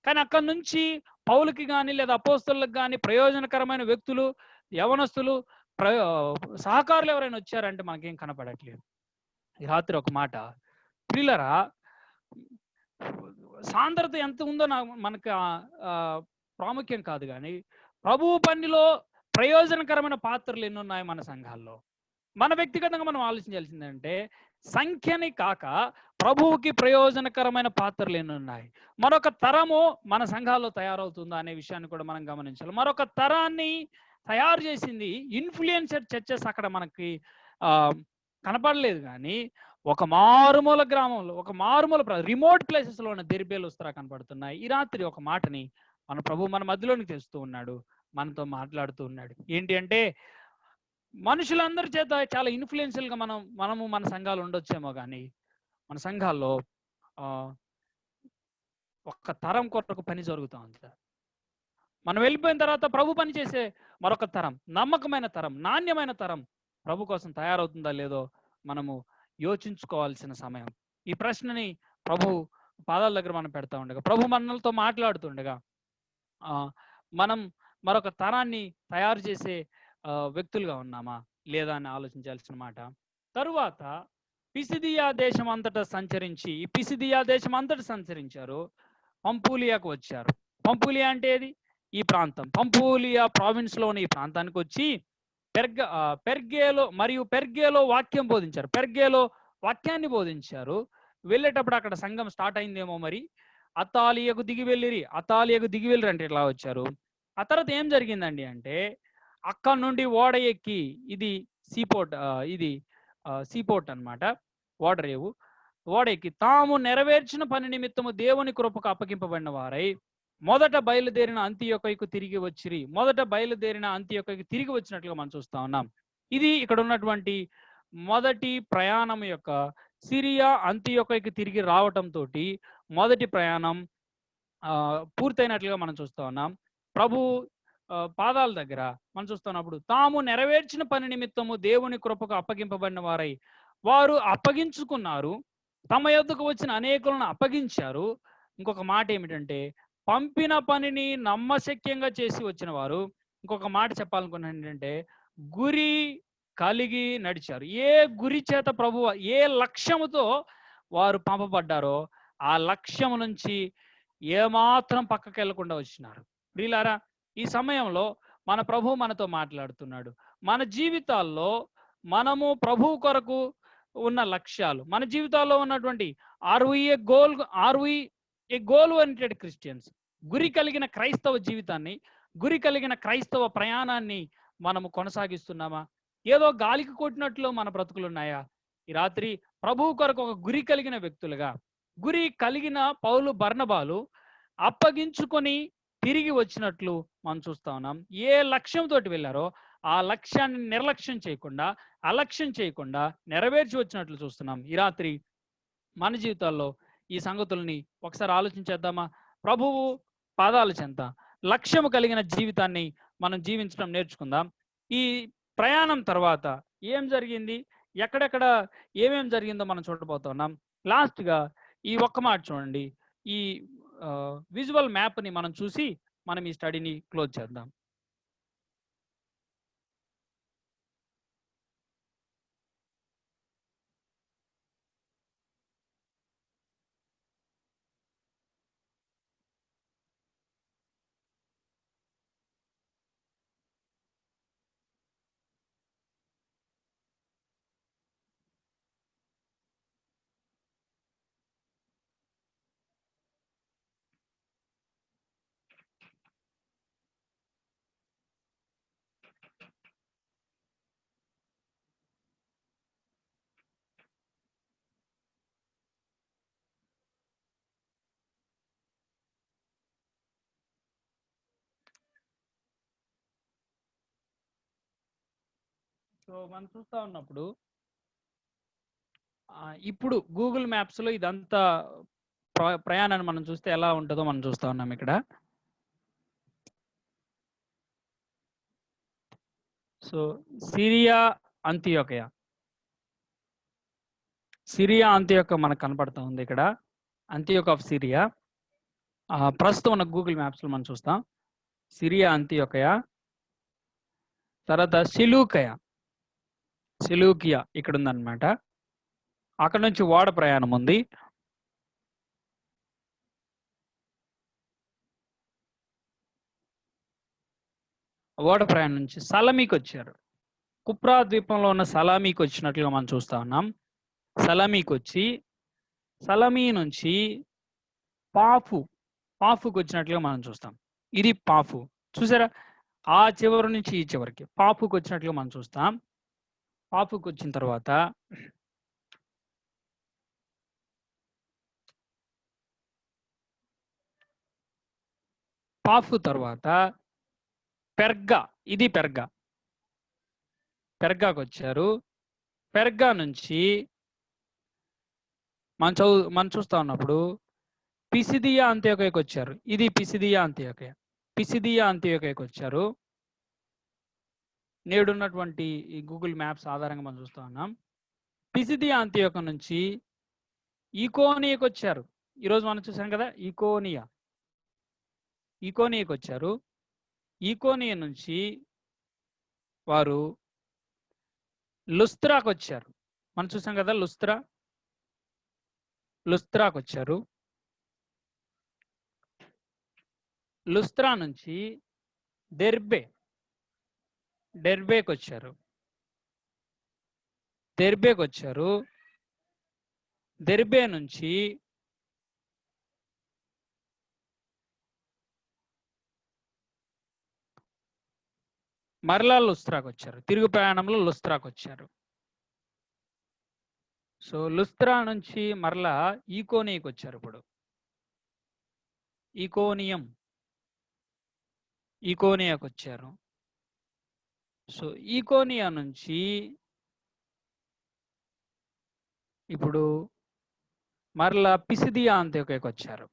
కానీ అక్కడి నుంచి పౌలుకి కానీ లేదా అపోస్తలులకు కానీ ప్రయోజనకరమైన వ్యక్తులు, యవనస్తులు, సహకారులు ఎవరైనా వచ్చారంటే మనకేం కనపడట్లేదు. ఈ రాత్రి ఒక మాట, ప్రియులరా, సాంద్రత ఎంత ఉందో మనకు ప్రాముఖ్యం కాదు, కానీ ప్రభువు పనిలో ప్రయోజనకరమైన పాత్రలు ఎన్ని ఉన్నాయి మన సంఘాల్లో. మన వ్యక్తిగతంగా మనం ఆలోచించాల్సిందంటే సంఖ్యని కాక ప్రభువుకి ప్రయోజనకరమైన పాత్రలు ఎన్ని ఉన్నాయి, మరొక తరము మన సంఘాల్లో తయారవుతుందా అనే విషయాన్ని కూడా మనం గమనించాలి. మరొక తరాన్ని తయారు చేసింది ఇన్ఫ్లుయెన్సర్ చర్చెస్ అక్కడ మనకి కనపడలేదు, కానీ ఒక మారుమూల గ్రామంలో, ఒక మారుమూల రిమోట్ ప్లేసెస్ లో ఉన్న దెర్బే లుస్త్రా కనపడుతున్నాయి. ఈ రాత్రి ఒక మాటని మన ప్రభు మన మధ్యలోనికి తెస్తూ ఉన్నాడు, మనతో మాట్లాడుతూ ఉన్నాడు. ఏంటి అంటే, మనుషులందరి చేత చాలా ఇన్ఫ్లుయెన్షియల్ గా మనము మన సంఘాలు ఉండొచ్చేమో కానీ, మన సంఘాల్లో ఆ ఒక్క తరం కొరకు పని జరుగుతూ ఉంది సార్. మనం వెళ్ళిపోయిన తర్వాత ప్రభు పని చేసే మరొక తరం, నమ్మకమైన తరం, నాణ్యమైన తరం ప్రభు కోసం తయారవుతుందా లేదో మనము యోచించుకోవాల్సిన సమయం. ఈ ప్రశ్నని ప్రభు పాదాల దగ్గర మనం పెడతా ఉండగా, ప్రభు మనలతో మాట్లాడుతుండగా మనం మరొక తరాన్ని తయారు చేసే వ్యక్తులుగా ఉన్నామా లేదా అని ఆలోచించాల్సిన మాట. తరువాత పిసిదియా దేశం అంతటా సంచరించి, ఈ పిసిదియా దేశం అంతటా సంచరించారు, పంపూలియాకు వచ్చారు. పంపూలియా అంటే ఏది? ఈ ప్రాంతం. పంపూలియా ప్రావిన్స్ లోని ఈ ప్రాంతానికి వచ్చి పెర్గేలో వాక్యం బోధించారు. పెర్గేలో వాక్యాన్ని బోధించారు. వెళ్ళేటప్పుడు అక్కడ సంఘం స్టార్ట్ అయిందేమో మరి. అతాలియకు దిగి వెళ్ళిరి అంటే ఇట్లా వచ్చారు. ఆ తర్వాత ఏం జరిగిందండి అంటే, అక్కడ నుండి ఓడ ఎక్కి, ఇది సీపోర్ట్ అన్నమాట, ఓడరేవు. ఓడ ఎక్కి తాము నెరవేర్చిన పని నిమిత్తము దేవుని కృపకు అప్పగింపబడిన వారై మొదట బయలుదేరిన అంతియొకైకు తిరిగి వచ్చినట్లుగా మనం చూస్తా ఉన్నాం. ఇది ఇక్కడ ఉన్నటువంటి మొదటి ప్రయాణం యొక్క, సిరియా అంతియొకైకు తిరిగి రావటంతో మొదటి ప్రయాణం పూర్తయినట్లుగా మనం చూస్తా ఉన్నాం. ప్రభు పాదాల దగ్గర మనం చూస్తున్నప్పుడు, తాము నెరవేర్చిన పని నిమిత్తము దేవుని కృపకు అప్పగింపబడిన వారై, వారు అప్పగించుకున్నారు, తమ యొద్దకు వచ్చిన అనేకులను అప్పగించారు. ఇంకొక మాట ఏమిటంటే, పంపిన పనిని నమ్మశక్యంగా చేసి వచ్చిన వారు. ఇంకొక మాట చెప్పాలనుకున్నాను ఏంటంటే, గురి కలిగి నడిచారు. ఏ గురి చేత ప్రభు, ఏ లక్ష్యముతో వారు పంపబడ్డారో ఆ లక్ష్యం నుంచి ఏమాత్రం పక్కకి వెళ్లకుండా వచ్చినారు. ప్రియులారా, ఈ సమయంలో మన ప్రభు మనతో మాట్లాడుతున్నాడు. మన జీవితాల్లో మనము ప్రభు కొరకు ఉన్న లక్ష్యాలు, మన జీవితాల్లో ఉన్నటువంటి are we a goal oriented Christians, గురి కలిగిన క్రైస్తవ జీవితాన్ని, గురి కలిగిన క్రైస్తవ ప్రయాణాన్ని మనము కొనసాగిస్తున్నామా? ఏదో గాలికి కొట్టినట్లు మన బ్రతుకులున్నాయా? ఈ రాత్రి ప్రభు కొరకు ఒక గురి కలిగిన వ్యక్తులుగా, గురి కలిగిన పౌలు బర్నబాలు అప్పగించుకొని తిరిగి వచ్చినట్లు మనం చూస్తా ఉన్నాం. ఏ లక్ష్యంతో వెళ్ళారో ఆ లక్ష్యాన్ని నిర్లక్ష్యం చేయకుండా, అలక్ష్యం చేయకుండా నెరవేర్చి వచ్చినట్లు చూస్తున్నాం. ఈ రాత్రి మన జీవితాల్లో ఈ సంగతుల్ని ఒకసారి ఆలోచించేద్దామా? ప్రభువు పాదాల చెంత లక్ష్యము కలిగిన జీవితాన్ని మనం జీవించడం నేర్చుకుందాం. ఈ ప్రయాణం తర్వాత ఏం జరిగింది, ఎక్కడెక్కడ ఏమేం జరిగిందో మనం చూడబోతున్నాం. లాస్ట్గా ఈ ఒక్క మాట చూడండి. ఈ విజువల్ మ్యాప్ని మనం చూసి మనం ఈ స్టడీని క్లోజ్ చేద్దాం. సో మనం చూస్తా ఉన్నప్పుడు ఇప్పుడు గూగుల్ మ్యాప్స్ లో ఇదంతా ప్రయాణాన్ని మనం చూస్తే ఎలా ఉంటుందో మనం చూస్తా ఉన్నాం. ఇక్కడ సో సిరియా అంతియోకయ మనకు కనపడుతూ ఉంది. ఇక్కడ అంతియోక ఆఫ్ సిరియా ప్రస్తుతం ఉన్న గూగుల్ మ్యాప్స్ లో మనం చూస్తాం. సిరియా అంతియోకయ, తర్వాత సెలూకియా ఇక్కడ ఉందన్నమాట. అక్కడ నుంచి ఓడ ప్రయాణం ఉంది. ఓడ ప్రయాణం నుంచి సలమీకి వచ్చారు. కుప్రా ద్వీపంలో ఉన్న సలామీకి వచ్చినట్లుగా మనం చూస్తా ఉన్నాం. సలామీకి వచ్చి సలామీ నుంచి పాఫుకి వచ్చినట్లుగా మనం చూస్తాం. ఇది పాఫు, చూసారా? ఆ చివరి నుంచి ఈ చివరికి పాఫుకి వచ్చినట్లుగా మనం చూస్తాం. పాఫుకి వచ్చిన తర్వాత పాఫ్ తర్వాత పెర్గా, ఇది పెర్గాకు వచ్చారు. పెర్గా నుంచి మనం చూస్తా ఉన్నప్పుడు పిసిదియా అంత్యోకయకు వచ్చారు. ఇది పిసిదియా అంత్యోకయ. పిసిదియా అంత్యోకయకు వచ్చారు. నేడున్నటువంటి ఈ గూగుల్ మ్యాప్స్ ఆధారంగా మనం చూస్తా ఉన్నాం. పిసిదియా అంత్యోక నుంచి ఈకోనియాకు వచ్చారు. ఈరోజు మనం చూసాం కదా, ఈకోనియాకు వచ్చారు. ఈకోనియా నుంచి వారు లుస్త్రాకు వచ్చారు. మనం చూసాం కదా, లుస్త్రాకు వచ్చారు. లుస్త్రా నుంచి డెర్బేకి వచ్చారు. దెర్బే నుంచి మరలా లుస్త్రాకు వచ్చారు. తిరుగు ప్రయాణంలో లుస్త్రాకు వచ్చారు. సో లుస్త్రా నుంచి మరలా ఈకోనియాకు వచ్చారు. ఇప్పుడు ఈకోనియాకు వచ్చారు. సో ఈకోనియా నుంచి ఇప్పుడు మరలా పిసిదియా అంత్యోకయకు వచ్చారు.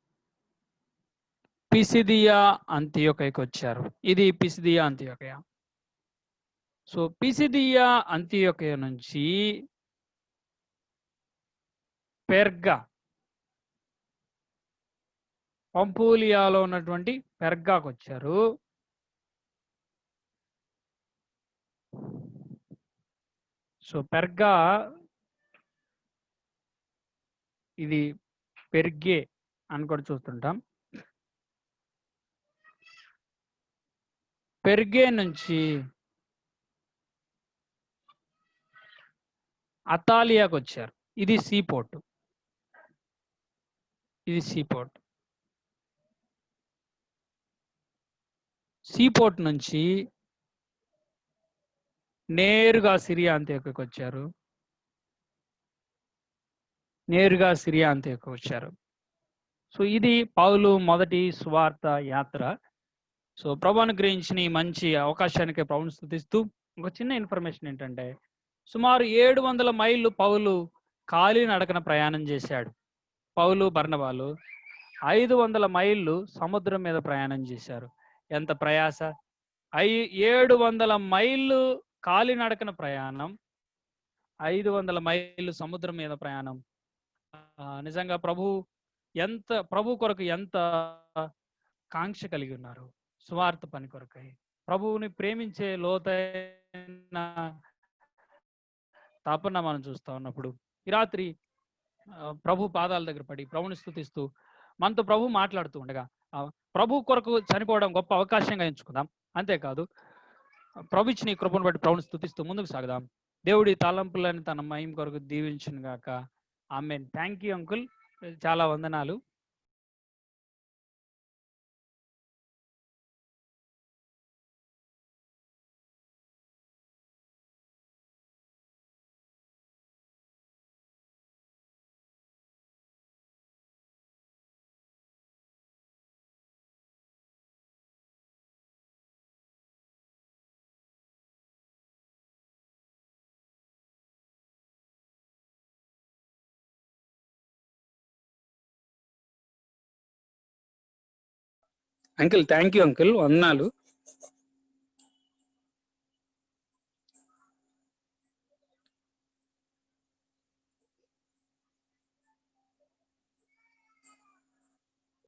ఇది పిసిదియా అంత్యోకయ. సో పిసిదియా అంత్యోకయ నుంచి పెర్గా, పంపూలియాలో ఉన్నటువంటి పెర్గాకు వచ్చారు. సో పెర్గా, ఇది పెర్గే అని కూడా చూస్తుంటాం. పెర్గే నుంచి అతాలియాకు వచ్చారు. ఇది సీపోర్ట్. సీపోర్ట్ నుంచి నేరుగా సిరియా అంత్యోకయకు వచ్చారు. సో ఇది పౌలు మొదటి సువార్త యాత్ర. సో ప్రభువును అనుగ్రహించిన ఈ మంచి అవకాశానికి ప్రభువును స్తుతిస్తూ ఒక చిన్న ఇన్ఫర్మేషన్ ఏంటంటే, సుమారు 700 మైళ్ళు పౌలు కాలినడకన ప్రయాణం చేశాడు. పౌలు బర్నబాలు 500 మైళ్ళు సముద్రం మీద ప్రయాణం చేశారు. ఎంత ప్రయాస! 700 మైళ్ళు కాలినడకన ప్రయాణం, 500 మైళ్ళు సముద్రం మీద ప్రయాణం. నిజంగా ప్రభు కొరకు ఎంత కాంక్ష కలిగి ఉన్నారు. స్వార్థ పని కొరకై ప్రభువుని ప్రేమించే లోతైన తపన మనం చూస్తా ఉన్నప్పుడు ఈ రాత్రి ప్రభు పాదాల దగ్గర పడి ప్రభుని స్తుతిస్తూ మనతో ప్రభు మాట్లాడుతూ ఉండగా ప్రభు కొరకు చనిపోవడం గొప్ప అవకాశంగా ఎంచుకుందాం. అంతేకాదు ప్రభు ఇచ్చిన ఈ కృపను బట్టి ప్రభుని స్తుతిస్తూ ముందుకు సాగుదాం. దేవుడి తలంపులని తన మహిమ కొరకు దీవించును గాక. ఆమేన్. థ్యాంక్ యూ అంకుల్, చాలా వందనాలు. అంకుల్ థ్యాంక్ యూ అంకుల్, వందనాలు.